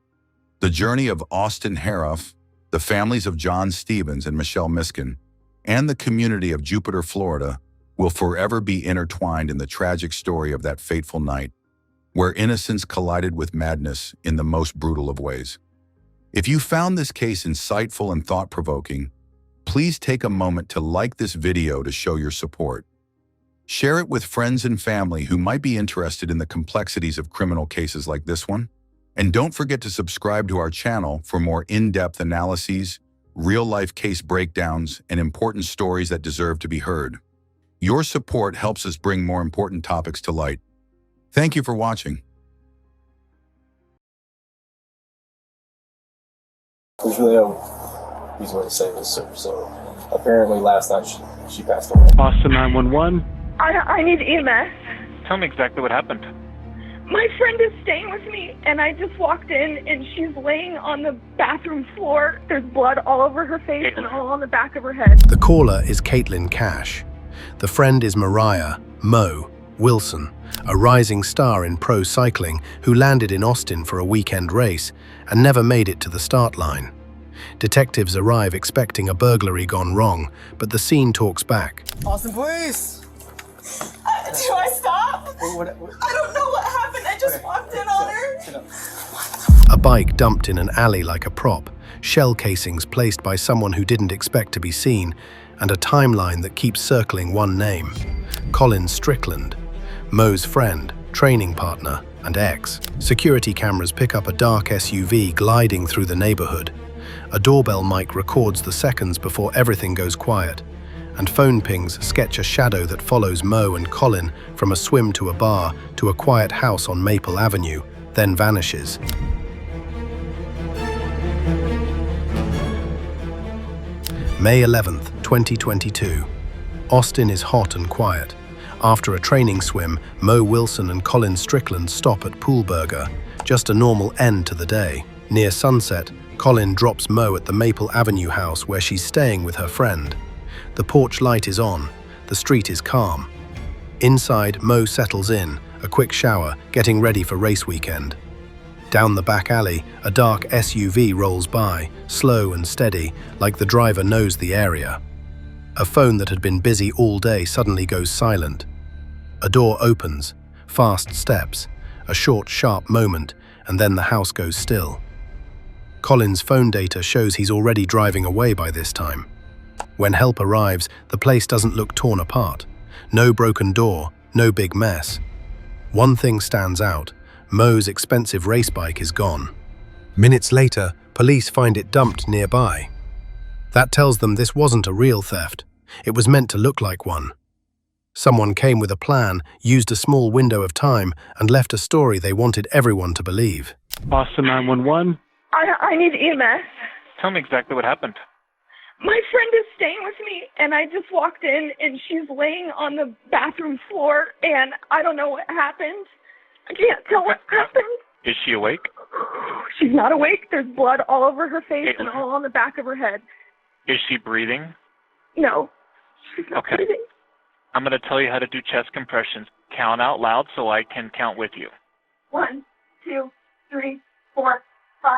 The journey of Austin Harroff, the families of John Stevens and Michelle Miskin, and the community of Jupiter, Florida, will forever be intertwined in the tragic story of that fateful night, where innocence collided with madness in the most brutal of ways. If you found this case insightful and thought-provoking, please take a moment to like this video to show your support. Share it with friends and family who might be interested in the complexities of criminal cases like this one. And don't forget to subscribe to our channel for more in-depth analyses, real-life case breakdowns, and important stories that deserve to be heard. Your support helps us bring more important topics to light. Thank you for watching. There's really no easy way to say this, sir. So apparently last night she passed away. Boston 911. I need EMS. Tell me exactly what happened. My friend is staying with me, and I just walked in, and she's laying on the bathroom floor. There's blood all over her face and all on the back of her head. The caller is Caitlin Cash. The friend is Mariah Mo Wilson, a rising star in pro cycling who landed in Austin for a weekend race and never made it to the start line. Detectives arrive expecting a burglary gone wrong, but the scene talks back. Austin police! Do I stop? I don't know what happened. I just walked in on her. A bike dumped in an alley like a prop, shell casings placed by someone who didn't expect to be seen, and a timeline that keeps circling one name: Colin Strickland, Mo's friend, training partner, and ex. Security cameras pick up a dark SUV gliding through the neighborhood. A doorbell mic records the seconds before everything goes quiet, and phone pings sketch a shadow that follows Mo and Colin from a swim to a bar to a quiet house on Maple Avenue, then vanishes. May 11th, 2022. Austin is hot and quiet. After a training swim, Mo Wilson and Colin Strickland stop at Pool Burger, just a normal end to the day. Near sunset, Colin drops Mo at the Maple Avenue house where she's staying with her friend. The porch light is on. The street is calm. Inside, Mo settles in, a quick shower, getting ready for race weekend. Down the back alley, a dark SUV rolls by, slow and steady, like the driver knows the area. A phone that had been busy all day suddenly goes silent. A door opens, fast steps, a short, sharp moment, and then the house goes still. Colin's phone data shows he's already driving away by this time. When help arrives, the place doesn't look torn apart. No broken door, no big mess. One thing stands out: Mo's expensive race bike is gone. Minutes later, police find it dumped nearby. That tells them this wasn't a real theft. It was meant to look like one. Someone came with a plan, used a small window of time, and left a story they wanted everyone to believe. Boston 911. I need EMS. Tell me exactly what happened. My friend is staying with me, and I just walked in, and she's laying on the bathroom floor, and I don't know what happened. I can't tell what happened. Is she awake? She's not awake. There's blood all over her face and all on the back of her head. Is she breathing? No, she's not breathing. I'm going to tell you how to do chest compressions. Count out loud so I can count with you. 1, 2, 3, 4, 5,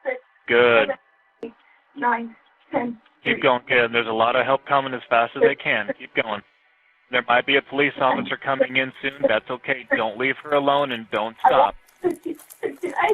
6. Good. 7, 8, 9, 10. Keep going, kid. There's a lot of help coming as fast as they can. Keep going. There might be a police officer coming in soon. That's okay. Don't leave her alone and don't stop. I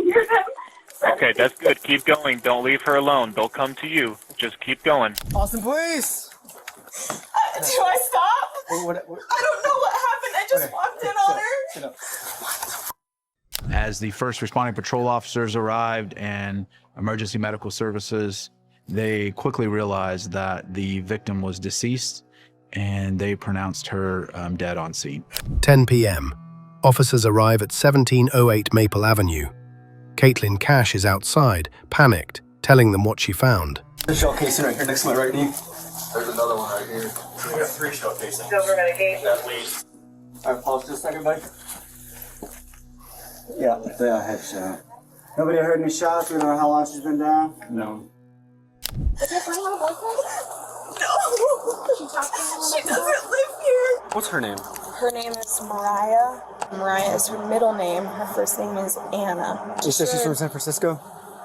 hear them. Okay, that's good. Keep going. Don't leave her alone. They'll come to you. Just keep going. Austin police! Do I stop? I don't know what happened. I just walked in on her. As the first responding patrol officers arrived and emergency medical services, they quickly realized that the victim was deceased, and they pronounced her dead on scene. 10 p.m. Officers arrive at 1708 Maple Avenue. Caitlin Cash is outside, panicked, telling them what she found. There's a shell casing right here next to my right knee. There's another one right here. We got 3 shell casings. Silver medication. At least. All right, pause just a second, Mike. Yeah, I had shot. Nobody heard any shots? We don't know how long she's been down? No. Does your friend have a boyfriend? No. She doesn't live here. What's her name? Her name is Mariah. Mariah is her middle name. Her first name is Anna. You said she's from San Francisco?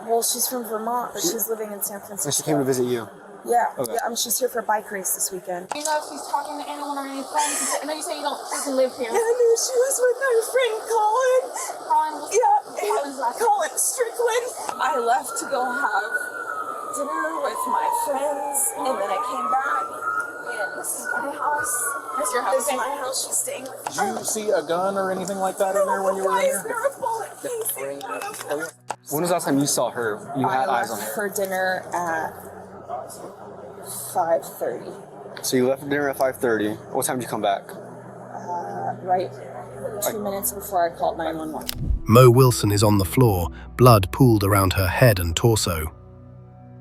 Well, she's from Vermont, but she's living in San Francisco. And she came to visit you? Yeah. Okay. Yeah, she's here for a bike race this weekend. You know if she's talking to anyone or any friends? I know you say you doesn't live here. I knew she was with her friend Colin. Colin Strickland. I left to go have dinner with my friends, and then I came back, and this is my house. This is my house. She's staying with me. Did you see a gun or anything like that in there when you were in there? When was the last time you saw her? You had eyes on her? For dinner at 5:30. So you left dinner at 5:30. What time did you come back? Right 2 minutes before I called 911. Mo Wilson is on the floor, blood pooled around her head and torso.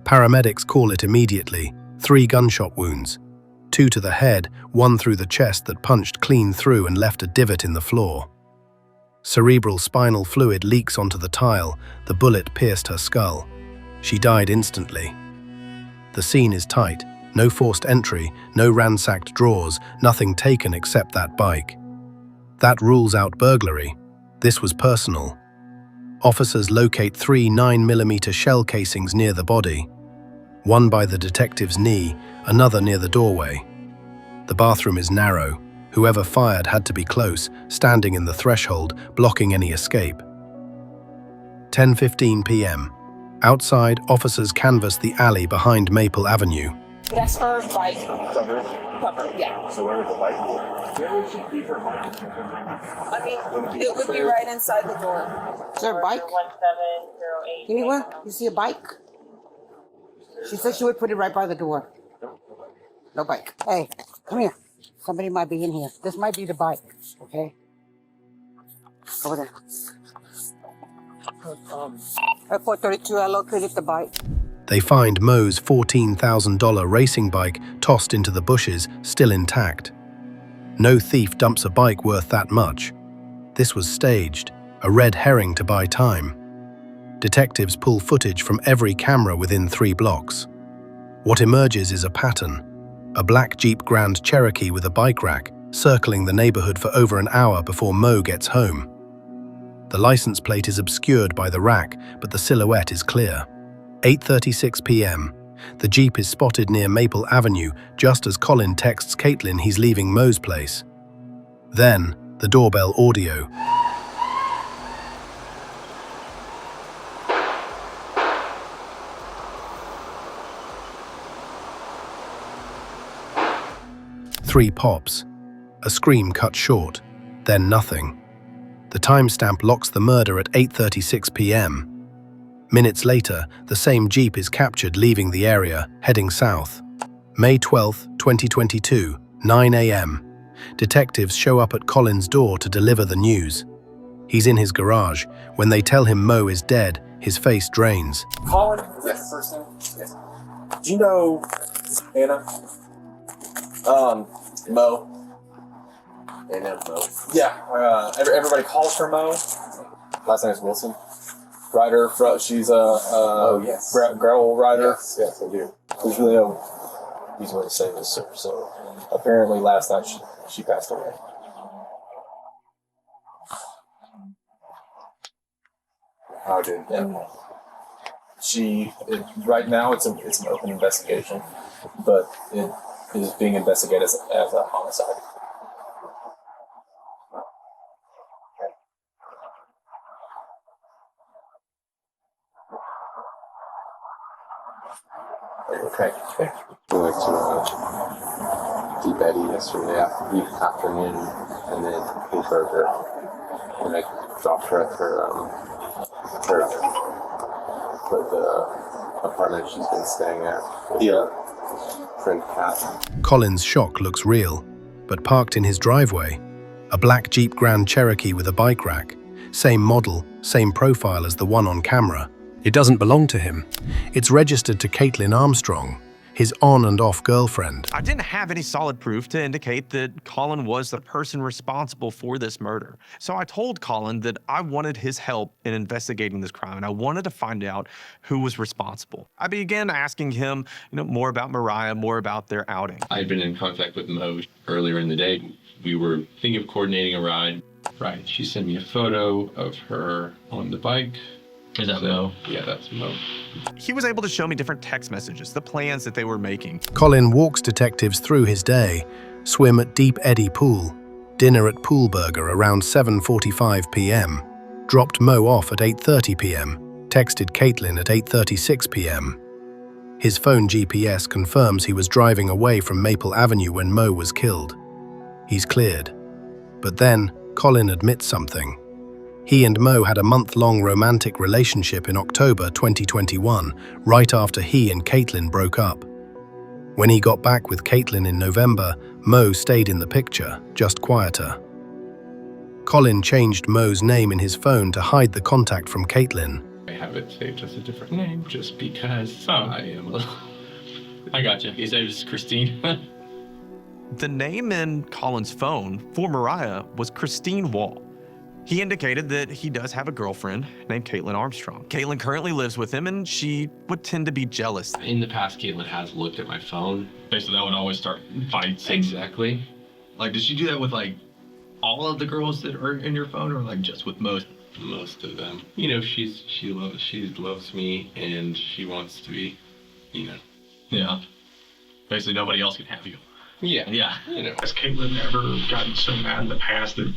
Paramedics call it immediately. 3 gunshot wounds. 2 to the head, 1 through the chest that punched clean through and left a divot in the floor. Cerebral spinal fluid leaks onto the tile. The bullet pierced her skull. She died instantly. The scene is tight. No forced entry, no ransacked drawers, nothing taken except that bike. That rules out burglary. This was personal. Officers locate 3 9mm shell casings near the body. One by the detective's knee, another near the doorway. The bathroom is narrow. Whoever fired had to be close, standing in the threshold, blocking any escape. 10:15 p.m. Outside, officers canvass the alley behind Maple Avenue. That's her bike. Cover, yeah. So where was the bike? Where would she keep her bike? I mean, it would be right inside the door. Is there a bike? 1708. Give me one. You see a bike? She said she would put it right by the door. No bike. Hey, come here. Somebody might be in here. This might be the bike, okay? Over there. At 432, I located the bike. They find Mo's $14,000 racing bike tossed into the bushes, still intact. No thief dumps a bike worth that much. This was staged, a red herring to buy time. Detectives pull footage from every camera within 3 blocks. What emerges is a pattern. A black Jeep Grand Cherokee with a bike rack, circling the neighborhood for over an hour before Mo gets home. The license plate is obscured by the rack, but the silhouette is clear. 8:36 p.m. The Jeep is spotted near Maple Avenue just as Colin texts Caitlin he's leaving Mo's place. Then, the doorbell audio. Three pops. A scream cut short, then nothing. The timestamp locks the murder at 8:36 p.m. Minutes later, the same Jeep is captured leaving the area, heading south. May 12, 2022, 9 a.m. Detectives show up at Colin's door to deliver the news. He's in his garage. When they tell him Mo is dead, his face drains. Colin? Yes. First name? Yes. Do you know Anna? Mo. Anna, Mo. Yeah, everybody calls her Mo. Last name is Wilson. Rider, she's a gravel rider. Yes, I do. There's really no easy way to say this, sir. So apparently last night she passed away. How did? Yeah. Right now it's an open investigation, but it is being investigated as a homicide. Are you okay? We went to Deep Eddy yesterday afternoon, and then ate burger, and I dropped her at her the apartment she's been staying at with her friend Kat. Colin's shock looks real, but parked in his driveway, a black Jeep Grand Cherokee with a bike rack, same model, same profile as the one on camera. It doesn't belong to him. It's registered to Caitlin Armstrong. his on and off girlfriend. I didn't have any solid proof to indicate that Colin was the person responsible for this murder. So I told Colin that I wanted his help in investigating this crime, and I wanted to find out who was responsible. I began asking him, more about Mariah, more about their outing. I had been in contact with Mo earlier in the day. We were thinking of coordinating a ride. Right. She sent me a photo of her on the bike. Is that Mo? Yeah, that's Mo. He was able to show me different text messages, the plans that they were making. Colin walks detectives through his day, swim at Deep Eddy Pool, dinner at Poolburger around 7:45 p.m., dropped Mo off at 8:30 p.m., texted Caitlin at 8:36 p.m. His phone GPS confirms he was driving away from Maple Avenue when Mo was killed. He's cleared. But then, Colin admits something. He and Mo had a month-long romantic relationship in October 2021, right after he and Caitlin broke up. When he got back with Caitlin in November, Mo stayed in the picture, just quieter. Colin changed Mo's name in his phone to hide the contact from Caitlin. I have it saved as a different name just because I am a little... I got you. He said it's Christine. The name in Colin's phone for Mariah was Christine Wall. He indicated that he does have a girlfriend named Caitlin Armstrong. Caitlin currently lives with him, and she would tend to be jealous. In the past, Caitlin has looked at my phone. Basically, that would always start fights. Exactly. Like, does she do that with, like, all of the girls that are in your phone, or, like, just with most? Most of them. She loves me, and she wants to be, Yeah. Basically, nobody else can have you. Yeah. Yeah. Has Caitlin ever gotten so mad in the past that,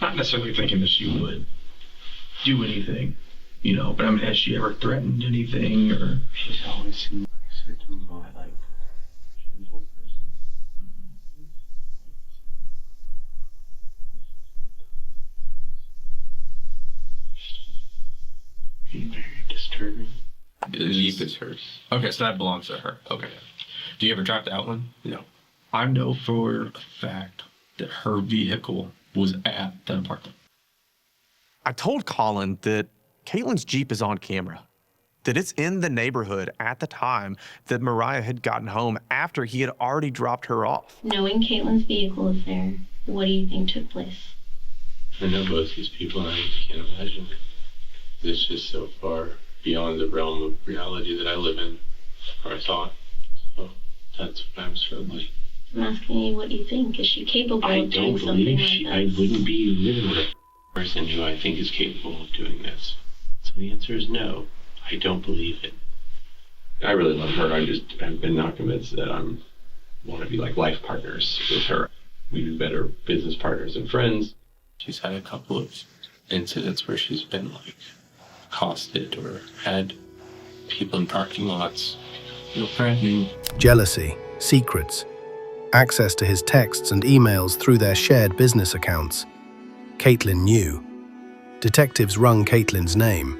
not necessarily thinking that she would do anything, but I mean, has she ever threatened anything, or? She's always seemed like such a gentle person. Being very disturbing. The Jeep is hers. Okay, so that belongs to her. Okay. Do you ever drive to Outland? No. I know for a fact that her vehicle was at that apartment. I told Colin that Caitlin's Jeep is on camera, that it's in the neighborhood at the time that Mariah had gotten home after he had already dropped her off. Knowing Caitlin's vehicle is there, what do you think took place? I know both these people, and I can't imagine. It's just so far beyond the realm of reality that I live in, or I thought. So that's what I'm struggling. I'm asking you what you think. Is she capable of doing something like this? I wouldn't be living with a person who I think is capable of doing this. So the answer is no. I don't believe it. I really love her. I've been not convinced that I want to be like life partners with her. We'd be better business partners and friends. She's had a couple of incidents where she's been like accosted or had people in parking lots feel threatening. Jealousy, secrets, access to his texts and emails through their shared business accounts. Caitlin knew. Detectives rung Caitlin's name.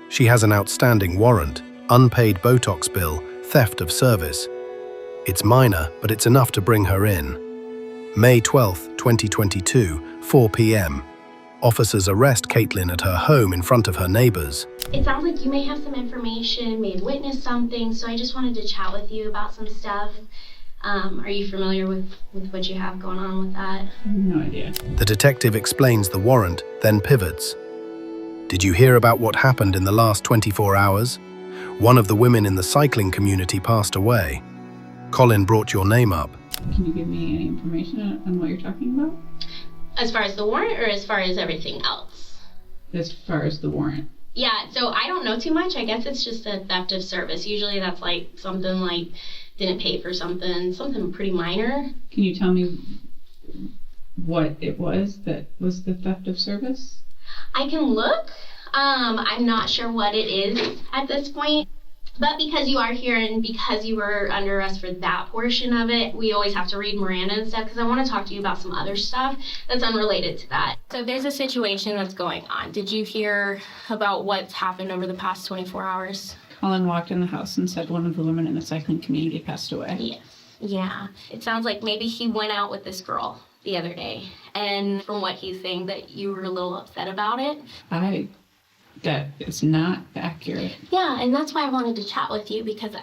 She has an outstanding warrant, unpaid Botox bill, theft of service. It's minor, but it's enough to bring her in. May 12, 2022, 4 p.m. Officers arrest Caitlin at her home in front of her neighbors. It sounds like you may have some information, may have witnessed something, so I just wanted to chat with you about some stuff. Are you familiar with what you have going on with that? No idea. The detective explains the warrant, then pivots. Did you hear about what happened in the last 24 hours? One of the women in the cycling community passed away. Colin brought your name up. Can you give me any information on what you're talking about? As far as the warrant or as far as everything else? As far as the warrant. Yeah, so I don't know too much. I guess it's just a theft of service. Usually that's like something like didn't pay for something pretty minor. Can you tell me what it was that was the theft of service? I can look. I'm not sure what it is at this point. But because you are here and because you were under arrest for that portion of it, we always have to read Miranda and stuff because I want to talk to you about some other stuff that's unrelated to that. So there's a situation that's going on. Did you hear about what's happened over the past 24 hours? Colin walked in the house and said one of the women in the cycling community passed away. Yes. Yeah. It sounds like maybe he went out with this girl the other day. And from what he's saying, that you were a little upset about it. That is not accurate. Yeah, and that's why I wanted to chat with you because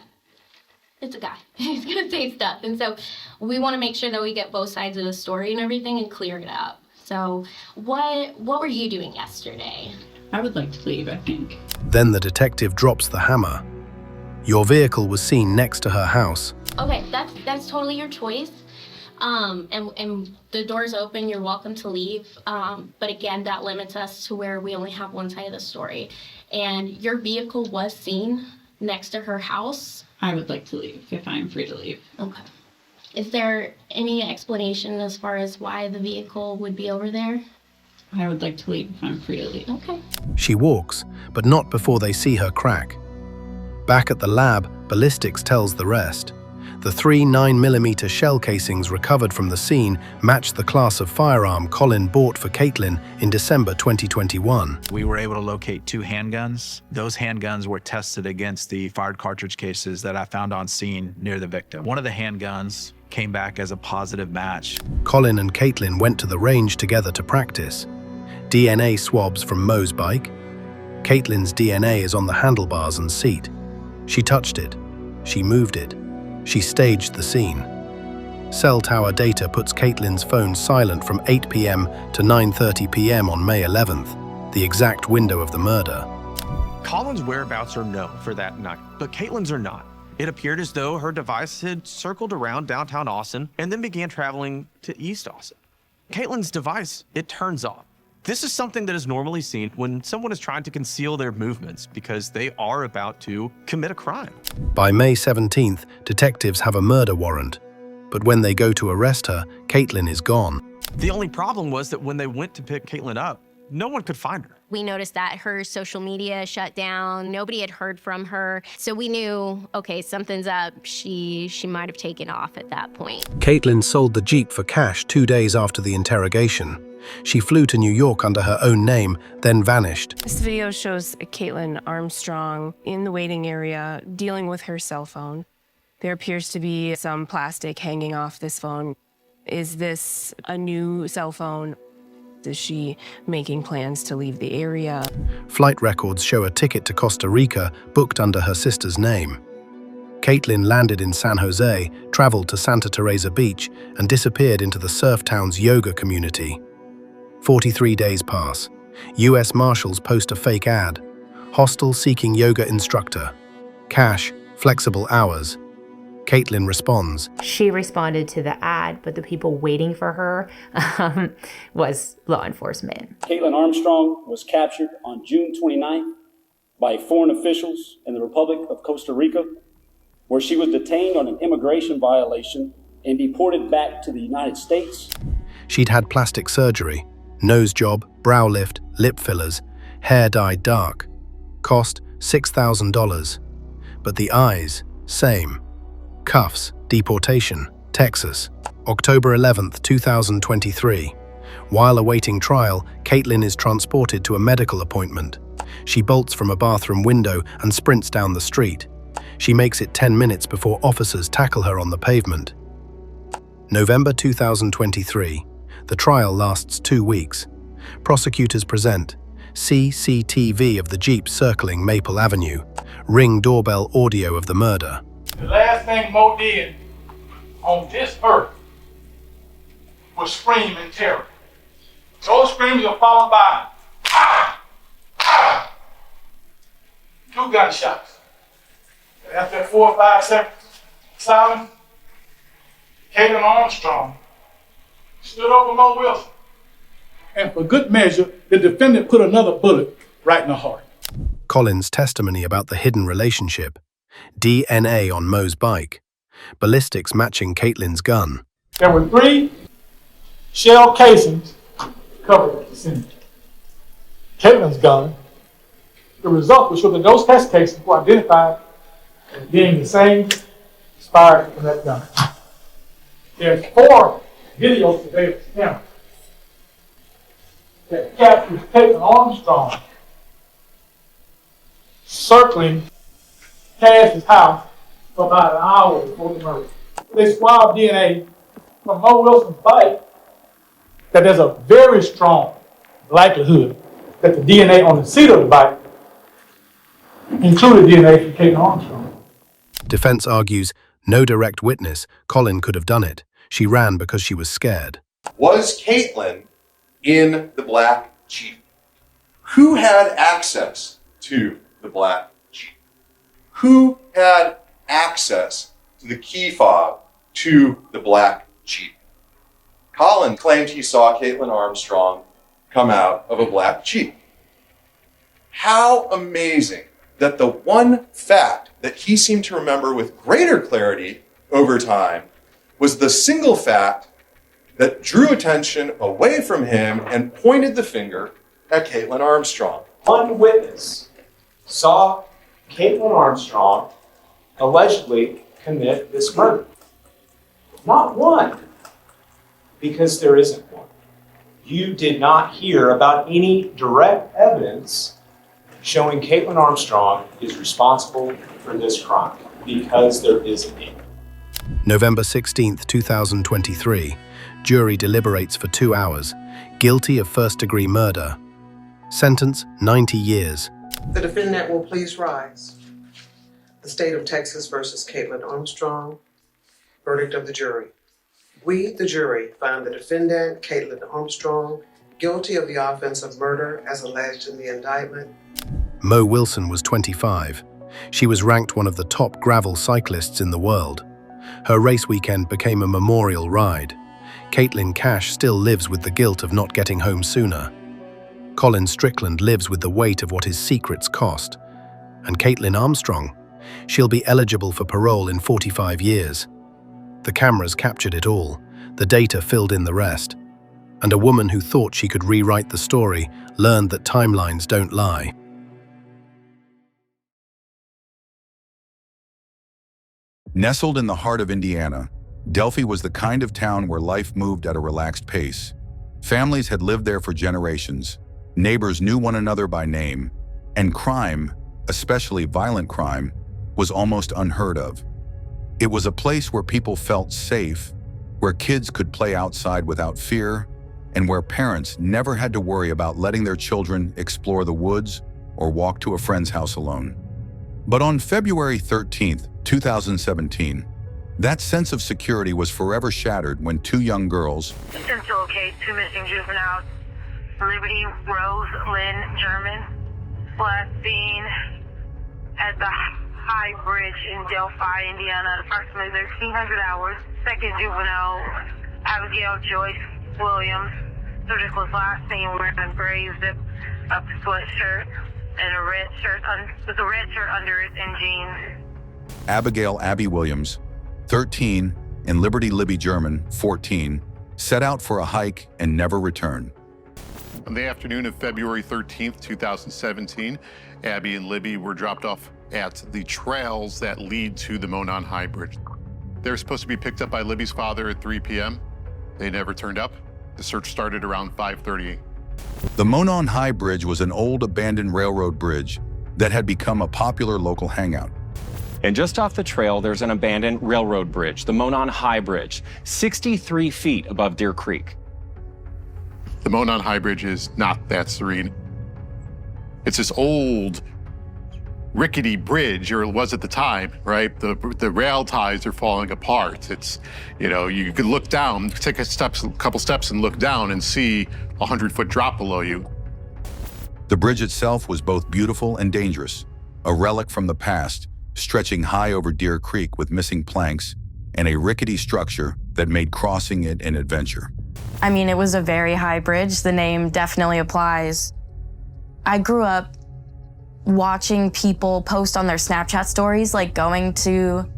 It's a guy. He's going to say stuff. And so we want to make sure that we get both sides of the story and everything and clear it up. So what were you doing yesterday? I would like to leave, I think. Then the detective drops the hammer. Your vehicle was seen next to her house. Okay, that's totally your choice. And the door's open, you're welcome to leave. But again, that limits us to where we only have one side of the story. And your vehicle was seen next to her house. I would like to leave, if I'm free to leave. Okay. Is there any explanation as far as why the vehicle would be over there? I would like to leave if I'm free to leave. Okay. She walks, but not before they see her crack. Back at the lab, ballistics tells the rest. The 3 9mm shell casings recovered from the scene match the class of firearm Colin bought for Caitlin in December 2021. We were able to locate 2 handguns. Those handguns were tested against the fired cartridge cases that I found on scene near the victim. One of the handguns came back as a positive match. Colin and Caitlin went to the range together to practice. DNA swabs from Mo's bike. Caitlin's DNA is on the handlebars and seat. She touched it. She moved it. She staged the scene. Cell tower data puts Caitlin's phone silent from 8 p.m. to 9:30 p.m. on May 11th, the exact window of the murder. Colin's whereabouts are known for that night, but Caitlin's are not. It appeared as though her device had circled around downtown Austin and then began traveling to East Austin. Caitlin's device, it turns off. This is something that is normally seen when someone is trying to conceal their movements because they are about to commit a crime. By May 17th, detectives have a murder warrant. But when they go to arrest her, Caitlin is gone. The only problem was that when they went to pick Caitlin up, no one could find her. We noticed that her social media shut down. Nobody had heard from her. So we knew, okay, something's up. She might have taken off at that point. Caitlin sold the Jeep for cash 2 days after the interrogation. She flew to New York under her own name, then vanished. This video shows Caitlin Armstrong in the waiting area dealing with her cell phone. There appears to be some plastic hanging off this phone. Is this a new cell phone? Is she making plans to leave the area? Flight records show a ticket to Costa Rica booked under her sister's name. Caitlin landed in San Jose, traveled to Santa Teresa Beach, and disappeared into the surf town's yoga community. 43 days pass. U.S. Marshals post a fake ad. Hostel seeking yoga instructor. Cash, flexible hours. Caitlin responds. She responded to the ad, but the people waiting for her was law enforcement. Caitlin Armstrong was captured on June 29th by foreign officials in the Republic of Costa Rica, where she was detained on an immigration violation and deported back to the United States. She'd had plastic surgery, nose job, brow lift, lip fillers, hair dyed dark. Cost $6,000. But the eyes, same. Cuffs, deportation, Texas. October 11th, 2023. While awaiting trial, Caitlin is transported to a medical appointment. She bolts from a bathroom window and sprints down the street. She makes it 10 minutes before officers tackle her on the pavement. November 2023. The trial lasts 2 weeks. Prosecutors present CCTV of the Jeep circling Maple Avenue, Ring doorbell audio of the murder. The last thing Mo did on this earth was scream in terror. Those screams are followed by 2 gunshots. And after 4 or 5 seconds silence, Caitlin Armstrong stood over Mo Wilson. And for good measure, the defendant put another bullet right in the heart. Colin's testimony about the hidden relationship. DNA on Mo's bike. Ballistics matching Caitlin's gun. There were 3 shell casings covered at the center. Caitlin's gun. The result was show that those test casings were identified as being the same fired from that gun. There's 4 video surveillance cameras that captures Caitlin Armstrong circling Cash's house for about an hour before the murder. They swabbed DNA from Mo Wilson's bike that there's a very strong likelihood that the DNA on the seat of the bike included DNA from Caitlin Armstrong. Defense argues No direct witness, Colin could have done it. She ran because she was scared. Was Caitlin in the black Jeep? Who had access to the black Jeep? Who had access to the key fob to the black Jeep? Colin claimed he saw Caitlin Armstrong come out of a black Jeep. How amazing that the one fact that he seemed to remember with greater clarity over time was the single fact that drew attention away from him and pointed the finger at Caitlin Armstrong. One witness saw Caitlin Armstrong allegedly commit this murder. Not one, because there isn't one. You did not hear about any direct evidence showing Caitlin Armstrong is responsible for this crime, because there isn't any. November 16th, 2023. Jury deliberates for 2 hours. Guilty of first-degree murder. Sentence, 90 years. The defendant will please rise. The State of Texas versus Caitlin Armstrong. Verdict of the jury. We, the jury, find the defendant, Caitlin Armstrong, guilty of the offense of murder as alleged in the indictment. Mo Wilson was 25. She was ranked one of the top gravel cyclists in the world. Her race weekend became a memorial ride. Caitlin Cash still lives with the guilt of not getting home sooner. Colin Strickland lives with the weight of what his secrets cost. And Caitlin Armstrong? She'll be eligible for parole in 45 years. The cameras captured it all. The data filled in the rest. And a woman who thought she could rewrite the story learned that timelines don't lie. Nestled in the heart of Indiana, Delphi was the kind of town where life moved at a relaxed pace. Families had lived there for generations, neighbors knew one another by name, and crime, especially violent crime, was almost unheard of. It was a place where people felt safe, where kids could play outside without fear, and where parents never had to worry about letting their children explore the woods or walk to a friend's house alone. But on February 13th, 2017, that sense of security was forever shattered when 2 young girls, Central case, 2 missing juveniles, Liberty Rose Lynn German, last seen at the High Bridge in Delphi, Indiana, at approximately 1300 hours. Second juvenile, Abigail Joyce Williams, subject was last seen wearing a gray zip-up sweatshirt and a red shirt with a red shirt under it and jeans. Abigail Abby Williams, 13, and Liberty Libby German, 14, set out for a hike and never returned. On the afternoon of February 13th, 2017, Abby and Libby were dropped off at the trails that lead to the Monon High Bridge. They were supposed to be picked up by Libby's father at 3 p.m. They never turned up. The search started around 5:30. The Monon High Bridge was an old abandoned railroad bridge that had become a popular local hangout. And just off the trail, there's an abandoned railroad bridge, the Monon High Bridge, 63 feet above Deer Creek. The Monon High Bridge is not that serene. It's this old, rickety bridge, or it was at the time, right? The rail ties are falling apart. It's, you could look down, take a couple steps and look down and see a 100-foot drop below you. The bridge itself was both beautiful and dangerous, a relic from the past, stretching high over Deer Creek with missing planks and a rickety structure that made crossing it an adventure. I mean, it was a very high bridge. The name definitely applies. I grew up watching people post on their Snapchat stories, like going to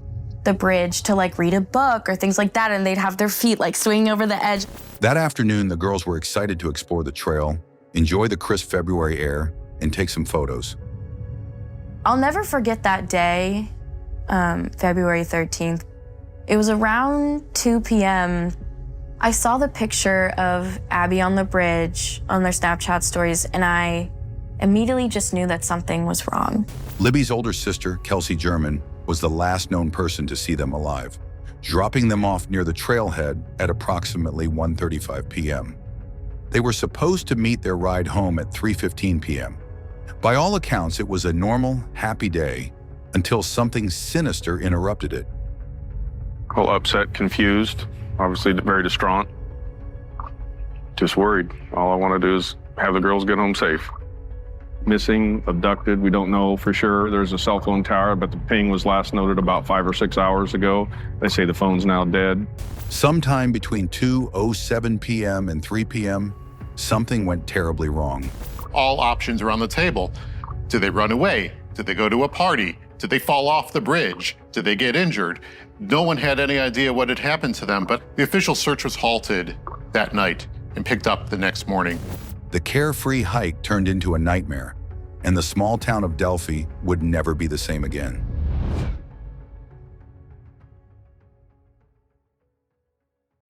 the bridge to read a book or things like that, and they'd have their feet swinging over the edge. That afternoon, the girls were excited to explore the trail, enjoy the crisp February air, and take some photos. I'll never forget that day, February 13th. It was around 2 p.m. I saw the picture of Abby on the bridge on their Snapchat stories, and I immediately just knew that something was wrong. Libby's older sister, Kelsey German, was the last known person to see them alive, dropping them off near the trailhead at approximately 1:35 p.m. They were supposed to meet their ride home at 3:15 p.m. By all accounts, it was a normal, happy day until something sinister interrupted it. Well, upset, confused, obviously very distraught. Just worried. All I want to do is have the girls get home safe. Missing, abducted, we don't know for sure. There's a cell phone tower, but the ping was last noted about 5 or 6 hours ago. They say the phone's now dead. Sometime between 2:07 p.m. and 3 p.m., something went terribly wrong. All options are on the table. Did they run away? Did they go to a party? Did they fall off the bridge? Did they get injured? No one had any idea what had happened to them, but the official search was halted that night and picked up the next morning. The carefree hike turned into a nightmare, and the small town of Delphi would never be the same again.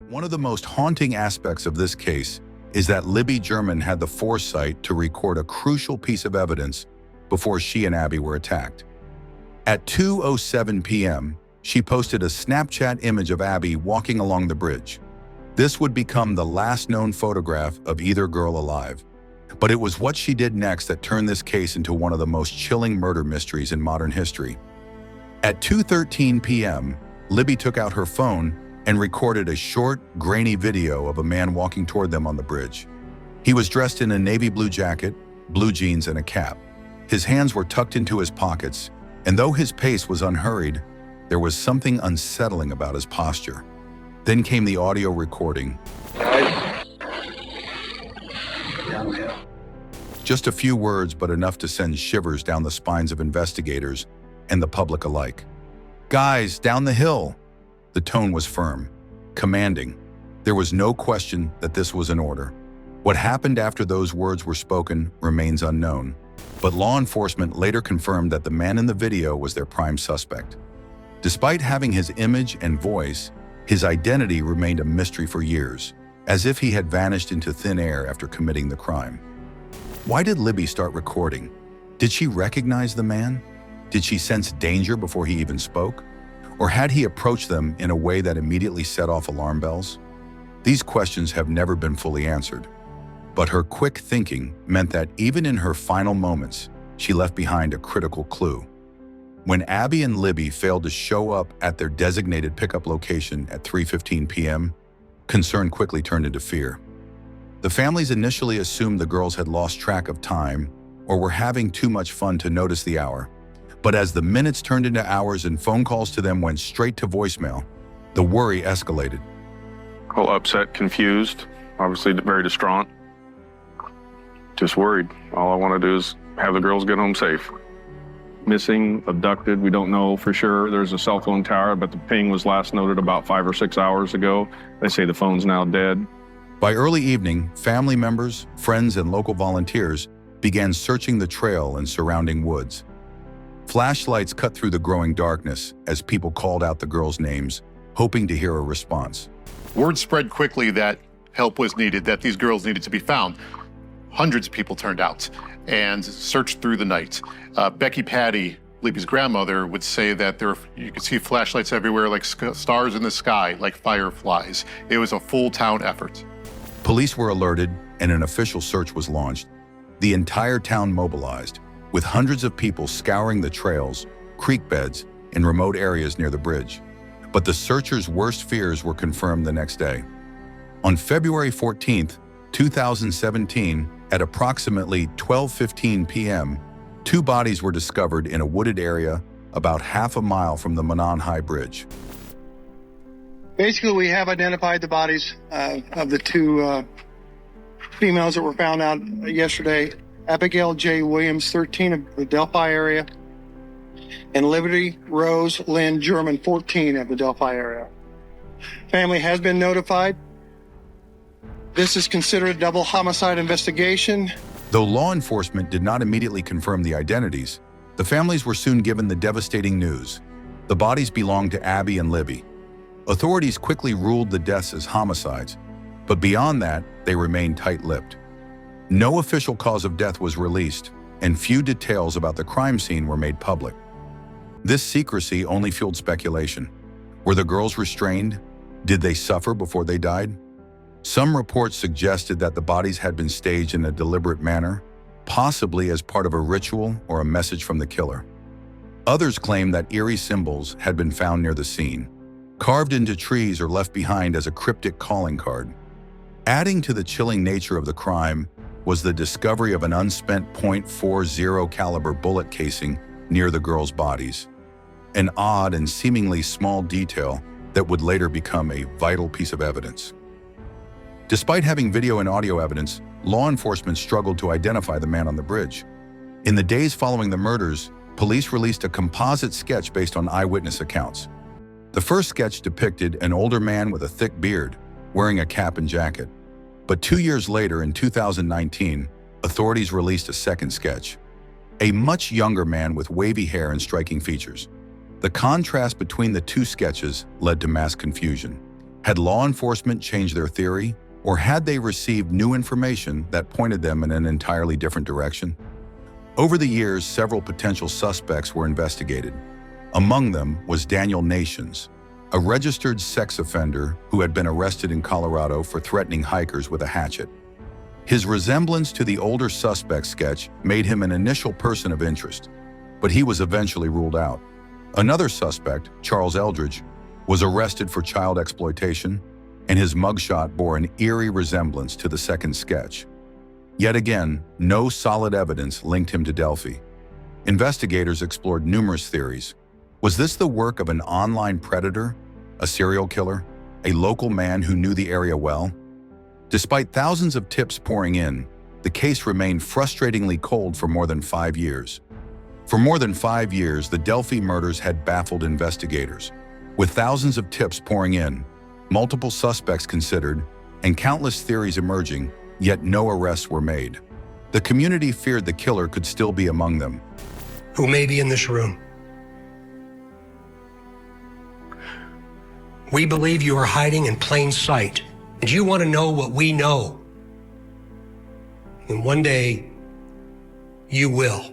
One of the most haunting aspects of this case is that Libby German had the foresight to record a crucial piece of evidence before she and Abby were attacked. At 2:07 p.m., she posted a Snapchat image of Abby walking along the bridge. This would become the last known photograph of either girl alive. But it was what she did next that turned this case into one of the most chilling murder mysteries in modern history. At 2:13 p.m., Libby took out her phone and recorded a short, grainy video of a man walking toward them on the bridge. He was dressed in a navy blue jacket, blue jeans, and a cap. His hands were tucked into his pockets, and though his pace was unhurried, there was something unsettling about his posture. Then came the audio recording. Just a few words, but enough to send shivers down the spines of investigators and the public alike. "Guys, down the hill!" The tone was firm, commanding. There was no question that this was an order. What happened after those words were spoken remains unknown, but law enforcement later confirmed that the man in the video was their prime suspect. Despite having his image and voice, his identity remained a mystery for years, as if he had vanished into thin air after committing the crime. Why did Libby start recording? Did she recognize the man? Did she sense danger before he even spoke? Or had he approached them in a way that immediately set off alarm bells? These questions have never been fully answered. But her quick thinking meant that even in her final moments, she left behind a critical clue. When Abby and Libby failed to show up at their designated pickup location at 3:15 p.m., concern quickly turned into fear. The families initially assumed the girls had lost track of time or were having too much fun to notice the hour. But as the minutes turned into hours and phone calls to them went straight to voicemail, the worry escalated. Well, upset, confused, obviously very distraught. Just worried. All I want to do is have the girls get home safe. Missing, abducted, we don't know for sure. There's a cell phone tower, but the ping was last noted about 5 or 6 hours ago. They say the phone's now dead. By early evening, family members, friends, and local volunteers began searching the trail and surrounding woods. Flashlights cut through the growing darkness as people called out the girls' names, hoping to hear a response. Word spread quickly that help was needed, that these girls needed to be found. Hundreds of people turned out and searched through the night. Becky Patty, Libby's grandmother, would say that you could see flashlights everywhere like stars in the sky, like fireflies. It was a full town effort. Police were alerted and an official search was launched. The entire town mobilized, with hundreds of people scouring the trails, creek beds, and remote areas near the bridge. But the searchers' worst fears were confirmed the next day. On February 14th, 2017, at approximately 12:15 p.m., 2 bodies were discovered in a wooded area about half a mile from the Monon High Bridge. Basically, we have identified the bodies of the 2 females that were found out yesterday. Abigail J. Williams, 13, of the Delphi area, and Liberty Rose Lynn German, 14, of the Delphi area. Family has been notified. This is considered a double homicide investigation. Though law enforcement did not immediately confirm the identities, the families were soon given the devastating news. The bodies belonged to Abby and Libby. Authorities quickly ruled the deaths as homicides, but beyond that, they remained tight-lipped. No official cause of death was released, and few details about the crime scene were made public. This secrecy only fueled speculation. Were the girls restrained? Did they suffer before they died? Some reports suggested that the bodies had been staged in a deliberate manner, possibly as part of a ritual or a message from the killer. Others claimed that eerie symbols had been found near the scene. carved into trees or left behind as a cryptic calling card. Adding to the chilling nature of the crime was the discovery of an unspent .40 caliber bullet casing near the girls' bodies, an odd and seemingly small detail that would later become a vital piece of evidence. Despite having video and audio evidence, law enforcement struggled to identify the man on the bridge. In the days following the murders, police released a composite sketch based on eyewitness accounts. The first sketch depicted an older man with a thick beard, wearing a cap and jacket. But 2 years later, in 2019, authorities released a second sketch. A much younger man with wavy hair and striking features. The contrast between the two sketches led to mass confusion. Had law enforcement changed their theory, or had they received new information that pointed them in an entirely different direction? Over the years, several potential suspects were investigated. Among them was Daniel Nations, a registered sex offender who had been arrested in Colorado for threatening hikers with a hatchet. His resemblance to the older suspect sketch made him an initial person of interest, but he was eventually ruled out. Another suspect, Charles Eldridge, was arrested for child exploitation, and his mugshot bore an eerie resemblance to the second sketch. Yet again, no solid evidence linked him to Delphi. Investigators explored numerous theories. Was this the work of an online predator, a serial killer, a local man who knew the area well? Despite thousands of tips pouring in, the case remained frustratingly cold for more than 5 years. For more than 5 years, the Delphi murders had baffled investigators. With thousands of tips pouring in, multiple suspects considered, and countless theories emerging, yet no arrests were made. The community feared the killer could still be among them. Who may be in this room? We believe you are hiding in plain sight, and you want to know what we know. And one day, you will.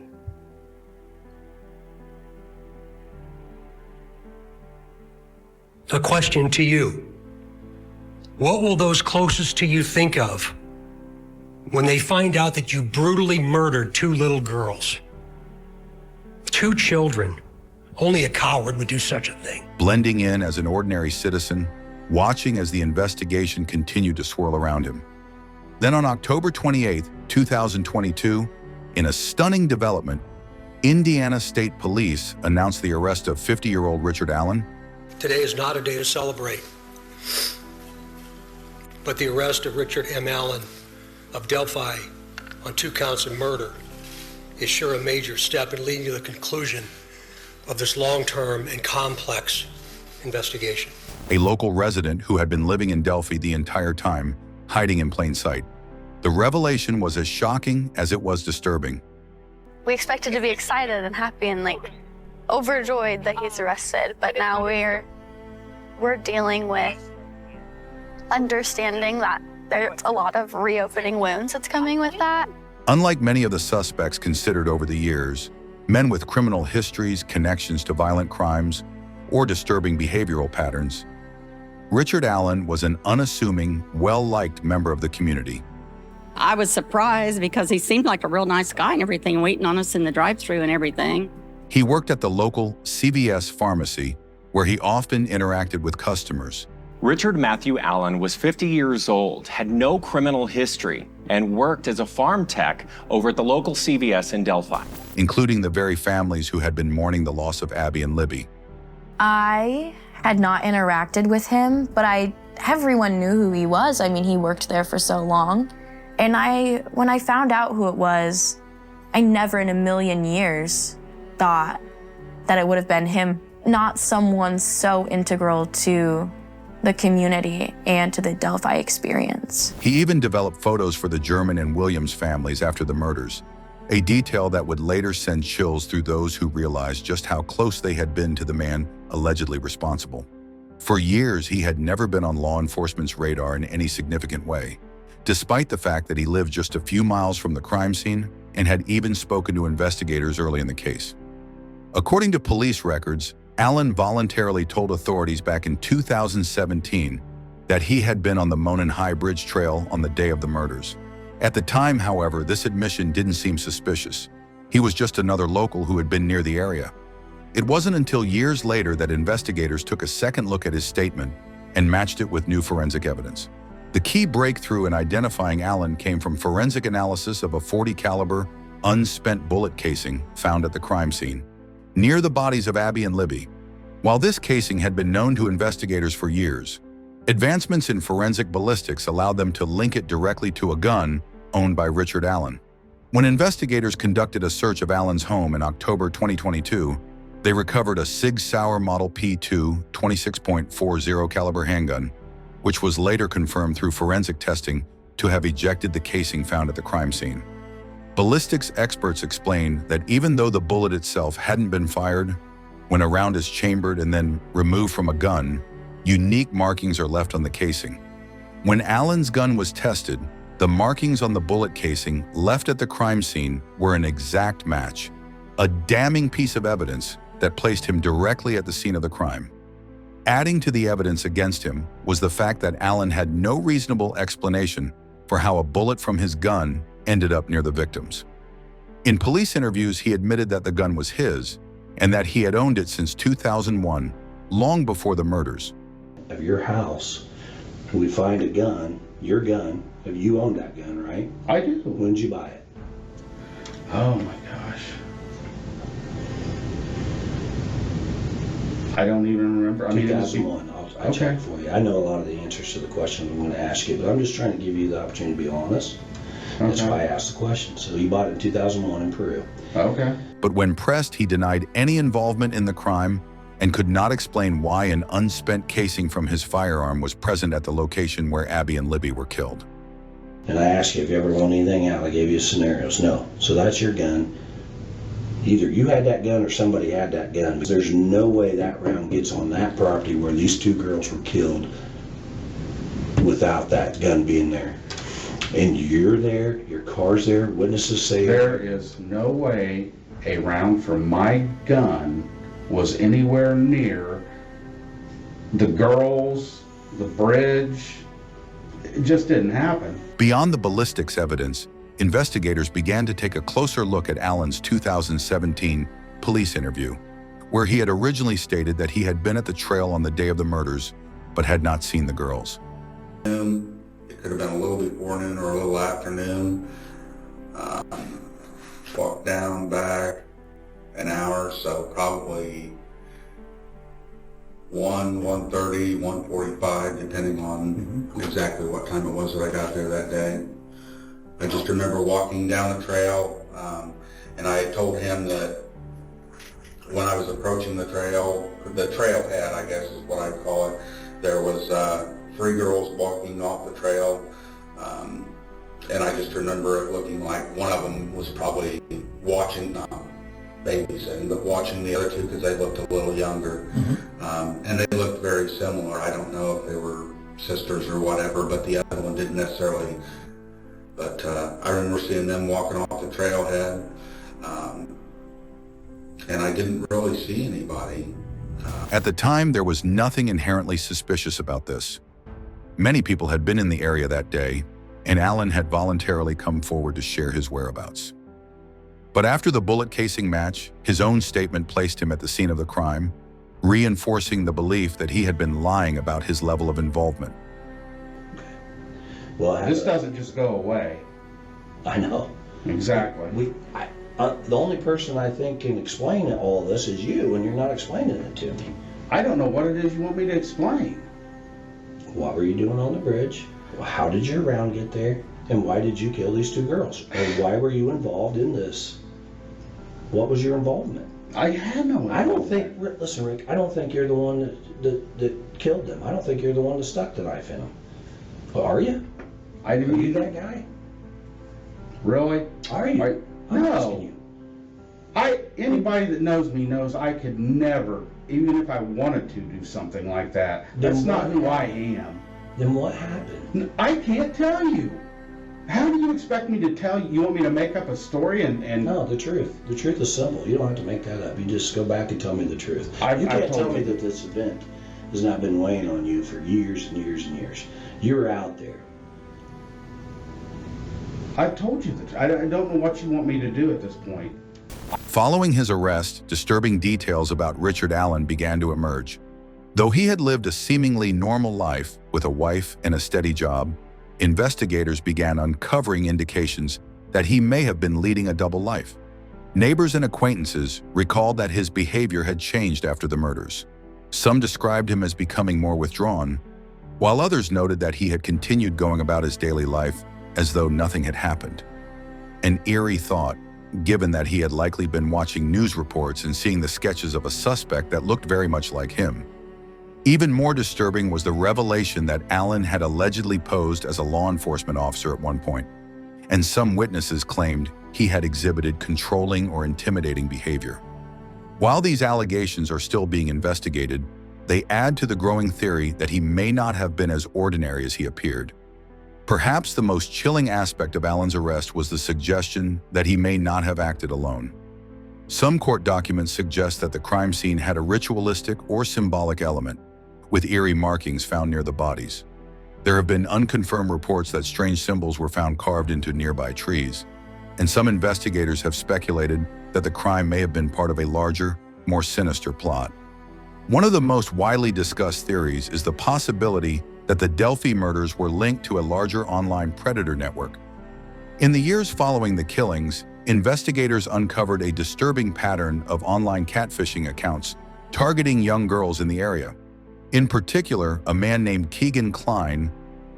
A question to you. What will those closest to you think of when they find out that you brutally murdered 2 little girls? 2 children. Only a coward would do such a thing. Blending in as an ordinary citizen, watching as the investigation continued to swirl around him. Then on October 28, 2022, in a stunning development, Indiana State Police announced the arrest of 50-year-old Richard Allen. Today is not a day to celebrate, but the arrest of Richard M. Allen of Delphi on 2 counts of murder is sure a major step in leading to the conclusion of this long-term and complex investigation. A local resident who had been living in Delphi the entire time, hiding in plain sight. The revelation was as shocking as it was disturbing. We expected to be excited and happy and overjoyed that he's arrested, but now we're dealing with understanding that there's a lot of reopening wounds that's coming with that. Unlike many of the suspects considered over the years, men with criminal histories, connections to violent crimes, or disturbing behavioral patterns, Richard Allen was an unassuming, well-liked member of the community. I was surprised because he seemed like a real nice guy and everything, waiting on us in the drive-thru and everything. He worked at the local CVS pharmacy, where he often interacted with customers. Richard Matthew Allen was 50 years old, had no criminal history, and worked as a farm tech over at the local CVS in Delphi. Including the very families who had been mourning the loss of Abby and Libby. I had not interacted with him, but everyone knew who he was. I mean, he worked there for so long. And when I found out who it was, I never in a million years thought that it would have been him, not someone so integral to the community and to the Delphi experience. He even developed photos for the German and Williams families after the murders, a detail that would later send chills through those who realized just how close they had been to the man allegedly responsible. For years, he had never been on law enforcement's radar in any significant way, despite the fact that he lived just a few miles from the crime scene and had even spoken to investigators early in the case. According to police records, Allen voluntarily told authorities back in 2017 that he had been on the Monon High Bridge Trail on the day of the murders. At the time, however, this admission didn't seem suspicious. He was just another local who had been near the area. It wasn't until years later that investigators took a second look at his statement and matched it with new forensic evidence. The key breakthrough in identifying Allen came from forensic analysis of a .40 caliber unspent bullet casing found at the crime scene, near the bodies of Abby and Libby. While this casing had been known to investigators for years, advancements in forensic ballistics allowed them to link it directly to a gun owned by Richard Allen. When investigators conducted a search of Allen's home in October 2022, they recovered a Sig Sauer Model P2 26.40 caliber handgun, which was later confirmed through forensic testing to have ejected the casing found at the crime scene. Ballistics experts explain that even though the bullet itself hadn't been fired, when a round is chambered and then removed from a gun, unique markings are left on the casing. When Allen's gun was tested, the markings on the bullet casing left at the crime scene were an exact match, a damning piece of evidence that placed him directly at the scene of the crime. Adding to the evidence against him was the fact that Allen had no reasonable explanation for how a bullet from his gun ended up near the victims. In police interviews, he admitted that the gun was his and that he had owned it since 2001, long before the murders. Of your house, we find a gun, your gun. You own that gun, right? I do. When did you buy it? Oh my gosh. I don't even remember. 2001. I'll check for you. I know a lot of the answers to the questions I'm going to ask you, but I'm just trying to give you the opportunity to be honest. Okay. That's why I asked the question. So you bought it in 2001 in Peru. Okay. But when pressed, he denied any involvement in the crime and could not explain why an unspent casing from his firearm was present at the location where Abby and Libby were killed. And I asked you, have you ever loaned anything out? I gave you scenarios. No. So that's your gun. Either you had that gun or somebody had that gun. There's no way that round gets on that property where these two girls were killed without that gun being there. And you're there, your car's there, witnesses say there is no way a round from my gun was anywhere near the girls, the bridge. It just didn't happen. Beyond the ballistics evidence, investigators began to take a closer look at Allen's 2017 police interview, where he had originally stated that he had been at the trail on the day of the murders, but had not seen the girls. It could have been a little before noon or a little after noon. Walked down, back an hour, so probably 1:30, 1:45, depending on exactly what time it was that I got there that day. I just remember walking down the trail, and I had told him that when I was approaching the trailhead, I guess is what I'd call it, there was 3 girls walking off the trail, and I just remember it looking like one of them was probably watching, babysitting, but watching the other 2 because they looked a little younger, and they looked very similar. I don't know if they were sisters or whatever, but the other one didn't necessarily. But I remember seeing them walking off the trailhead, and I didn't really see anybody. At the time, there was nothing inherently suspicious about this. Many people had been in the area that day, and Allen had voluntarily come forward to share his whereabouts. But after the bullet casing match, his own statement placed him at the scene of the crime, reinforcing the belief that he had been lying about his level of involvement. Well, this doesn't just go away. I know. Exactly. The only person I think can explain all this is you, and you're not explaining it to me. I don't know what it is you want me to explain. What were you doing on the bridge? How did your round get there? And why did you kill these 2 girls? Or why were you involved in this? What was your involvement? I had no involvement. I don't think, listen, Rick, I don't think you're the one that killed them. I don't think you're the one that stuck the knife in them. Well, are you? Are you that guy? Really? Are you? I'm asking you. Anybody that knows me knows I could never, even if I wanted to do something like that. That's not who I am. Then what happened? I can't tell you. How do you expect me to tell you? You want me to make up a story and... No, the truth. The truth is simple. You don't have to make that up. You just go back and tell me the truth. You can't tell me that this event has not been weighing on you for years and years and years. You're out there. I've told you that. I don't know what you want me to do at this point. Following his arrest, disturbing details about Richard Allen began to emerge. Though he had lived a seemingly normal life with a wife and a steady job, investigators began uncovering indications that he may have been leading a double life. Neighbors and acquaintances recalled that his behavior had changed after the murders. Some described him as becoming more withdrawn, while others noted that he had continued going about his daily life as though nothing had happened. An eerie thought, given that he had likely been watching news reports and seeing the sketches of a suspect that looked very much like him. Even more disturbing was the revelation that Allen had allegedly posed as a law enforcement officer at one point, and some witnesses claimed he had exhibited controlling or intimidating behavior. While these allegations are still being investigated, they add to the growing theory that he may not have been as ordinary as he appeared. Perhaps the most chilling aspect of Allen's arrest was the suggestion that he may not have acted alone. Some court documents suggest that the crime scene had a ritualistic or symbolic element, with eerie markings found near the bodies. There have been unconfirmed reports that strange symbols were found carved into nearby trees, and some investigators have speculated that the crime may have been part of a larger, more sinister plot. One of the most widely discussed theories is the possibility that the Delphi murders were linked to a larger online predator network. In the years following the killings, investigators uncovered a disturbing pattern of online catfishing accounts targeting young girls in the area. In particular, a man named Keegan Klein,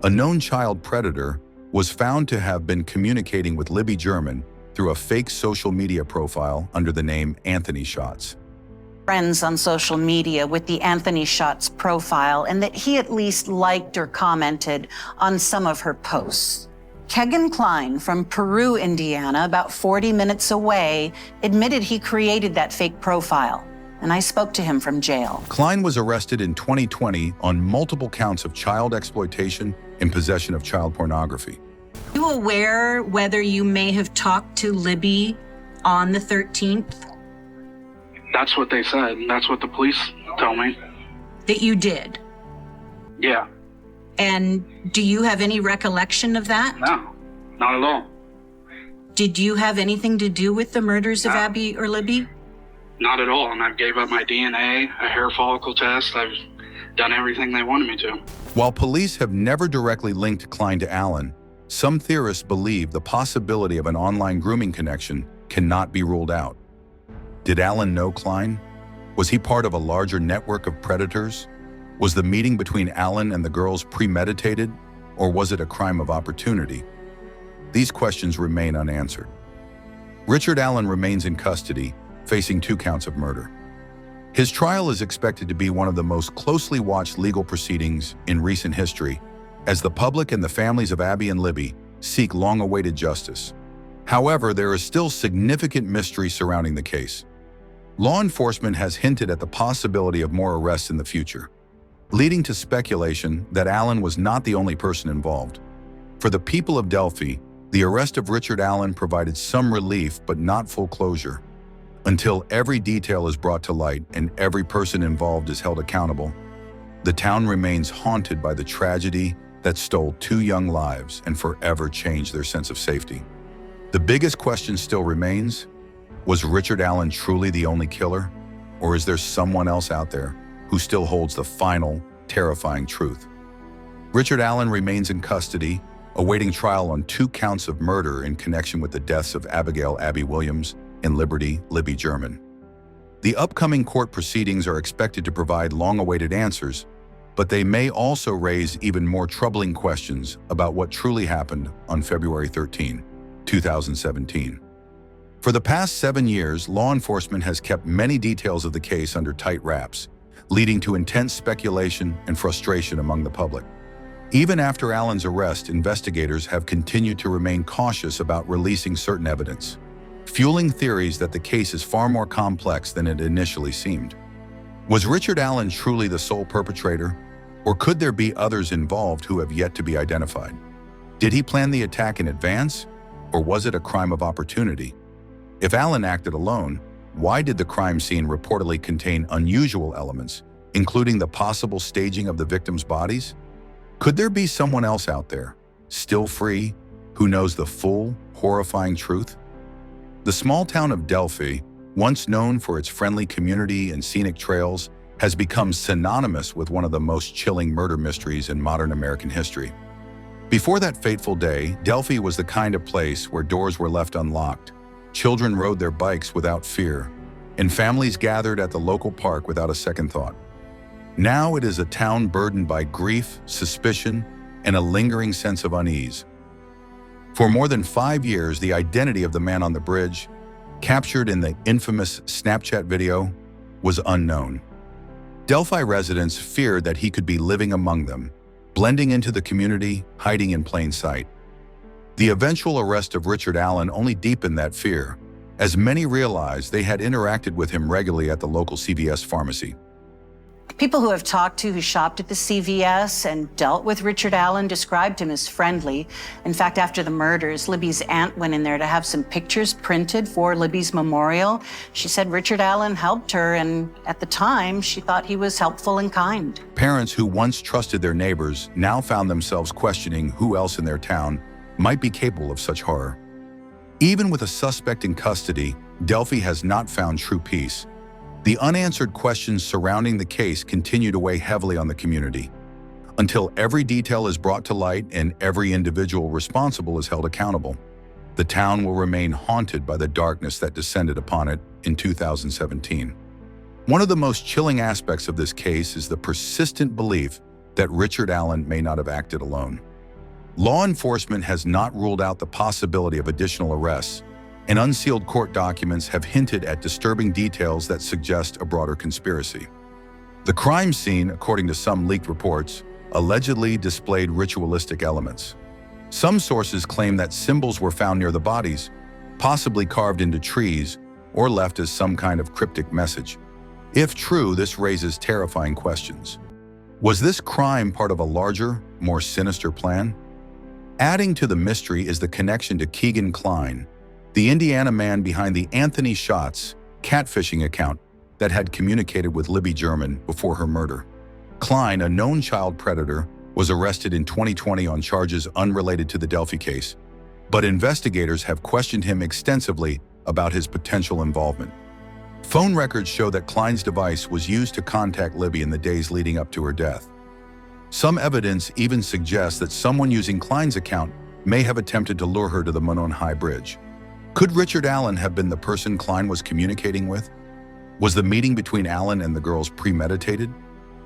a known child predator, was found to have been communicating with Libby German through a fake social media profile under the name Anthony Shots. Friends on social media with the Anthony Shots profile, and that he at least liked or commented on some of her posts. Keegan Klein from Peru, Indiana, about 40 minutes away, admitted he created that fake profile, and I spoke to him from jail. Klein was arrested in 2020 on multiple counts of child exploitation and possession of child pornography. Are you aware whether you may have talked to Libby on the 13th? That's what they said. That's what the police told me. That you did? Yeah. And do you have any recollection of that? No, not at all. Did you have anything to do with the murders of Abby or Libby? Not at all. And I gave up my DNA, a hair follicle test. I've done everything they wanted me to. While police have never directly linked Klein to Allen, some theorists believe the possibility of an online grooming connection cannot be ruled out. Did Allen know Klein? Was he part of a larger network of predators? Was the meeting between Allen and the girls premeditated, or was it a crime of opportunity? These questions remain unanswered. Richard Allen remains in custody, facing 2 counts of murder. His trial is expected to be one of the most closely watched legal proceedings in recent history, as the public and the families of Abby and Libby seek long-awaited justice. However, there is still significant mystery surrounding the case. Law enforcement has hinted at the possibility of more arrests in the future, leading to speculation that Allen was not the only person involved. For the people of Delphi, the arrest of Richard Allen provided some relief but not full closure. Until every detail is brought to light and every person involved is held accountable, the town remains haunted by the tragedy that stole 2 young lives and forever changed their sense of safety. The biggest question still remains: was Richard Allen truly the only killer, or is there someone else out there who still holds the final, terrifying truth? Richard Allen remains in custody, awaiting trial on 2 counts of murder in connection with the deaths of Abigail Abby Williams and Liberty Libby German. The upcoming court proceedings are expected to provide long-awaited answers, but they may also raise even more troubling questions about what truly happened on February 13, 2017. For the past 7 years, law enforcement has kept many details of the case under tight wraps, leading to intense speculation and frustration among the public. Even after Allen's arrest, investigators have continued to remain cautious about releasing certain evidence, fueling theories that the case is far more complex than it initially seemed. Was Richard Allen truly the sole perpetrator, or could there be others involved who have yet to be identified? Did he plan the attack in advance, or was it a crime of opportunity? If Allen acted alone, why did the crime scene reportedly contain unusual elements, including the possible staging of the victims' bodies? Could there be someone else out there, still free, who knows the full, horrifying truth? The small town of Delphi, once known for its friendly community and scenic trails, has become synonymous with one of the most chilling murder mysteries in modern American history. Before that fateful day, Delphi was the kind of place where doors were left unlocked, children rode their bikes without fear, and families gathered at the local park without a second thought. Now it is a town burdened by grief, suspicion, and a lingering sense of unease. For more than 5 years, the identity of the man on the bridge, captured in the infamous Snapchat video, was unknown. Delphi residents feared that he could be living among them, blending into the community, hiding in plain sight. The eventual arrest of Richard Allen only deepened that fear, as many realized they had interacted with him regularly at the local CVS pharmacy. People who have talked to who shopped at the CVS and dealt with Richard Allen described him as friendly. In fact, after the murders, Libby's aunt went in there to have some pictures printed for Libby's memorial. She said Richard Allen helped her, and at the time, she thought he was helpful and kind. Parents who once trusted their neighbors now found themselves questioning who else in their town might be capable of such horror. Even with a suspect in custody, Delphi has not found true peace. The unanswered questions surrounding the case continue to weigh heavily on the community. Until every detail is brought to light and every individual responsible is held accountable, the town will remain haunted by the darkness that descended upon it in 2017. One of the most chilling aspects of this case is the persistent belief that Richard Allen may not have acted alone. Law enforcement has not ruled out the possibility of additional arrests, and unsealed court documents have hinted at disturbing details that suggest a broader conspiracy. The crime scene, according to some leaked reports, allegedly displayed ritualistic elements. Some sources claim that symbols were found near the bodies, possibly carved into trees or left as some kind of cryptic message. If true, this raises terrifying questions. Was this crime part of a larger, more sinister plan? Adding to the mystery is the connection to Keegan Kline, the Indiana man behind the Anthony Shots catfishing account that had communicated with Libby German before her murder. Kline, a known child predator, was arrested in 2020 on charges unrelated to the Delphi case, but investigators have questioned him extensively about his potential involvement. Phone records show that Kline's device was used to contact Libby in the days leading up to her death. Some evidence even suggests that someone using Kline's account may have attempted to lure her to the Monon High Bridge. Could Richard Allen have been the person Kline was communicating with? Was the meeting between Allen and the girls premeditated?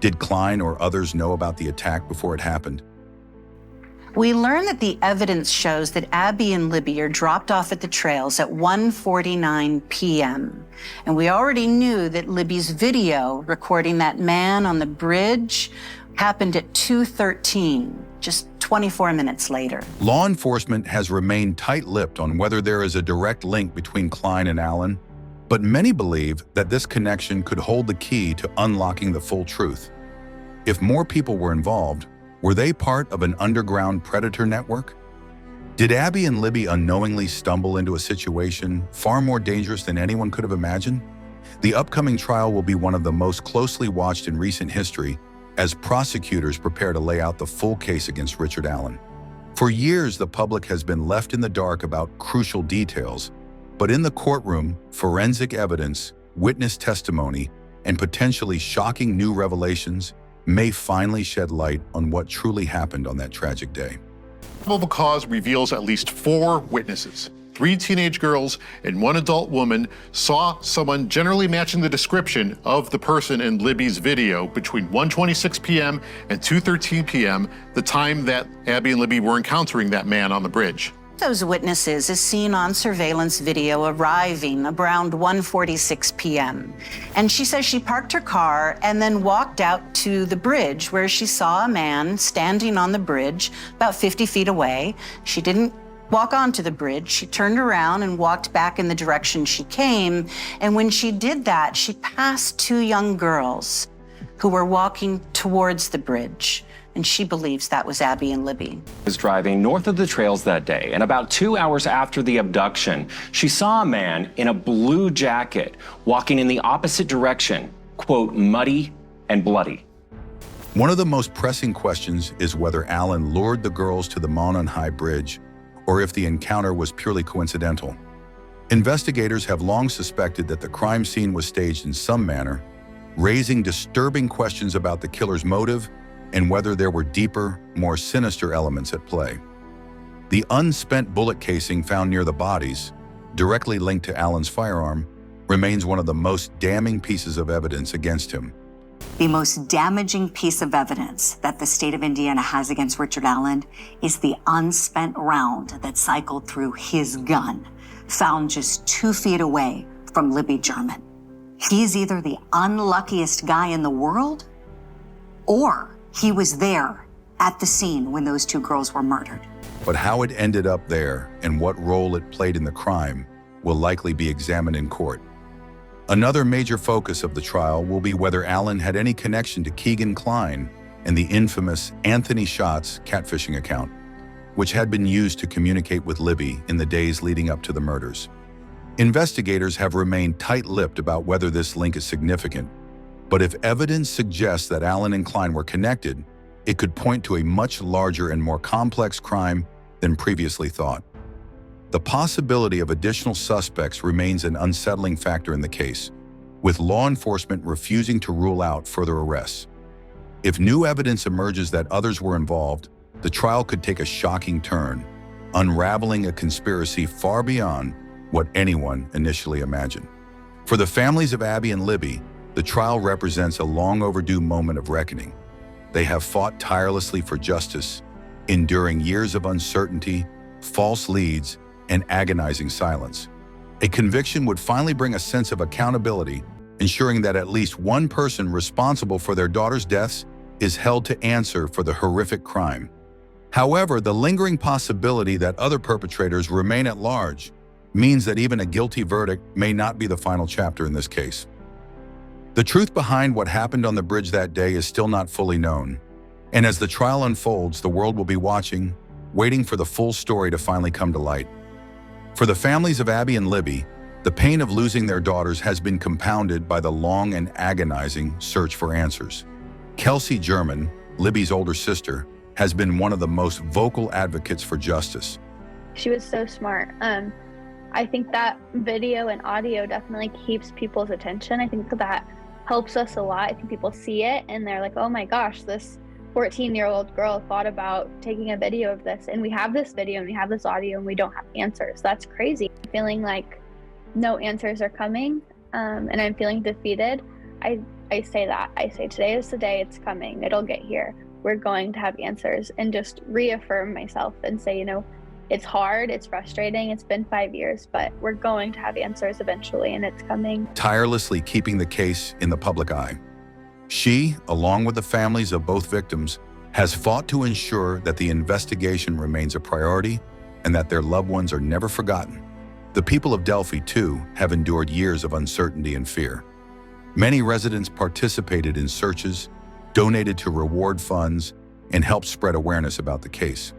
Did Kline or others know about the attack before it happened? We learn that the evidence shows that Abby and Libby are dropped off at the trails at 1:49 p.m. And we already knew that Libby's video recording that man on the bridge happened at 2:13, just 24 minutes later. Law enforcement has remained tight-lipped on whether there is a direct link between Kline and Allen, but many believe that this connection could hold the key to unlocking the full truth. If more people were involved, were they part of an underground predator network? Did Abby and Libby unknowingly stumble into a situation far more dangerous than anyone could have imagined? The upcoming trial will be one of the most closely watched in recent history as prosecutors prepare to lay out the full case against Richard Allen. For years, the public has been left in the dark about crucial details, but in the courtroom, forensic evidence, witness testimony, and potentially shocking new revelations may finally shed light on what truly happened on that tragic day. Probable cause reveals at least 4 witnesses. 3 teenage girls and 1 adult woman saw someone generally matching the description of the person in Libby's video between 1:26 p.m. and 2:13 p.m., the time that Abby and Libby were encountering that man on the bridge. Those witnesses is seen on surveillance video arriving around 1:46 p.m. And she says she parked her car and then walked out to the bridge where she saw a man standing on the bridge about 50 feet away. She didn't walk onto the bridge. She turned around and walked back in the direction she came. And when she did that, she passed 2 young girls who were walking towards the bridge. And she believes that was Abby and Libby. Was driving north of the trails that day, and about 2 hours after the abduction, she saw a man in a blue jacket walking in the opposite direction, quote, muddy and bloody. One of the most pressing questions is whether Allen lured the girls to the Monon High Bridge or if the encounter was purely coincidental. Investigators have long suspected that the crime scene was staged in some manner, raising disturbing questions about the killer's motive and whether there were deeper, more sinister elements at play. The unspent bullet casing found near the bodies, directly linked to Allen's firearm, remains one of the most damning pieces of evidence against him. The most damaging piece of evidence that the state of Indiana has against Richard Allen is the unspent round that cycled through his gun, found just 2 feet away from Libby German. He's either the unluckiest guy in the world, or he was there at the scene when those 2 girls were murdered. But how it ended up there and what role it played in the crime will likely be examined in court. Another major focus of the trial will be whether Allen had any connection to Keegan Kline and the infamous Anthony Shots catfishing account, which had been used to communicate with Libby in the days leading up to the murders. Investigators have remained tight-lipped about whether this link is significant, but if evidence suggests that Allen and Kline were connected, it could point to a much larger and more complex crime than previously thought. The possibility of additional suspects remains an unsettling factor in the case, with law enforcement refusing to rule out further arrests. If new evidence emerges that others were involved, the trial could take a shocking turn, unraveling a conspiracy far beyond what anyone initially imagined. For the families of Abby and Libby, the trial represents a long overdue moment of reckoning. They have fought tirelessly for justice, enduring years of uncertainty, false leads, and agonizing silence. A conviction would finally bring a sense of accountability, ensuring that at least one person responsible for their daughter's deaths is held to answer for the horrific crime. However, the lingering possibility that other perpetrators remain at large means that even a guilty verdict may not be the final chapter in this case. The truth behind what happened on the bridge that day is still not fully known, and as the trial unfolds, the world will be watching, waiting for the full story to finally come to light. For the families of Abby and Libby, the pain of losing their daughters has been compounded by the long and agonizing search for answers. Kelsey German, Libby's older sister, has been one of the most vocal advocates for justice. She was so smart. I think that video and audio definitely keeps people's attention. I think that helps us a lot. I think people see it and they're like, oh my gosh, this 14-year-old girl thought about taking a video of this, and we have this video and we have this audio and we don't have answers. That's crazy. Feeling like no answers are coming, and I'm feeling defeated. I say that. I say today is the day, it's coming. It'll get here. We're going to have answers, and just reaffirm myself and say, you know, it's hard, it's frustrating, it's been 5 years, but we're going to have answers eventually, and it's coming. Tirelessly keeping the case in the public eye. She, along with the families of both victims, has fought to ensure that the investigation remains a priority and that their loved ones are never forgotten. The people of Delphi, too, have endured years of uncertainty and fear. Many residents participated in searches, donated to reward funds, and helped spread awareness about the case.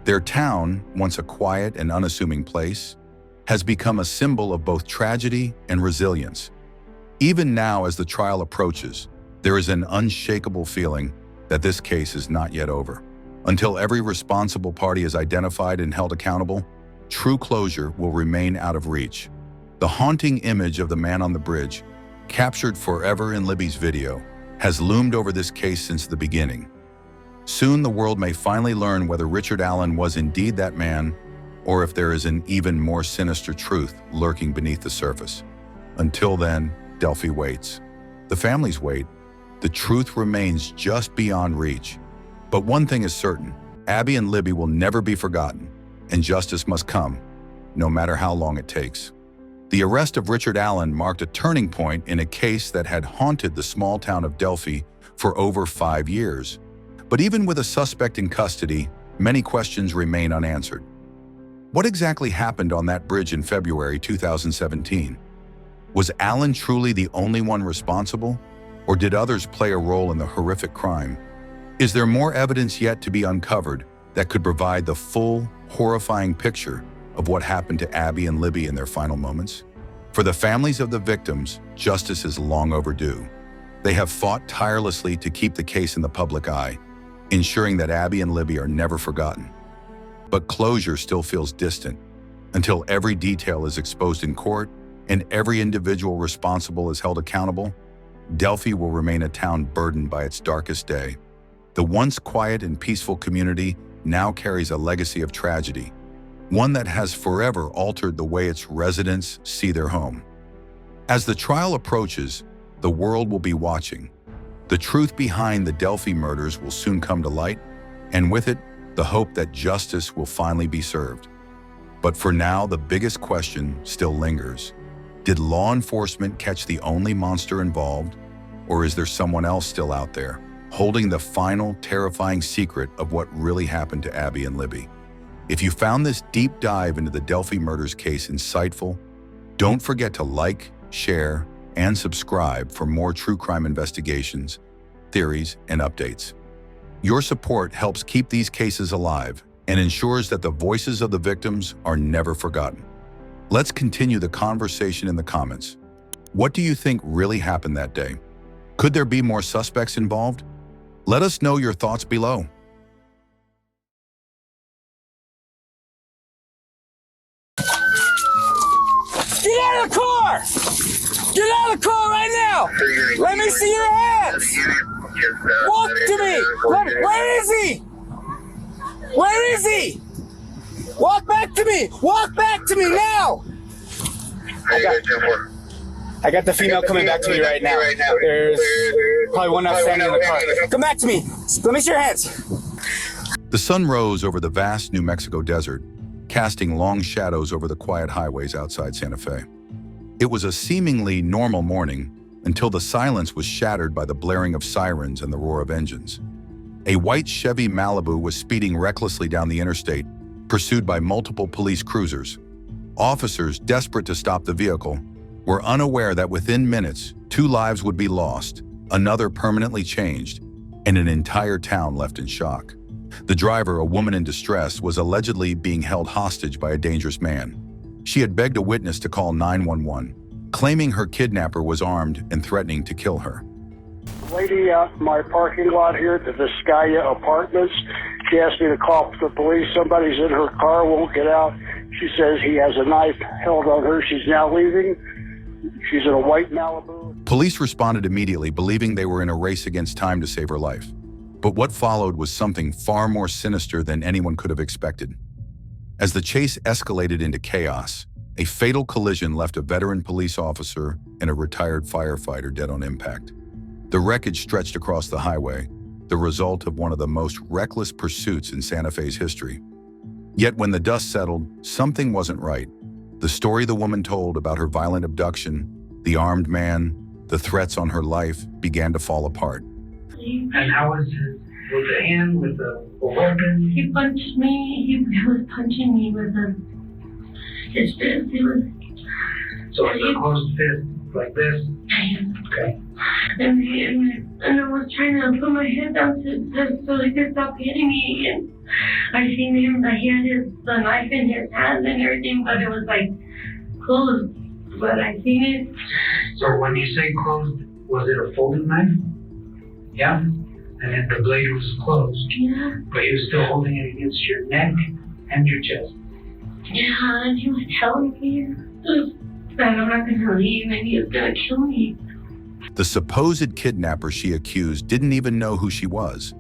Their town, once a quiet and unassuming place, has become a symbol of both tragedy and resilience. Even now, as the trial approaches, there is an unshakable feeling that this case is not yet over. Until every responsible party is identified and held accountable, true closure will remain out of reach. The haunting image of the man on the bridge, captured forever in Libby's video, has loomed over this case since the beginning. Soon the world may finally learn whether Richard Allen was indeed that man, or if there is an even more sinister truth lurking beneath the surface. Until then, Delphi waits. The families wait. The truth remains just beyond reach. But one thing is certain, Abby and Libby will never be forgotten, and justice must come, no matter how long it takes. The arrest of Richard Allen marked a turning point in a case that had haunted the small town of Delphi for over 5 years. But even with a suspect in custody, many questions remain unanswered. What exactly happened on that bridge in February 2017? Was Allen truly the only one responsible? Or did others play a role in the horrific crime? Is there more evidence yet to be uncovered that could provide the full, horrifying picture of what happened to Abby and Libby in their final moments? For the families of the victims, justice is long overdue. They have fought tirelessly to keep the case in the public eye, ensuring that Abby and Libby are never forgotten. But closure still feels distant. Until every detail is exposed in court and every individual responsible is held accountable, Delphi will remain a town burdened by its darkest day. The once quiet and peaceful community now carries a legacy of tragedy, one that has forever altered the way its residents see their home. As the trial approaches, the world will be watching. The truth behind the Delphi murders will soon come to light, and with it, the hope that justice will finally be served. But for now, the biggest question still lingers. Did law enforcement catch the only monster involved, or is there someone else still out there, holding the final, terrifying secret of what really happened to Abby and Libby? If you found this deep dive into the Delphi murders case insightful, don't forget to like, share, and subscribe for more true crime investigations, theories, and updates. Your support helps keep these cases alive and ensures that the voices of the victims are never forgotten. Let's continue the conversation in the comments. What do you think really happened that day? Could there be more suspects involved? Let us know your thoughts below. Get out of the car! Get out of the car right now! Let me see your hands! Walk to me! Where is he? Where is he? Walk back to me! Walk back to me now! I got the female coming back to me right now. There's probably one outstanding in the car. Come back to me. Let me see your hands. The sun rose over the vast New Mexico desert, casting long shadows over the quiet highways outside Santa Fe. It was a seemingly normal morning until the silence was shattered by the blaring of sirens and the roar of engines. A white Chevy Malibu was speeding recklessly down the interstate, pursued by multiple police cruisers. Officers, desperate to stop the vehicle, were unaware that within minutes, 2 lives would be lost, another permanently changed, and an entire town left in shock. The driver, a woman in distress, was allegedly being held hostage by a dangerous man. She had begged a witness to call 911, claiming her kidnapper was armed and threatening to kill her. Lady out in my parking lot here at the Vizcaya Apartments, she asked me to call the police. Somebody's in her car, won't get out. She says he has a knife held on her. She's now leaving. She's in a white Malibu. Police responded immediately, believing they were in a race against time to save her life. But what followed was something far more sinister than anyone could have expected. As the chase escalated into chaos, a fatal collision left a veteran police officer and a retired firefighter dead on impact. The wreckage stretched across the highway, the result of one of the most reckless pursuits in Santa Fe's history. Yet when the dust settled, something wasn't right. The story the woman told about her violent abduction, the armed man, the threats on her life began to fall apart. And how was it? With the hand, with the weapon? He punched me. He was punching me with his fist. He was. So it's a closed fist like this? Okay. And I was trying to put my head down so he could stop hitting me. And I seen him that he had the knife in his hand and everything, but it was like closed. But I seen it. So when you say closed, was it a folding knife? Yeah? And then the blade was closed. Yeah. But he was still holding it against your neck and your chest. Yeah, and he was telling me that I'm not going to leave and he was going to kill me. The supposed kidnapper she accused didn't even know who she was.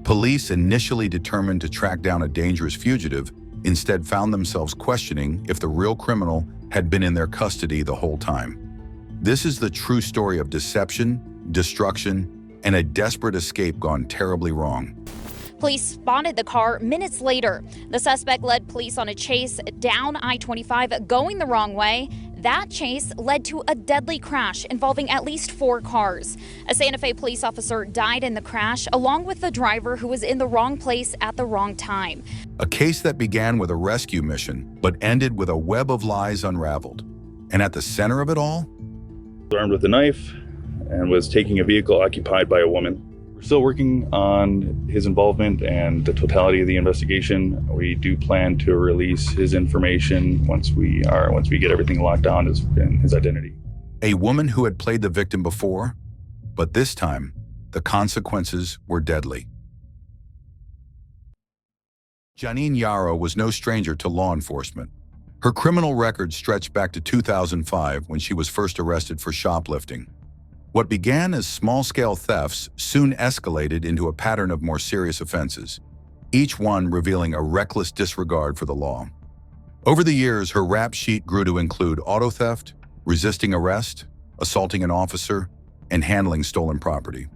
Police, initially determined to track down a dangerous fugitive, instead found themselves questioning if the real criminal had been in their custody the whole time. This is the true story of deception, destruction, and a desperate escape gone terribly wrong. Police spotted the car minutes later. The suspect led police on a chase down I-25 going the wrong way. That chase led to a deadly crash involving at least 4 cars. A Santa Fe police officer died in the crash, along with the driver who was in the wrong place at the wrong time. A case that began with a rescue mission, but ended with a web of lies unraveled. And at the center of it all? Armed with a knife and was taking a vehicle occupied by a woman. We're still working on his involvement and the totality of the investigation. We do plan to release his information once we get everything locked down, his identity. A woman who had played the victim before, but this time, the consequences were deadly. Janine Yarrow was no stranger to law enforcement. Her criminal record stretched back to 2005 when she was first arrested for shoplifting. What began as small-scale thefts soon escalated into a pattern of more serious offenses, each one revealing a reckless disregard for the law. Over the years, her rap sheet grew to include auto theft, resisting arrest, assaulting an officer, and handling stolen property.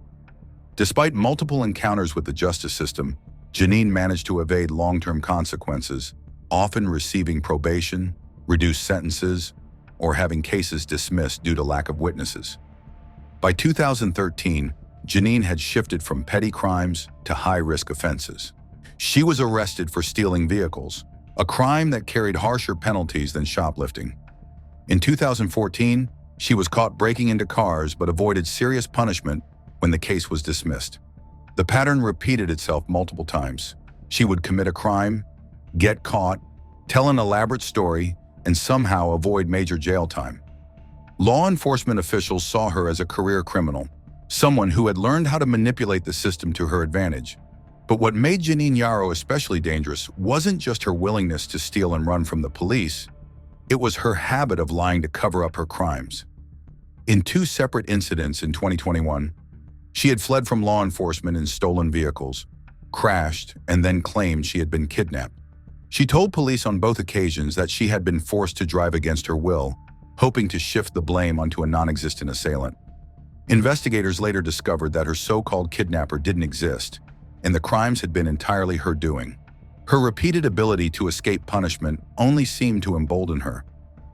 Despite multiple encounters with the justice system, Janine managed to evade long-term consequences, often receiving probation, reduced sentences, or having cases dismissed due to lack of witnesses. By 2013, Janine had shifted from petty crimes to high-risk offenses. She was arrested for stealing vehicles, a crime that carried harsher penalties than shoplifting. In 2014, she was caught breaking into cars but avoided serious punishment when the case was dismissed. The pattern repeated itself multiple times. She would commit a crime, get caught, tell an elaborate story, and somehow avoid major jail time. Law enforcement officials saw her as a career criminal, someone who had learned how to manipulate the system to her advantage. But what made Janine Yarrow especially dangerous wasn't just her willingness to steal and run from the police, it was her habit of lying to cover up her crimes. In 2 separate incidents in 2021, she had fled from law enforcement in stolen vehicles, crashed, and then claimed she had been kidnapped. She told police on both occasions that she had been forced to drive against her will, hoping to shift the blame onto a non-existent assailant. Investigators later discovered that her so-called kidnapper didn't exist, and the crimes had been entirely her doing. Her repeated ability to escape punishment only seemed to embolden her.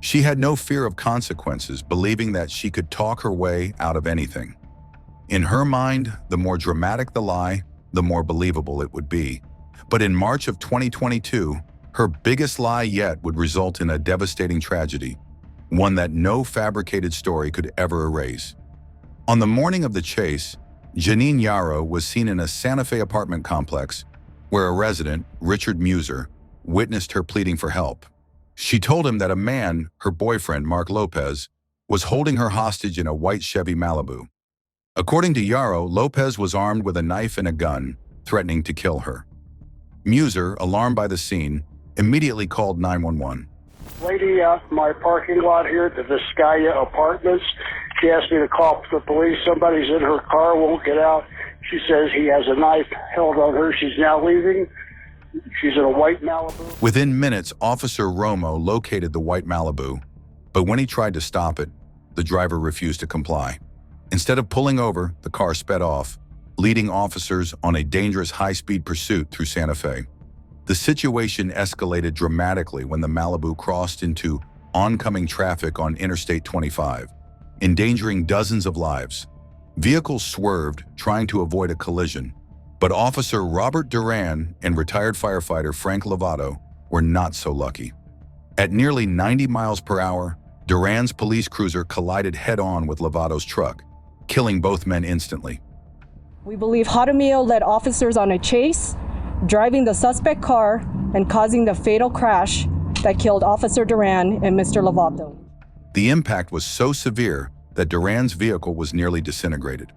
She had no fear of consequences, believing that she could talk her way out of anything. In her mind, the more dramatic the lie, the more believable it would be. But in March of 2022, her biggest lie yet would result in a devastating tragedy, one that no fabricated story could ever erase. On the morning of the chase, Janine Yarrow was seen in a Santa Fe apartment complex where a resident, Richard Muser, witnessed her pleading for help. She told him that a man, her boyfriend, Mark Lopez, was holding her hostage in a white Chevy Malibu. According to Yarrow, Lopez was armed with a knife and a gun, threatening to kill her. Muser, alarmed by the scene, immediately called 911. Lady out in my parking lot here at the Vizcaya Apartments. She asked me to call the police. Somebody's in her car, won't get out. She says he has a knife held on her. She's now leaving. She's in a white Malibu. Within minutes, Officer Romo located the white Malibu, but when he tried to stop it, the driver refused to comply. Instead of pulling over, the car sped off, leading officers on a dangerous high-speed pursuit through Santa Fe. The situation escalated dramatically when the Malibu crossed into oncoming traffic on Interstate 25, endangering dozens of lives. Vehicles swerved, trying to avoid a collision, but Officer Robert Duran and retired firefighter Frank Lovato were not so lucky. At nearly 90 miles per hour, Duran's police cruiser collided head-on with Lovato's truck, killing both men instantly. We believe Jaramillo led officers on a chase, driving the suspect car and causing the fatal crash that killed Officer Duran and Mr. Lovato. The impact was so severe that Duran's vehicle was nearly disintegrated.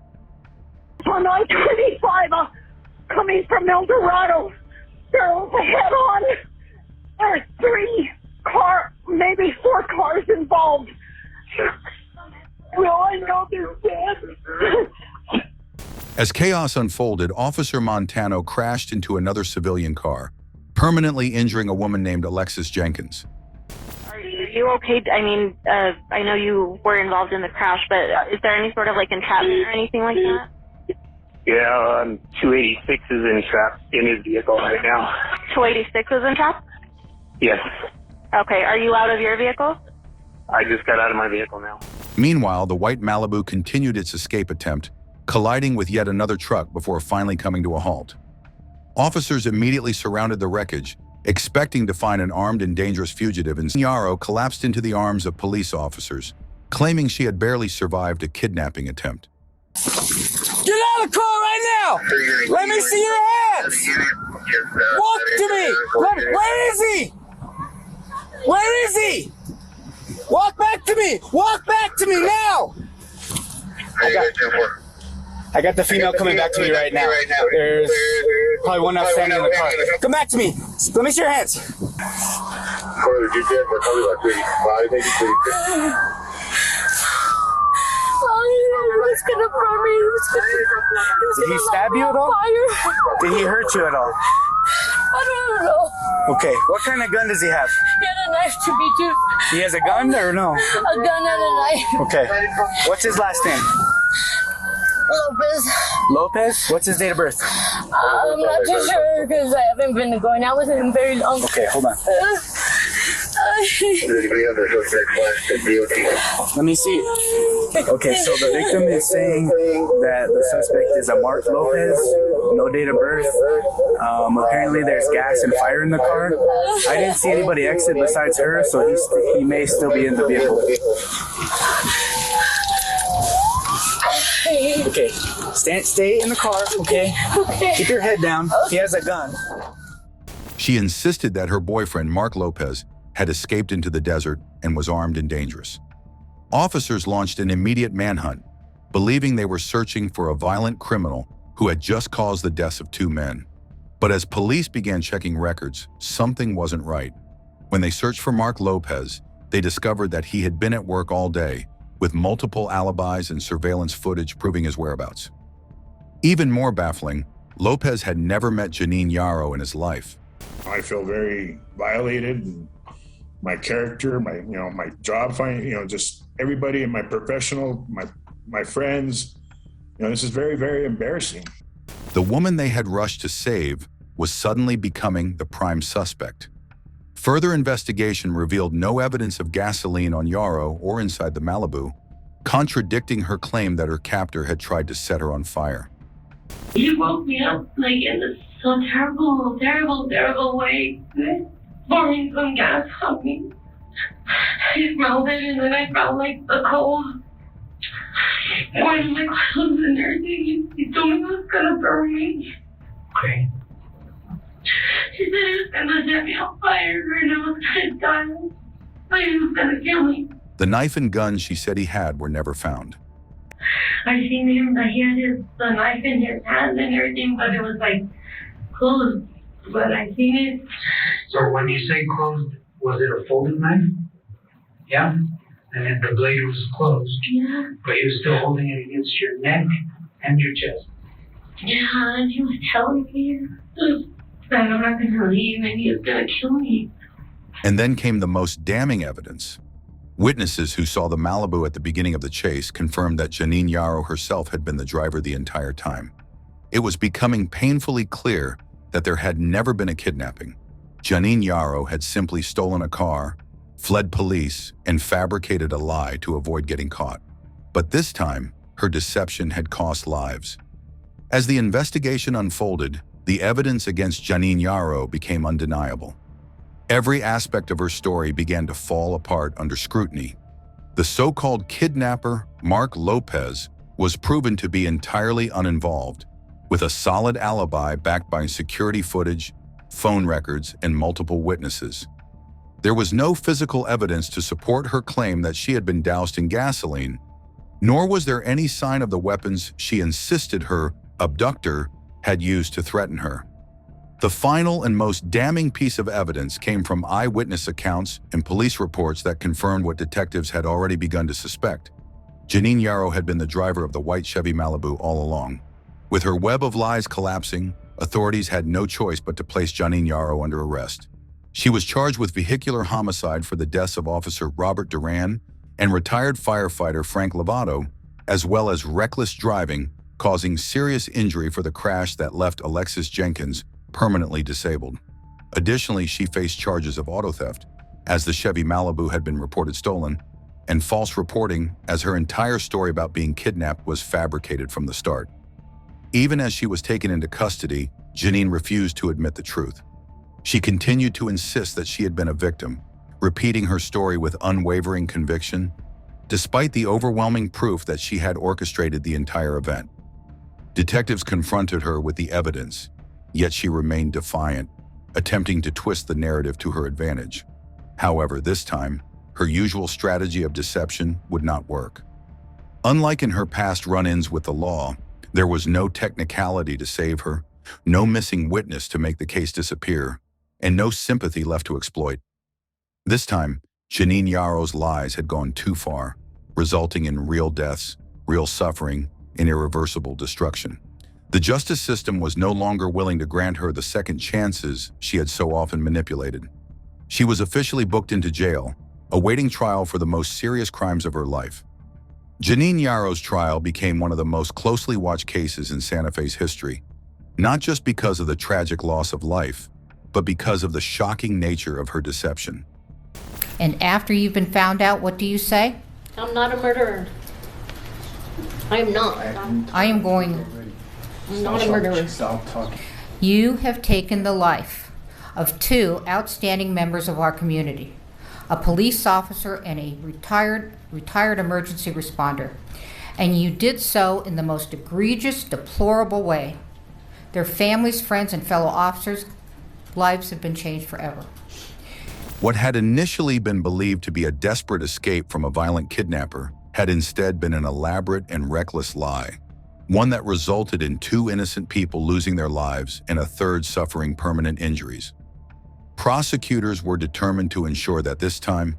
On I-25, coming from El Dorado, there was a head-on. There's 4 cars involved. Well, I know they're dead. As chaos unfolded, Officer Montano crashed into another civilian car, permanently injuring a woman named Alexis Jenkins. Are you okay? I mean, I know you were involved in the crash, but is there any sort of entrapment or anything like that? Yeah, 286 is entrapped in his vehicle right now. 286 is entrapped? Yes. Okay, are you out of your vehicle? I just got out of my vehicle now. Meanwhile, the white Malibu continued its escape attempt, colliding with yet another truck before finally coming to a halt. Officers immediately surrounded the wreckage, expecting to find an armed and dangerous fugitive, and Yarrow collapsed into the arms of police officers, claiming she had barely survived a kidnapping attempt. Get out of the car right now! Let me see your hands! Walk to me! Where is he? Where is he? Walk back to me! Walk back to me now! I got the female coming back to me right now. There's probably one else standing in the car. Come back to me. Let me see your hands. Or the GPS, we're probably about 35, maybe 36. It's gonna burn me. Did he stab you at all? Did he hurt you at all? I don't know. Okay, what kind of gun does he have? He had a knife to me too. He has a gun or no? A gun and a knife. Okay. What's his last name? Lopez. Lopez? What's his date of birth? I'm not too sure because I haven't been going out with him very long. Okay, hold on. Let me see. Okay, so the victim is saying that the suspect is a Mark Lopez, no date of birth. Apparently there's gas and fire in the car. I didn't see anybody exit besides her, so he may still be in the vehicle. Okay, stay in the car, okay? Okay. Keep your head down. He has a gun. She insisted that her boyfriend, Mark Lopez, had escaped into the desert and was armed and dangerous. Officers launched an immediate manhunt, believing they were searching for a violent criminal who had just caused the deaths of 2 men. But as police began checking records, something wasn't right. When they searched for Mark Lopez, they discovered that he had been at work all day, with multiple alibis and surveillance footage proving his whereabouts. Even more baffling, Lopez had never met Janine Yarrow in his life. I feel very violated. My character, my job finding, just everybody in my professional, my friends, this is very, very embarrassing. The woman they had rushed to save was suddenly becoming the prime suspect. Further investigation revealed no evidence of gasoline on Yarrow or inside the Malibu, contradicting her claim that her captor had tried to set her on fire. He woke me up in this so terrible, terrible, terrible way. Pouring some gas on me. I smelled it and then I felt like the cold. When my clothes and everything, he told me it was gonna burn me. Okay. He said he was gonna set me on fire and I was gonna die. But he was gonna kill me. The knife and gun she said he had were never found. I seen him, he had the knife in his hand and everything, but it was closed. But I seen it. So when you say closed, was it a folded knife? Yeah? And then the blade was closed? Yeah. But he was still holding it against your neck and your chest? Yeah, and he was telling me that I'm not going to leave and he was going to kill me. And then came the most damning evidence. Witnesses who saw the Malibu at the beginning of the chase confirmed that Janine Yarrow herself had been the driver the entire time. It was becoming painfully clear that there had never been a kidnapping. Janine Yarrow had simply stolen a car, fled police, and fabricated a lie to avoid getting caught. But this time, her deception had cost lives. As the investigation unfolded, the evidence against Janine Yarrow became undeniable. Every aspect of her story began to fall apart under scrutiny. The so-called kidnapper, Mark Lopez, was proven to be entirely uninvolved, with a solid alibi backed by security footage, phone records, and multiple witnesses. There was no physical evidence to support her claim that she had been doused in gasoline, nor was there any sign of the weapons she insisted her abductor had used to threaten her. The final and most damning piece of evidence came from eyewitness accounts and police reports that confirmed what detectives had already begun to suspect. Janine Yarrow had been the driver of the white Chevy Malibu all along. With her web of lies collapsing, authorities had no choice but to place Janine Yarrow under arrest. She was charged with vehicular homicide for the deaths of Officer Robert Duran and retired firefighter Frank Lovato, as well as reckless driving, causing serious injury for the crash that left Alexis Jenkins permanently disabled. Additionally, she faced charges of auto theft, as the Chevy Malibu had been reported stolen, and false reporting, as her entire story about being kidnapped was fabricated from the start. Even as she was taken into custody, Janine refused to admit the truth. She continued to insist that she had been a victim, repeating her story with unwavering conviction, despite the overwhelming proof that she had orchestrated the entire event. Detectives confronted her with the evidence, yet she remained defiant, attempting to twist the narrative to her advantage. However, this time, her usual strategy of deception would not work. Unlike in her past run-ins with the law, there was no technicality to save her, no missing witness to make the case disappear, and no sympathy left to exploit. This time, Janine Yarrow's lies had gone too far, resulting in real deaths, real suffering, and irreversible destruction. The justice system was no longer willing to grant her the second chances she had so often manipulated. She was officially booked into jail, awaiting trial for the most serious crimes of her life. Janine Yarrow's trial became one of the most closely watched cases in Santa Fe's history, not just because of the tragic loss of life, but because of the shocking nature of her deception. And after you've been found out, what do you say? I'm not a murderer. I am not. I'm not a murderer. Stop talking. You have taken the life of two outstanding members of our community, a police officer and a retired emergency responder. And you did so in the most egregious, deplorable way. Their families, friends, and fellow officers' lives have been changed forever. What had initially been believed to be a desperate escape from a violent kidnapper had instead been an elaborate and reckless lie, one that resulted in two innocent people losing their lives and a third suffering permanent injuries. Prosecutors were determined to ensure that this time,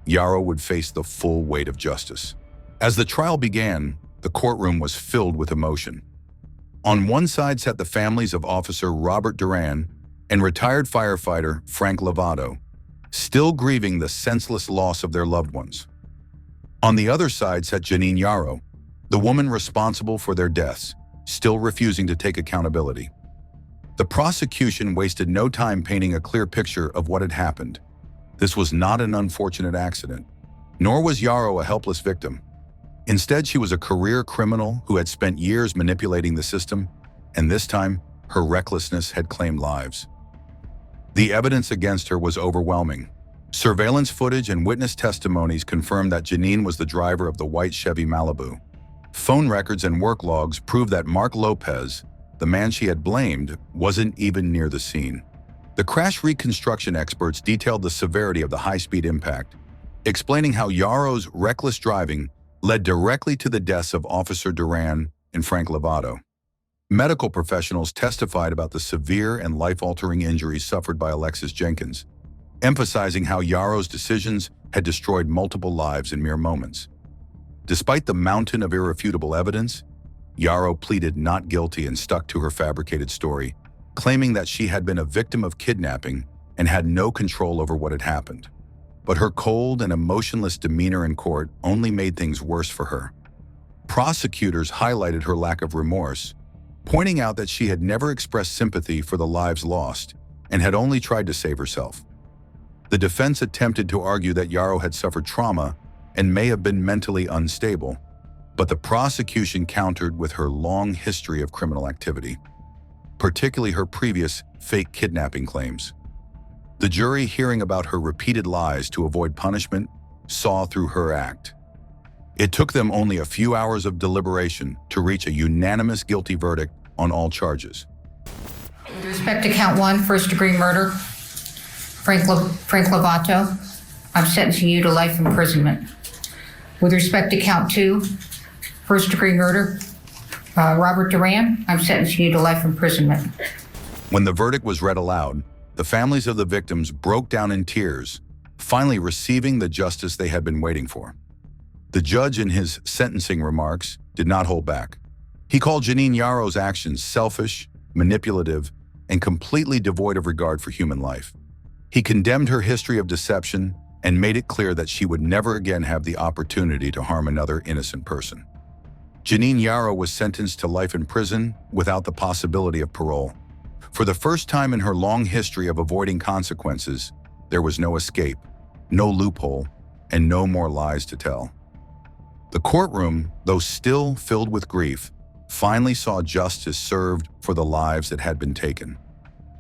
Yarrow would face the full weight of justice. As the trial began, the courtroom was filled with emotion. On one side sat the families of Officer Robert Duran and retired firefighter Frank Lovato, still grieving the senseless loss of their loved ones. On the other side sat Janine Yarrow, the woman responsible for their deaths, still refusing to take accountability. The prosecution wasted no time painting a clear picture of what had happened. This was not an unfortunate accident, nor was Yarrow a helpless victim. Instead, she was a career criminal who had spent years manipulating the system, and this time, her recklessness had claimed lives. The evidence against her was overwhelming. Surveillance footage and witness testimonies confirmed that Janine was the driver of the white Chevy Malibu. Phone records and work logs proved that Mark Lopez, the man she had blamed, wasn't even near the scene. The crash reconstruction experts detailed the severity of the high-speed impact, explaining how Yarrow's reckless driving led directly to the deaths of Officer Duran and Frank Lovato. Medical professionals testified about the severe and life-altering injuries suffered by Alexis Jenkins, emphasizing how Yarrow's decisions had destroyed multiple lives in mere moments. Despite the mountain of irrefutable evidence, Yarrow pleaded not guilty and stuck to her fabricated story, claiming that she had been a victim of kidnapping and had no control over what had happened. But her cold and emotionless demeanor in court only made things worse for her. Prosecutors highlighted her lack of remorse, pointing out that she had never expressed sympathy for the lives lost and had only tried to save herself. The defense attempted to argue that Yarrow had suffered trauma and may have been mentally unstable, but the prosecution countered with her long history of criminal activity, particularly her previous fake kidnapping claims. The jury, hearing about her repeated lies to avoid punishment, saw through her act. It took them only a few hours of deliberation to reach a unanimous guilty verdict on all charges. With respect to count 1, first-degree murder, Frank Lovato, I'm sentencing you to life imprisonment. With respect to count 2, first-degree murder, Robert Duran, I'm sentencing you to life imprisonment. When the verdict was read aloud, the families of the victims broke down in tears, finally receiving the justice they had been waiting for. The judge, in his sentencing remarks, did not hold back. He called Janine Yarrow's actions selfish, manipulative, and completely devoid of regard for human life. He condemned her history of deception and made it clear that she would never again have the opportunity to harm another innocent person. Janine Yarrow was sentenced to life in prison without the possibility of parole. For the first time in her long history of avoiding consequences, there was no escape, no loophole, and no more lies to tell. The courtroom, though still filled with grief, finally saw justice served for the lives that had been taken.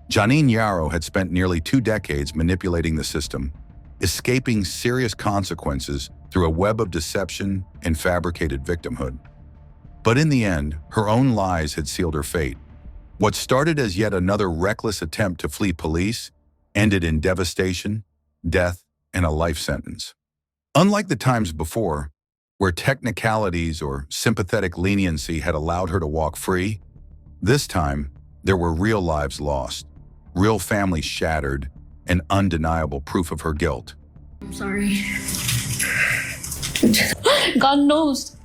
Janine Yarrow had spent nearly 2 decades manipulating the system, escaping serious consequences through a web of deception and fabricated victimhood. But in the end, her own lies had sealed her fate. What started as yet another reckless attempt to flee police ended in devastation, death, and a life sentence. Unlike the times before, where technicalities or sympathetic leniency had allowed her to walk free, this time there were real lives lost, real families shattered, and undeniable proof of her guilt. I'm sorry. God knows.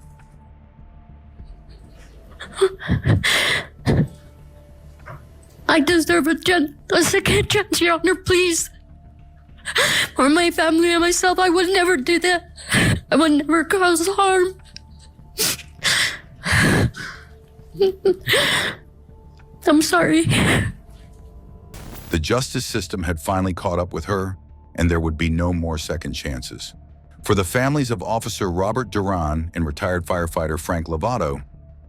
I deserve a second chance, Your Honor, please. For my family and myself, I would never do that. I would never cause harm. I'm sorry. The justice system had finally caught up with her, and there would be no more second chances. For the families of Officer Robert Duran and retired firefighter Frank Lovato,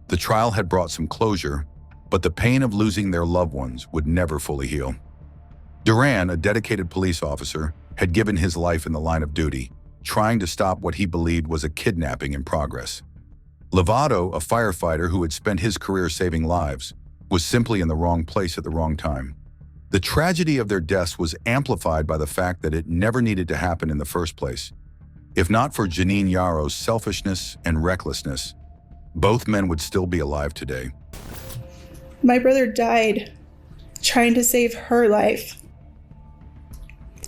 the trial had brought some closure, but the pain of losing their loved ones would never fully heal. Duran, a dedicated police officer, had given his life in the line of duty, trying to stop what he believed was a kidnapping in progress. Lovato, a firefighter who had spent his career saving lives, was simply in the wrong place at the wrong time. The tragedy of their deaths was amplified by the fact that it never needed to happen in the first place. If not for Janine Yarrow's selfishness and recklessness, both men would still be alive today. My brother died trying to save her life.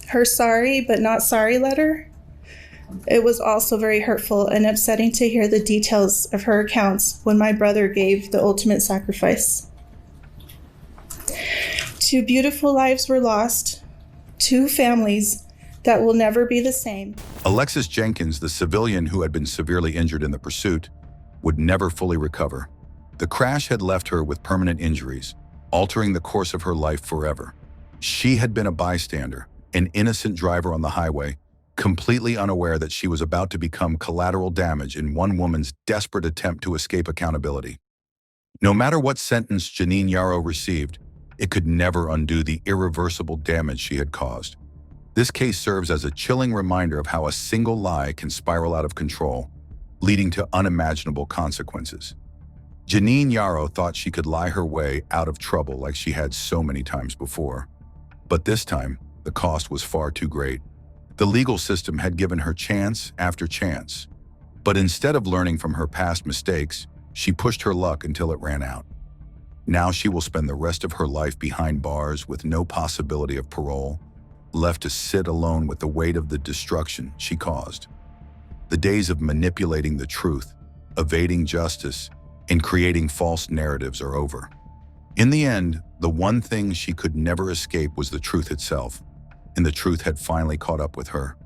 Her sorry but not sorry letter, it was also very hurtful and upsetting to hear the details of her accounts when my brother gave the ultimate sacrifice. 2 beautiful lives were lost, 2 families that will never be the same. Alexis Jenkins, the civilian who had been severely injured in the pursuit, would never fully recover. The crash had left her with permanent injuries, altering the course of her life forever. She had been a bystander, an innocent driver on the highway, completely unaware that she was about to become collateral damage in one woman's desperate attempt to escape accountability. No matter what sentence Janine Yarrow received, it could never undo the irreversible damage she had caused. This case serves as a chilling reminder of how a single lie can spiral out of control, leading to unimaginable consequences. Janine Yarrow thought she could lie her way out of trouble like she had so many times before. But this time, the cost was far too great. The legal system had given her chance after chance. But instead of learning from her past mistakes, she pushed her luck until it ran out. Now she will spend the rest of her life behind bars with no possibility of parole, left to sit alone with the weight of the destruction she caused. The days of manipulating the truth, evading justice, and creating false narratives are over. In the end, the one thing she could never escape was the truth itself, and the truth had finally caught up with her.